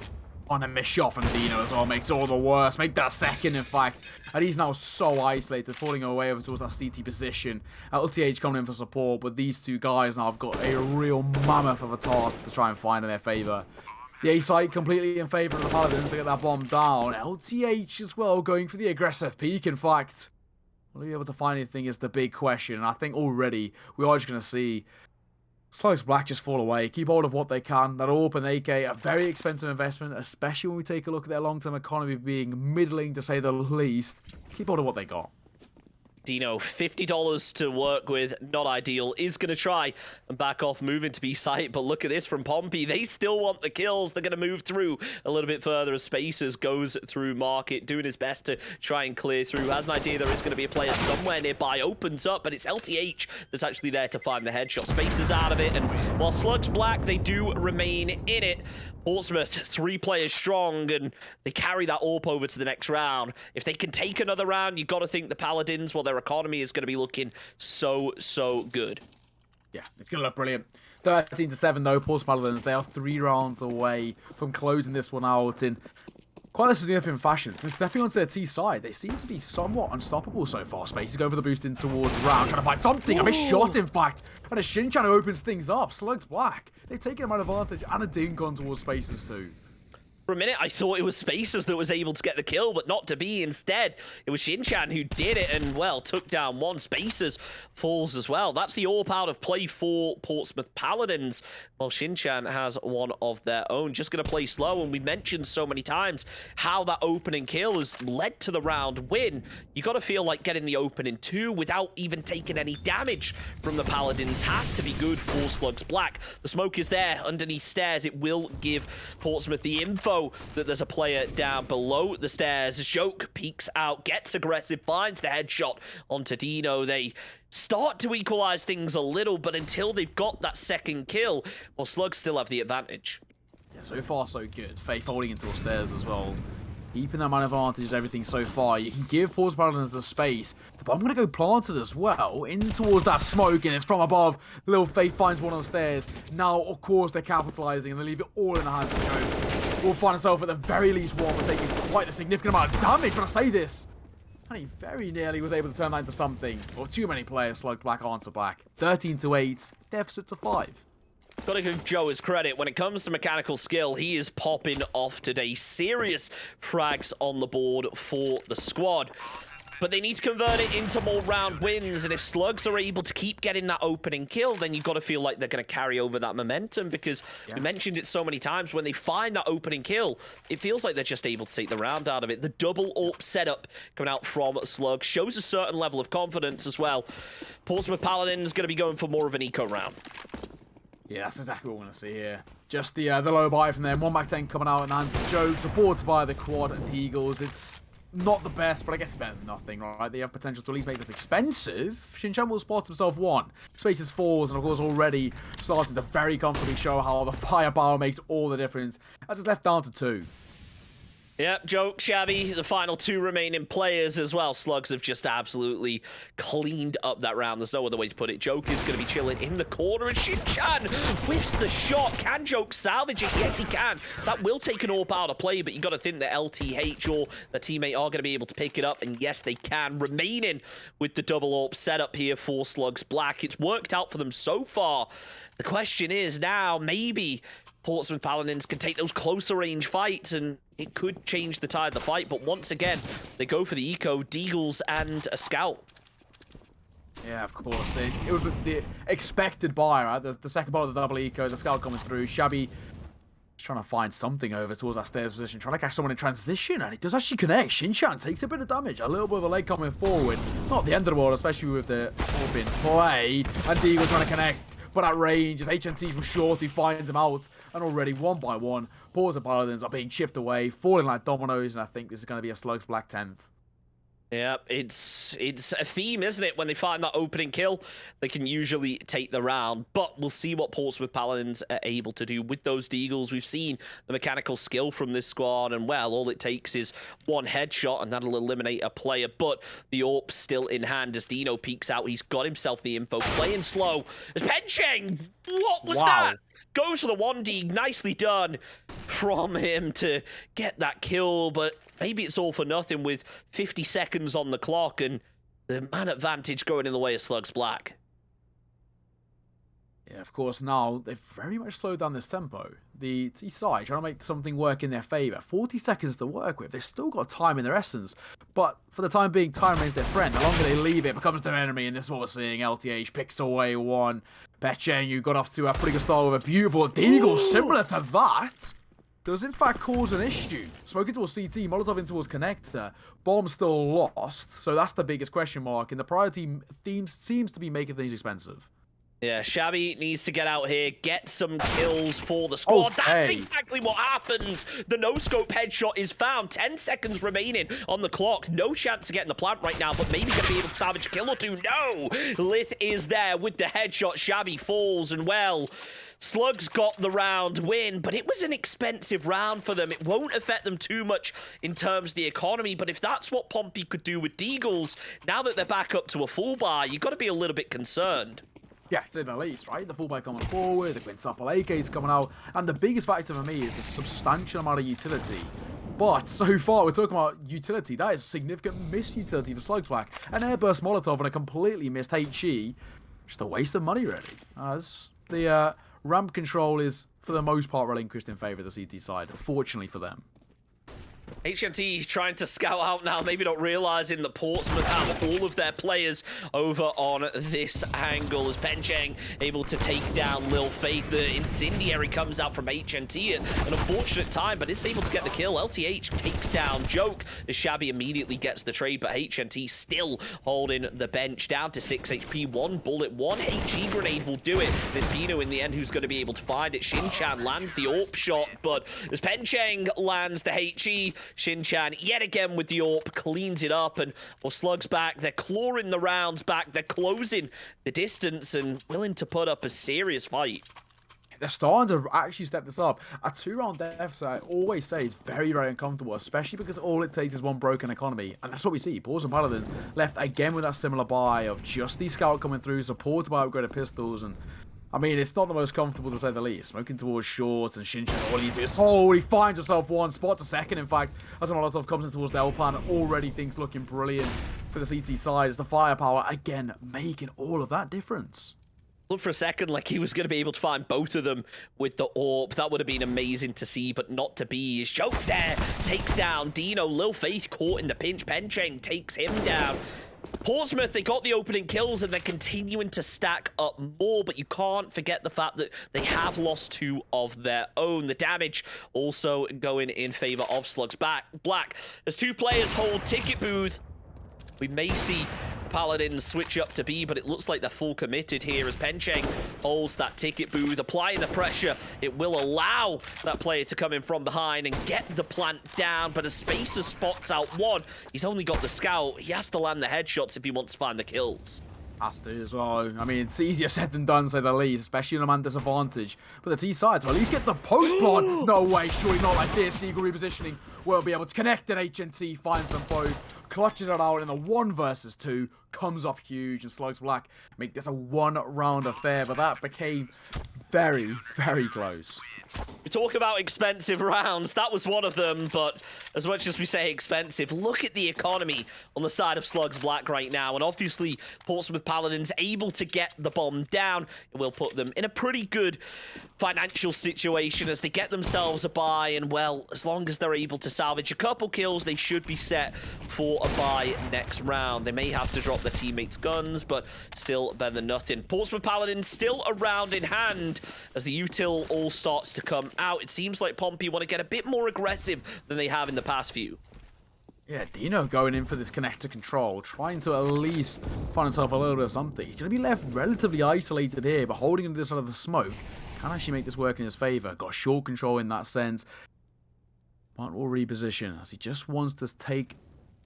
On a miss shot from Dino as well makes all the worse. Make that second, in fact. And he's now so isolated, falling away over towards that CT position. LTH coming in for support, but these two guys now have got a real mammoth of a task to try and find in their favour. The A site completely in favour of the Paladins to get that bomb down. LTH as well going for the aggressive peek, in fact. Will they be able to find anything is the big question. And I think already we are just going to see Slugs Black just fall away. Keep hold of what they can. That open AK, a very expensive investment, especially when we take a look at their long-term economy being middling to say the least. Keep hold of what they got. Dino, $50 to work with, not ideal, is going to try and back off, moving to B site, but look at this from Pompey. They still want the kills. They're going to move through a little bit further as Spacers goes through market, doing his best to try and clear through. Has an idea there is going to be a player somewhere nearby, opens up, but it's LTH that's actually there to find the headshot. Spacers out of it, and while Slugs Black, they do remain in it. Portsmouth, 3 players strong, and they carry that AWP over to the next round. If they can take another round, you got to think the Paladins, well, their economy is going to be looking so good. Yeah, it's going to look brilliant. 13-7 though, Portsmouth Paladins, they are 3 rounds away from closing this one out in quite a significant fashion. Since stepping onto their T side, they seem to be somewhat unstoppable so far. Spacey go for the boost in towards round, trying to find something. A missed shot, in fact. And a Shinchan opens things up. Slugs Black. They've taken him out of advantage, and a dink on towards Spacers too. For a minute, I thought it was Spacers that was able to get the kill, but not to be. Instead, it was Shinchan who did it and, well, took down one. Spacers falls as well. That's the AWP out of play for Portsmouth Paladins. Well, Shinchan has one of their own. Just going to play slow, and we mentioned so many times how that opening kill has led to the round win. You got to feel like getting the opening 2 without even taking any damage from the Paladins has to be good for Slugs Black. The smoke is there underneath stairs. It will give Portsmouth the info that there's a player down below the stairs. Joke peeks out, gets aggressive, finds the headshot onto Dino. They start to equalize things a little, but until they've got that second kill, well, Slugs still have the advantage. Yeah, so far so good. Faith holding into stairs as well. Keeping that man advantage and everything so far. You can give Portsmouth Paladins the space, but I'm going to go planted as well in towards that smoke, and it's from above. Lil Faith finds one on the stairs. Now, of course, they're capitalizing, and they leave it all in the hands of Joe. Will find himself at the very least one, but taking quite a significant amount of damage when I say this. And he very nearly was able to turn that into something. Or too many players slugged Black answer back. 13-8, deficit to 5. Gotta give Joe his credit. When it comes to mechanical skill, he is popping off today. Serious frags on the board for the squad. But they need to convert it into more round wins, and if Slugs are able to keep getting that opening kill, then you've got to feel like they're going to carry over that momentum, because we mentioned it so many times, when they find that opening kill, it feels like they're just able to take the round out of it. The double AWP setup coming out from Slug shows a certain level of confidence as well. Portsmouth Paladins going to be going for more of an eco round. Yeah, that's exactly what we want to see here. Just the low buy from them. 1x10 coming out in the hands of Joe, supported by the quad and the Eagles. It's not the best, but I guess it's better than nothing, right? They have potential to at least make this expensive. Shinchan will spot himself one. Spaces falls, and of course already starting to very comfortably show how the firepower makes all the difference. As it's left down to 2. Yep, Joke, Shabby, the final two remaining players as well. Slugs have just absolutely cleaned up that round. There's no other way to put it. Joke is going to be chilling in the corner, and Shin-Chan whiffs the shot. Can Joke salvage it? Yes, he can. That will take an AWP out of play, but you got to think that LTH or the teammate are going to be able to pick it up, and yes, they can. Remaining with the double AWP setup here for Slugs Black. It's worked out for them so far. The question is now, maybe Portsmouth Paladins can take those closer range fights, and it could change the tide of the fight. But once again, they go for the eco, Deagles, and a scout. Yeah, of course. It was the expected buy, right? The second part of the double eco, the scout coming through. Shabby trying to find something over towards that stairs position, trying to catch someone in transition, and it does actually connect. Shin-Chan takes a bit of damage, a little bit of a leg coming forward. Not the end of the world, especially with the AWP in play. And Deagle trying to connect. But at range, as HNT from short, he finds him out. And already, one by one, Portsmouth Paladins are being chipped away, falling like dominoes, and I think this is going to be a Slugs Black 10th. Yeah, it's a theme, isn't it? When they find that opening kill, they can usually take the round. But we'll see what Portsmouth Paladins are able to do with those Deagles. We've seen the mechanical skill from this squad, and well, all it takes is one headshot, and that'll eliminate a player. But the AWP's still in hand as Dino peeks out. He's got himself the info, playing slow. As Pencheng, what was that? Goes for the 1D, nicely done from him to get that kill, but maybe it's all for nothing with 50 seconds on the clock and the man advantage going in the way of Slugs Black. Yeah, of course, now they've very much slowed down this tempo. The T side trying to make something work in their favour. 40 seconds to work with. They've still got time in their essence. But for the time being, time remains their friend. The longer they leave it, becomes their enemy. And this is what we're seeing. LTH picks away one. Petcheng, you got off to a pretty good start with a beautiful Deagle. Similar to that. Does in fact cause an issue. Smoking towards CT, Molotov in towards Connector. Bomb still lost. So that's the biggest question mark. And the priority theme seems to be making things expensive. Yeah, Shabby needs to get out here, get some kills for the squad. Okay. That's exactly what happens. The no-scope headshot is found. 10 seconds remaining on the clock. No chance to get in the plant right now, but maybe going to be able to salvage a kill or two. No! Lith is there with the headshot. Shabby falls, and well, Slugs got the round win, but it was an expensive round for them. It won't affect them too much in terms of the economy, but if that's what Pompey could do with Deagles, now that they're back up to a full buy, you've got to be a little bit concerned. Yeah, to the least, right? The fullback coming forward, the quintuple AK's coming out, and the biggest factor for me is the substantial amount of utility. But so far, we're talking about utility. That is significant missed utility for Slugs Black. An airburst Molotov and a completely missed HE. Just a waste of money, really. As the ramp control is, for the most part, relinquished in favour of the CT side, fortunately for them. HNT trying to scout out now, maybe not realizing that Portsmouth have all of their players over on this angle as Pencheng able to take down Lil Faith. The incendiary comes out from HNT at an unfortunate time, but is able to get the kill. LTH takes down Joke as Shabby immediately gets the trade, but HNT still holding the bench down to 6 HP. One bullet, one HE grenade will do it. It's Dino in the end who's going to be able to find it. Shin-Chan lands the AWP shot, but as Pencheng lands the HE, Shin-Chan yet again with the AWP cleans it up, and well, Slugs back. They're clawing the rounds back. They're closing the distance and willing to put up a serious fight. They're starting to actually step this up. A 2-round deficit, I always say, is very, very uncomfortable, especially because all it takes is one broken economy. And that's what we see. Portsmouth Paladins left again with that similar buy of just the scout coming through, supported by upgraded pistols, and I mean, it's not the most comfortable to say the least. Smoking towards shorts and Shin-Chan all he needs to do is hold. He finds himself one, spots a second, in fact, as a Molotov comes in towards the L plan. Already things looking brilliant for the CT side. It's the firepower, again, making all of that difference. Looked for a second like he was going to be able to find both of them with the AWP. That would have been amazing to see, but not to be. His Joke there takes down Dino. Lil Faith caught in the pinch. Pencheng takes him down. Portsmouth, they got the opening kills and they're continuing to stack up more, but you can't forget the fact that they have lost 2 of their own. The damage also going in favor of Slugs Black. As 2 players hold ticket booth, we may see Paladins switch up to B, but it looks like they're full committed here as Pencheng holds that ticket booth, applying the pressure. It will allow that player to come in from behind and get the plant down, but as Spacer spots out one, he's only got the scout. He has to land the headshots if he wants to find the kills. Has to as well. I mean, it's easier said than done, say the least, especially in a man disadvantage. But the T side to at least get the post plant. No way, surely not like this. Eagle repositioning will be able to connect, and HNT finds them both, clutches it out in the 1 versus 2, comes up huge, and Slugs Black make this a 1-round affair, but that became very, very close. We talk about expensive rounds. That was one of them, but as much as we say expensive, look at the economy on the side of Slugs Black right now, and obviously Portsmouth Paladins able to get the bomb down. It will put them in a pretty good financial situation as they get themselves a buy, and well, as long as they're able to salvage a couple kills, they should be set for a buy next round. They may have to drop their teammates' guns, but still better than nothing. Portsmouth Paladins still a round in hand as the util all starts to come out. It seems like Pompey want to get a bit more aggressive than they have in the past few. Yeah, Dino going in for this connector control, trying to at least find himself a little bit of something. He's going to be left relatively isolated here, but holding into this side of the smoke can actually make this work in his favor. Got short control in that sense, but will reposition as he just wants to take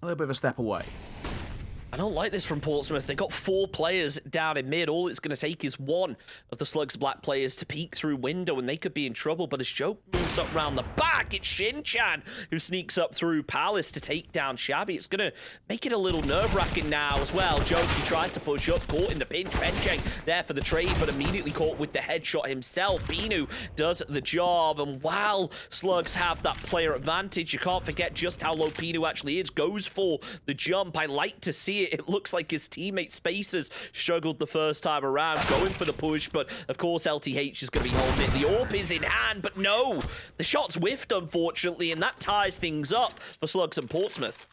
a little bit of a step away. I don't like this from Portsmouth. They got 4 players down in mid. All it's going to take is one of the Slugs Black players to peek through window, and they could be in trouble. But as Joke moves up round the back, it's Shin-Chan who sneaks up through Palace to take down Shabby. It's going to make it a little nerve-wracking now as well. Joke, he tries to push up, caught in the pinch. Bencheng there for the trade, but immediately caught with the headshot himself. Pinu does the job, and while Slugs have that player advantage, you can't forget just how low Pinu actually is. Goes for the jump. I like to see it. It looks like his teammate Spacers struggled the first time around, going for the push, but of course LTH is going to be holding it. The AWP is in hand, but no! The shot's whiffed, unfortunately, and that ties things up for Slugs and Portsmouth.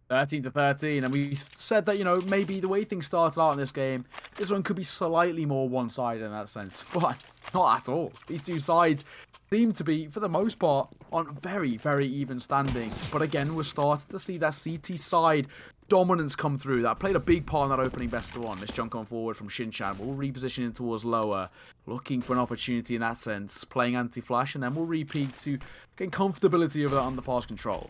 13-13, and we said that, you know, maybe the way things started out in this game, this one could be slightly more one-sided in that sense, but not at all. These two sides seem to be, for the most part, on very, very even standing. But again, we're starting to see that CT side dominance come through. That played a big part in that opening best of one. This jump on forward from Shin-Chan. We'll reposition in towards lower, looking for an opportunity in that sense, playing anti-flash, and then we'll repeat to gain comfortability over that underpass control.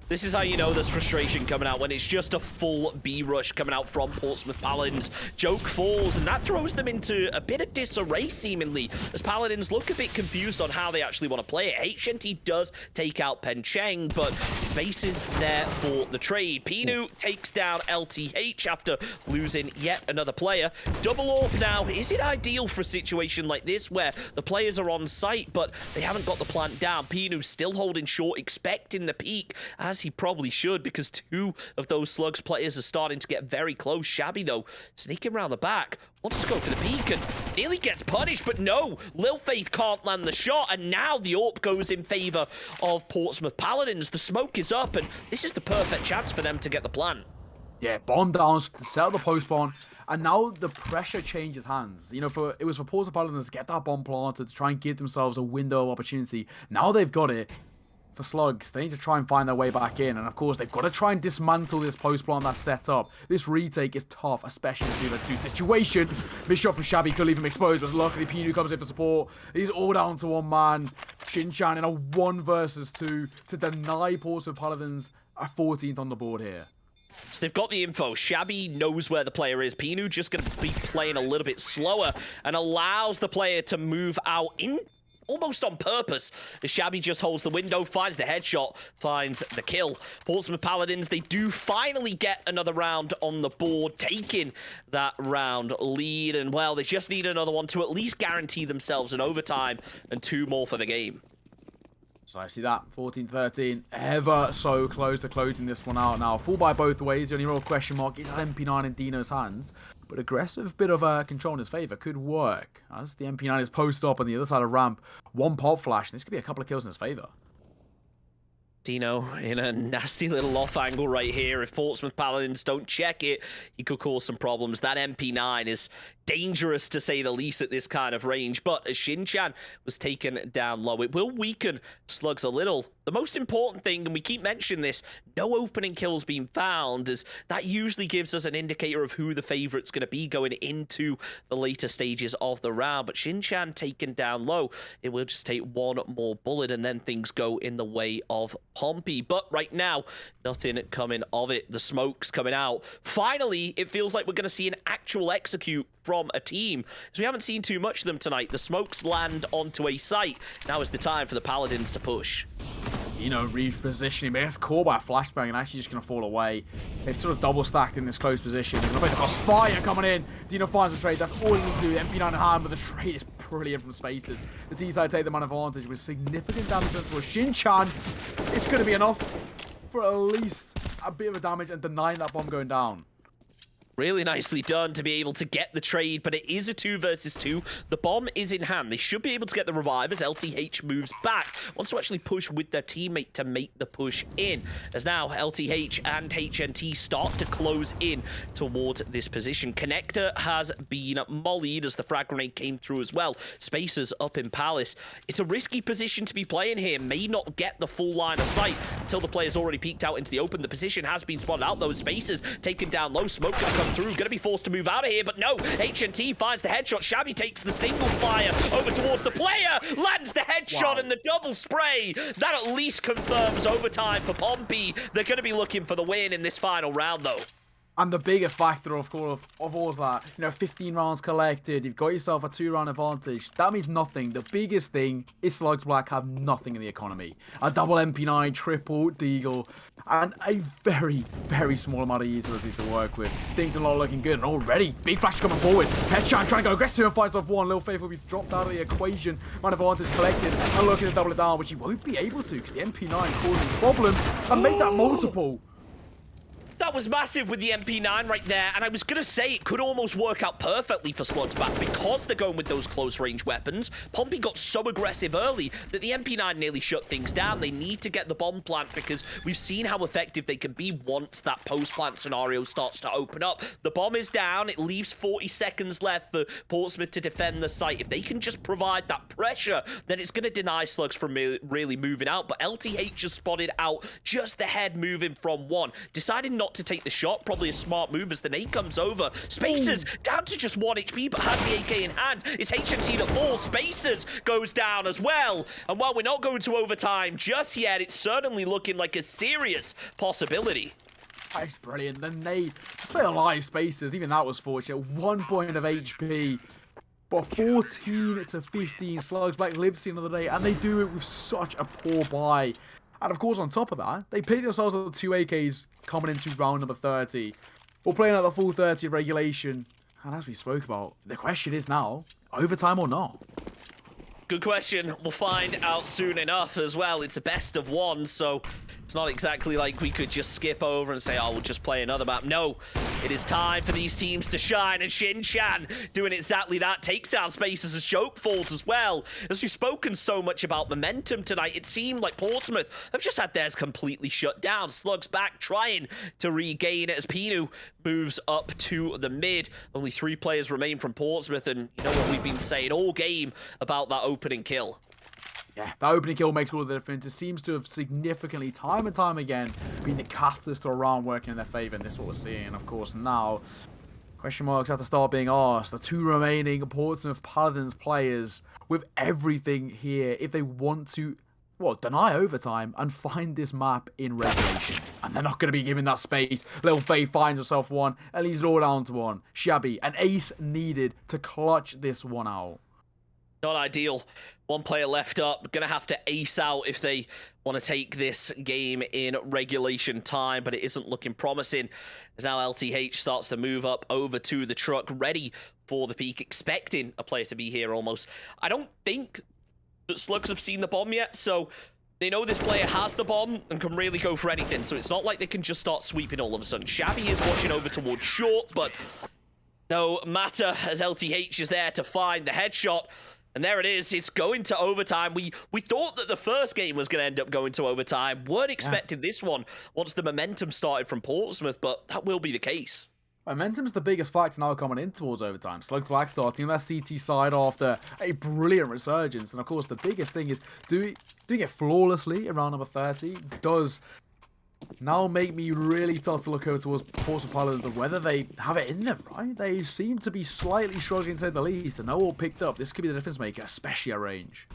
This is how you know there's frustration coming out, when it's just a full B-rush coming out from Portsmouth Paladins. Joke falls, and that throws them into a bit of disarray, seemingly, as Paladins look a bit confused on how they actually want to play it. HNT does take out Bencheng, but Space is there for the trade. Pinu takes down LTH after losing yet another player. Double AWP now. Is it ideal for a situation like this, where the players are on site, but they haven't got the plant down? Pinu still holding short, expecting the peak, as he probably should, because 2 of those Slugs players are starting to get very close. Shabby, though, sneaking around the back, wants to go for the peak and nearly gets punished, but no, Lil Faith can't land the shot, and now the AWP goes in favor of Portsmouth Paladins. The smoke is up, and this is the perfect chance for them to get the plant. Yeah, bomb down, set up the post bomb, and now the pressure changes hands. You know, it was for Portsmouth Paladins to get that bomb planted, to try and give themselves a window of opportunity. Now they've got it. For Slugs, they need to try and find their way back in, and of course they've got to try and dismantle this post plant that's set up. This retake is tough, especially in the 2-2 situation. This shot from Shabby could leave him exposed, but luckily Pinu comes in for support. He's all down to one man. Shin-Chan in a 1 versus 2 to deny Portsmouth Paladins a 14th on the board here. So they've got the info. Shabby knows where the player is. Pinu just going to be playing a little bit slower and allows the player to move out in almost on purpose. The Shabby just holds the window, finds the headshot, finds the kill. Portsmouth Paladins, they do finally get another round on the board, taking that round lead. And, well, they just need another one to at least guarantee themselves an overtime and 2 more for the game. So I see that, 14-13, ever so close to closing this one out now. Full by both ways, the only real question mark is that MP9 in Dino's hands. But aggressive bit of control in his favor could work, as the MP9 is post up on the other side of ramp. 1 pop flash, and this could be a couple of kills in his favor. Dino in a nasty little off angle right here. If Portsmouth Paladins don't check it, he could cause some problems. That MP9 is dangerous to say the least at this kind of range, but as Shin-Chan was taken down low, it will weaken Slugs a little. The most important thing, and we keep mentioning this, no opening kills being found, as that usually gives us an indicator of who the favorite's going to be going into the later stages of the round. But Shin-Chan taken down low, it will just take 1 more bullet, and then things go in the way of Pompey. But right now, nothing coming of it. The smoke's coming out. Finally, it feels like we're going to see an actual execute from a team, as we haven't seen too much of them tonight. The smokes land onto a site. Now is the time for the Paladins to push. you know, repositioning, but it's caught by a flashbang and actually just going to fall away. They've sort of double stacked in this close position. They're going to play the crossfire coming in. Dino finds the trade. That's all he needs to do. MP9 in hand, but the trade is brilliant from Spaces. The T-side take the man advantage with significant damage done to a Shin-Chan. It's going to be enough for at least a bit of a damage and denying that bomb going down. Really nicely done to be able to get the trade, but it is a 2 versus 2. The bomb is in hand. They should be able to get the revive as LTH moves back. Wants to actually push with their teammate to make the push in. As now LTH and HNT start to close in towards this position. Connector has been mollied as the frag grenade came through as well. Spacers up in Palace. It's a risky position to be playing here. May not get the full line of sight until the player's already peeked out into the open. The position has been spotted out. Those Spacers taken down low. Smoke gonna come through, gonna be forced to move out of here, but no, HNT finds the headshot. Shabby takes the single fire over towards the player, lands the headshot and the double spray. That at least confirms overtime for Pompey. They're gonna be looking for the win in this final round though. And the biggest factor, of course, of all of that, you know, 15 rounds collected, you've got yourself a 2-round advantage. That means nothing. The biggest thing is Slugs Black have nothing in the economy. A double MP9, triple Deagle, and a very, very small amount of utility to work with. Things are not looking good, and already, big flash coming forward. Headshot trying to go aggressive and fights off one. Lil Faithful, we've dropped out of the equation. Man advantage collected, and looking to double it down, which he won't be able to, because the MP9 causing problems, and make that multiple. That was massive with the MP9 right there, and I was gonna say it could almost work out perfectly for Slugs Back because they're going with those close range weapons. Pompey got so aggressive early that the MP9 nearly shut things down. They need to get the bomb plant because we've seen how effective they can be once that post-plant scenario starts to open up. The bomb is down. It leaves 40 seconds left for Portsmouth to defend the site. If they can just provide that pressure, then it's gonna deny Slugs from really moving out. But LTH just spotted out just the head moving from one. Decided not to take the shot, probably a smart move as the nade comes over. Spacers down to just 1 HP, but has the AK in hand. It's HNT that falls. Spacers goes down as well. And while we're not going to overtime just yet, it's certainly looking like a serious possibility. That's brilliant. The nade to stay alive. Spacers, even that was fortunate. 1 point of HP. But 14 to 15, Slugs Black lives the end of the day, and they do it with such a poor buy. And of course, on top of that, they pick themselves up 2 AKs coming into round number 30. We're playing at the full 30 of regulation. And as we spoke about, the question is now, overtime or not? Good question. We'll find out soon enough as well. It's a best of 1, so it's not exactly like we could just skip over and say, oh, we'll just play another map. No, it is time for these teams to shine, and Shin-Chan doing exactly that. Takes out Spacers as choke falls as well. As we've spoken so much about momentum tonight, it seemed like Portsmouth have just had theirs completely shut down. Slugs Back trying to regain it as Pinu moves up to the mid. Only 3 players remain from Portsmouth, and you know what we've been saying all game about that opening kill. Yeah, that opening kill makes all the difference. It seems to have significantly, time and time again, been the catalyst to a round working in their favour, and this is what we're seeing. And of course, now, question marks have to start being asked. The 2 remaining Portsmouth Paladins players with everything here if they want to, well, deny overtime and find this map in regulation. And they're not going to be given that space. Little Faye finds herself one, and he's all down to one. Shabby, an ace needed to clutch this one out. Not ideal. 1 player left up. Gonna have to ace out if they want to take this game in regulation time, but it isn't looking promising as now LTH starts to move up over to the truck, ready for the peak, expecting a player to be here almost. I don't think that Slugs have seen the bomb yet, so they know this player has the bomb and can really go for anything, so it's not like they can just start sweeping all of a sudden. Shabby is watching over towards short, but no matter as LTH is there to find the headshot. And there it is. It's going to overtime. We thought that the first game was going to end up going to overtime. Weren't expecting this one once the momentum started from Portsmouth, but that will be the case. Momentum's the biggest factor now coming in towards overtime. Slugs Black starting on that CT side after a brilliant resurgence. And of course, the biggest thing is doing it flawlessly around number 30 does now make me really start to look over towards Portsmouth Paladins of whether they have it in them, right? They seem to be slightly struggling to say the least, and they're all picked up. This could be the difference maker, especially at range.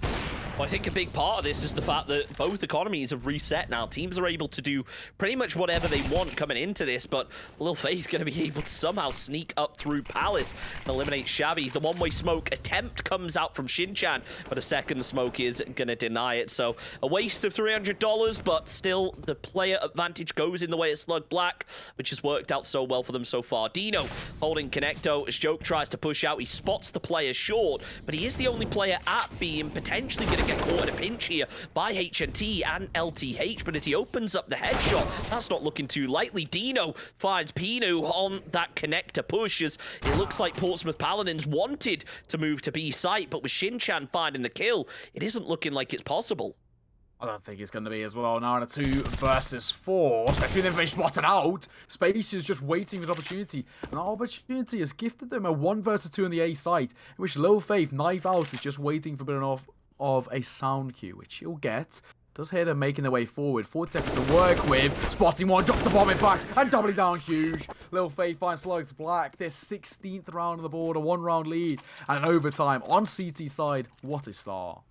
Well, I think a big part of this is the fact that both economies have reset now. Teams are able to do pretty much whatever they want coming into this, but Lil Faye's going to be able to somehow sneak up through Palace and eliminate Shabby. The one-way smoke attempt comes out from Shinchan, but a second smoke is going to deny it. So a waste of $300, but still the player advantage goes in the way of Slug Black, which has worked out so well for them so far. Dino holding Connecto as Joke tries to push out. He spots the player short, but he is the only player at B and potentially going to get caught in a pinch here by HNT and LTH, but as he opens up the headshot, that's not looking too lightly. Dino finds Pinu on that connector push as it looks like Portsmouth Paladins wanted to move to B site, but with Shinchan finding the kill, it isn't looking like it's possible. I don't think it's going to be as well. Now in a 2 versus 4, especially if they've spotted out. Space is just waiting for an opportunity. And that opportunity has gifted them a 1 versus 2 on the A site, in which Lil Faith, knife out, is just waiting for a bit of a sound cue, which he'll get. Does hear them making their way forward. 40 seconds to work with. Spotting one, drops the bomb in fact, and doubling down huge. Lil Faith finds Slugs Black. Their 16th round on the board, a 1-round lead, and an overtime on CT side. What a star.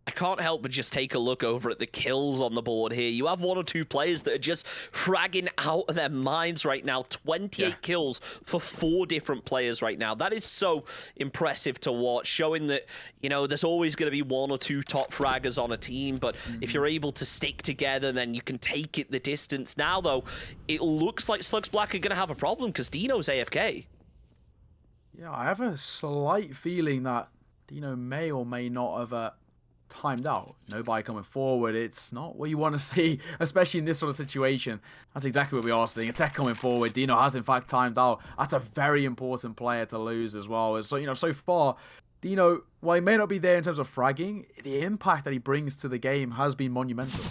I can't help but just take a look over at the kills on the board here. You have 1 or 2 players that are just fragging out of their minds right now. 28 kills for 4 different players right now. That is so impressive to watch, showing that, you know, there's always going to be 1 or 2 top fraggers on a team, but if you're able to stick together, then you can take it the distance. Now, though, it looks like Slugs Black are going to have a problem because Dino's AFK. Yeah, I have a slight feeling that Dino may or may not have timed out. Nobody coming forward. It's not what you want to see, especially in this sort of situation. That's exactly what we are seeing. A tech coming forward. Dino has in fact timed out. That's a very important player to lose as well. So, you know, so far, Dino, while he may not be there in terms of fragging, the impact that he brings to the game has been monumental.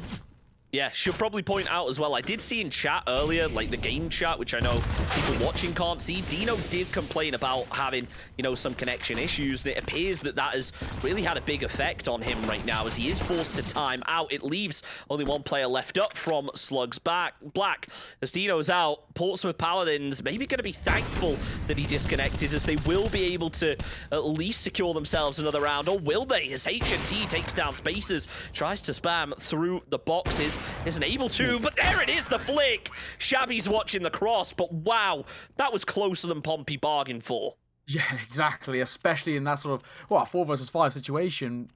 Yeah, should probably point out as well, I did see in chat earlier, like the game chat, which I know people watching can't see, Dino did complain about having, you know, some connection issues, and it appears that that has really had a big effect on him right now as he is forced to time out. It leaves only 1 player left up from Slugs Black. As Dino's out, Portsmouth Paladins maybe going to be thankful that he disconnected, as they will be able to at least secure themselves another round, or will they? As HNT takes down Spaces, tries to spam through the boxes, isn't able to, but there it is, the flick. Shabby's watching the cross, but wow, that was closer than Pompey bargained for. Yeah, exactly, especially in that sort of, well, 4 versus 5 situation.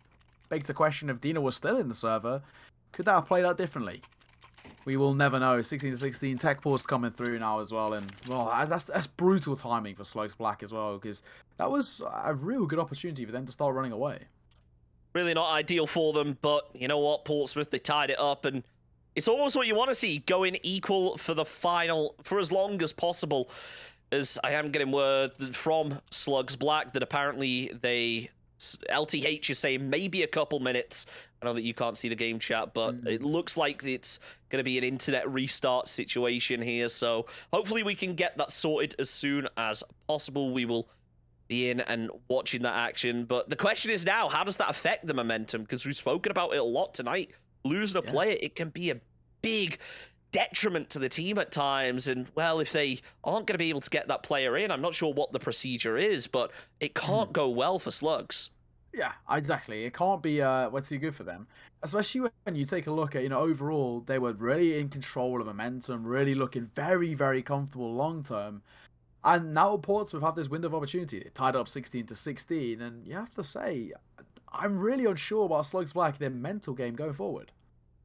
Begs the question, if Dino was still in the server, could that have played out differently? We will never know. 16-16, tech pause coming through now as well, and well, that's brutal timing for Slugs Black as well, because that was a real good opportunity for them to start running away. Really not ideal for them, but you know what, Portsmouth, they tied it up, and it's almost what you want to see, going equal for the final for as long as possible. As I am getting word from Slugs Black that apparently LTH is saying maybe a couple minutes. I know that you can't see the game chat, but it looks like it's going to be an internet restart situation here. So hopefully we can get that sorted as soon as possible. We will be in and watching that action. But the question is now, how does that affect the momentum? Because we've spoken about it a lot tonight. Losing a player, it can be a big detriment to the team at times. And, well, if they aren't going to be able to get that player in, I'm not sure what the procedure is, but it can't go well for Slugs. Yeah, exactly. It can't be too good for them. Especially when you take a look at, you know, overall, they were really in control of momentum, really looking very, very comfortable long term. And now Portsmouth have this window of opportunity. It tied up 16-16, and you have to say, I'm really unsure about Slugs Black, their mental game going forward.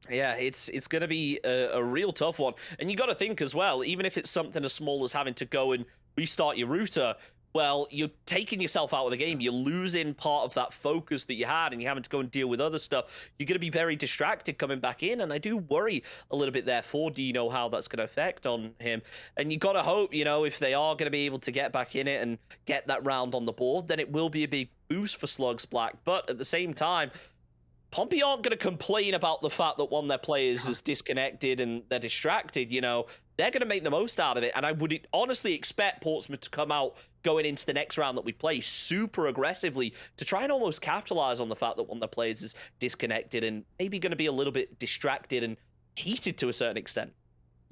Yeah, it's going to be a real tough one. And you got to think as well, even if it's something as small as having to go and restart your router, well, you're taking yourself out of the game. You're losing part of that focus that you had, and you're having to go and deal with other stuff. You're going to be very distracted coming back in, and I do worry a little bit there for Dino how that's going to affect on him. And you got to hope, you know, if they are going to be able to get back in it and get that round on the board, then it will be a big boost for Slugs Black. But at the same time, Pompey aren't going to complain about the fact that one of their players is disconnected and they're distracted, you know. They're going to make the most out of it, and I would honestly expect Portsmouth to come out going into the next round that we play super aggressively to try and almost capitalize on the fact that one of their players is disconnected and maybe going to be a little bit distracted and heated to a certain extent.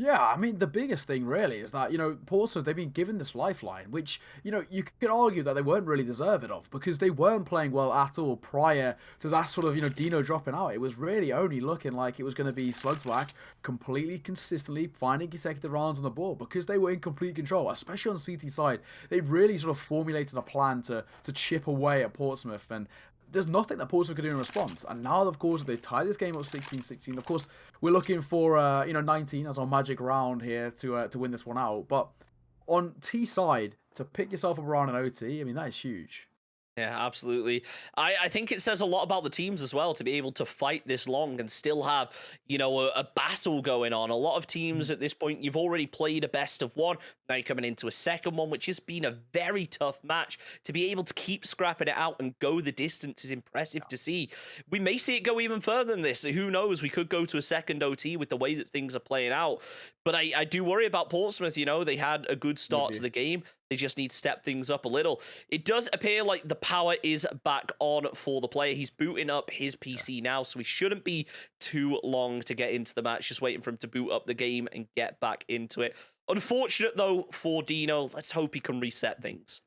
Yeah, I mean, the biggest thing really is that, Portsmouth, they've been given this lifeline, which, you could argue that they weren't really deserving of because they weren't playing well at all prior to that sort of, Dino dropping out. It was really only looking like it was going to be Slugs Black completely consistently finding consecutive rounds on the board because they were in complete control, especially on CT side. They really sort of formulated a plan to chip away at Portsmouth, and there's nothing that Portsmouth could do in response. And now, of course, they tie this game up 16-16. Of course, we're looking for 19 as our magic round here to win this one out. But on T side, to pick yourself up around an OT, I mean, that is huge. Yeah, absolutely. I think it says a lot about the teams as well to be able to fight this long and still have, a battle going on. A lot of teams at this point, you've already played a best of one. Now you're coming into a second one, which has been a very tough match. To be able to keep scrapping it out and go the distance is impressive to see. We may see it go even further than this. Who knows? We could go to a second OT with the way that things are playing out. But I do worry about Portsmouth. They had a good start to the game. They just need to step things up a little. It does appear like the power is back on for the player. He's booting up his PC now, so he shouldn't be too long to get into the match. Just waiting for him to boot up the game and get back into it. Unfortunate, though, for Dino. Let's hope he can reset things.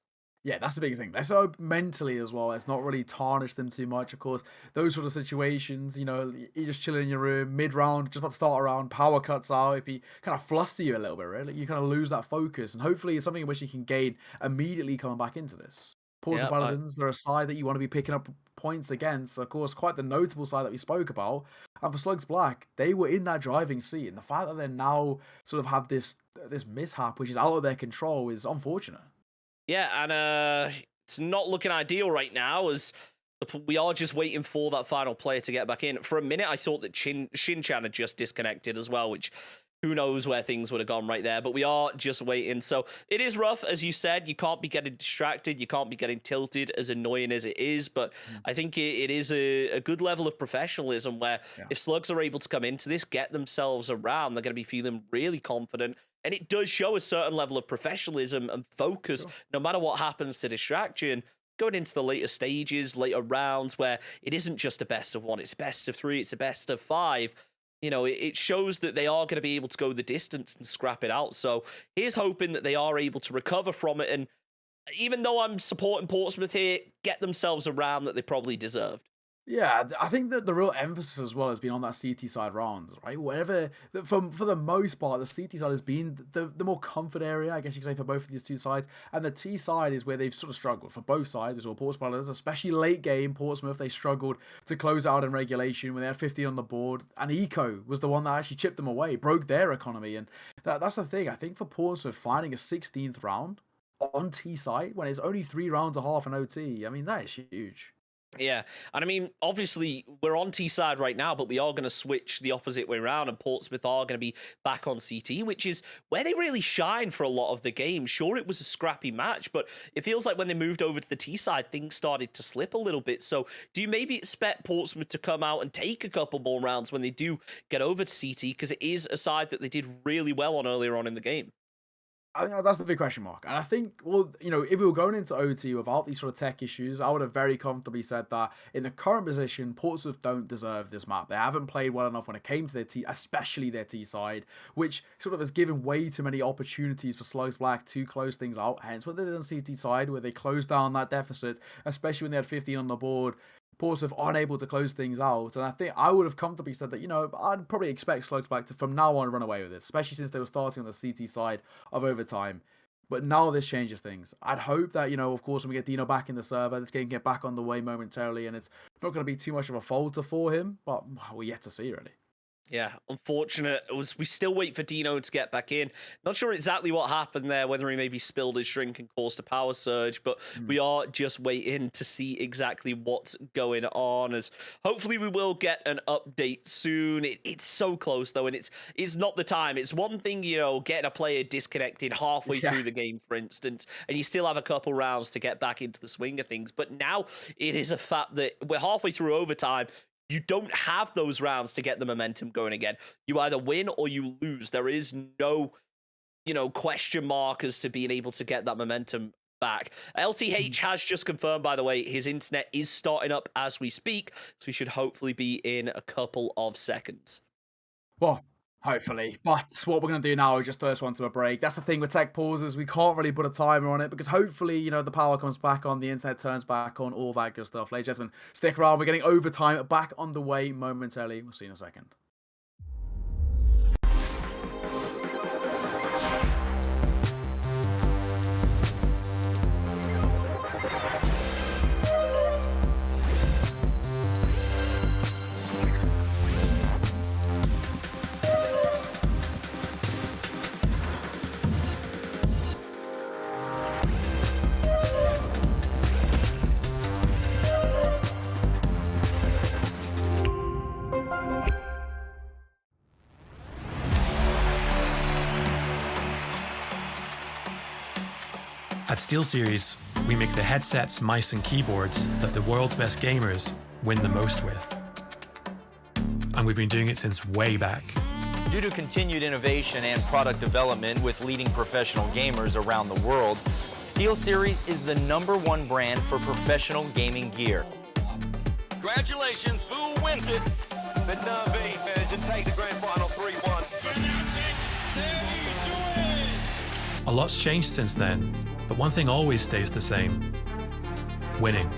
Yeah, that's the biggest thing. Let's hope mentally as well. It's not really tarnished them too much. Of course, those sort of situations, you're just chilling in your room, mid-round, just about to start a round, power cuts out, if he kind of fluster you a little bit, really. You kind of lose that focus. And hopefully it's something in which you can gain immediately coming back into this. Portsmouth Paladins, they're a side that you want to be picking up points against. Of course, quite the notable side that we spoke about. And for Slugs Black, they were in that driving seat. And the fact that they now sort of have this mishap, which is out of their control, is unfortunate. Yeah, and it's not looking ideal right now as we are just waiting for that final player to get back in. For a minute, I thought that Shin-chan had just disconnected as well, which who knows where things would have gone right there. But we are just waiting. So it is rough, as you said. You can't be getting distracted. You can't be getting tilted, as annoying as it is. But I think it is a good level of professionalism where if Slugs are able to come into this, get themselves around, they're going to be feeling really confident. And it does show a certain level of professionalism and focus, no matter what happens to distraction, going into the later stages, later rounds, where it isn't just a best of one, it's a best of three, it's a best of five. It shows that they are going to be able to go the distance and scrap it out. So here's hoping that they are able to recover from it. And even though I'm supporting Portsmouth here, get themselves around that they probably deserved. Yeah, I think that the real emphasis as well has been on that CT side rounds, right? Wherever, for the most part, the CT side has been the more comfort area, I guess you could say, for both of these two sides. And the T side is where they've sort of struggled for both sides as well. Portsmouth, especially late game, Portsmouth, they struggled to close out in regulation when they had 15 on the board. And Eco was the one that actually chipped them away, broke their economy. And that's the thing. I think for Portsmouth, finding a 16th round on T side when it's only 3 rounds and a half in OT, I mean, that is huge. Yeah, and I mean, obviously, we're on T side right now, but we are going to switch the opposite way around, and Portsmouth are going to be back on CT, which is where they really shine for a lot of the game. Sure, it was a scrappy match, but it feels like when they moved over to the T side, things started to slip a little bit. So do you maybe expect Portsmouth to come out and take a couple more rounds when they do get over to CT? Because it is a side that they did really well on earlier on in the game. I think that's the big question mark. And I think, well, if we were going into OT without these sort of tech issues, I would have very comfortably said that in the current position, Portsmouth don't deserve this map. They haven't played well enough when it came to their T, especially their T side, which sort of has given way too many opportunities for Slugs Black to close things out. Hence what they did on CT side, where they closed down that deficit, especially when they had 15 on the board. Portsmouth unable to close things out, and I think I would have comfortably said that, I'd probably expect Slugs Black to from now on run away with it, especially since they were starting on the CT side of overtime. But now this changes things. I'd hope that, of course, when we get Dino back in the server, this game can get back on the way momentarily, and it's not going to be too much of a falter for him, but we're yet to see, really. Yeah, unfortunate. We still wait for Dino to get back in. Not sure exactly what happened there, whether he maybe spilled his drink and caused a power surge, but we are just waiting to see exactly what's going on. As hopefully we will get an update soon. It's so close though, and it's not the time. It's one thing, getting a player disconnected halfway through the game, for instance, and you still have a couple rounds to get back into the swing of things. But now it is a fact that we're halfway through overtime. You don't have those rounds to get the momentum going again. You either win or you lose. There is no, question mark as to being able to get that momentum back. LTH has just confirmed, by the way, his internet is starting up as we speak, so we should hopefully be in a couple of seconds. Well, Hopefully. But what we're going to do now is just throw this one to a break. That's the thing with tech pauses. We can't really put a timer on it because hopefully, you know, the power comes back on, the internet turns back on, all that good stuff. Ladies and gentlemen, stick around. We're getting overtime back on the way momentarily. We'll see you in a second. At SteelSeries, we make the headsets, mice and keyboards that the world's best gamers win the most with. And we've been doing it since way back. Due to continued innovation and product development with leading professional gamers around the world, SteelSeries is the #1 brand for professional gaming gear. Congratulations, Fool wins it. But Navi to take the grand final 3-1. A lot's changed since then, but one thing always stays the same: winning.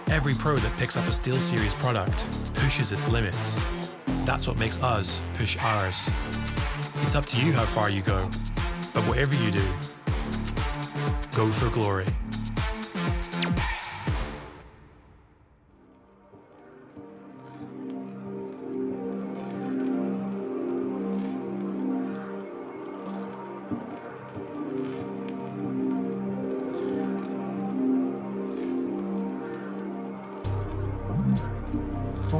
Every pro that picks up a SteelSeries product pushes its limits. That's what makes us push ours. It's up to you how far you go, but whatever you do, go for glory. Oh,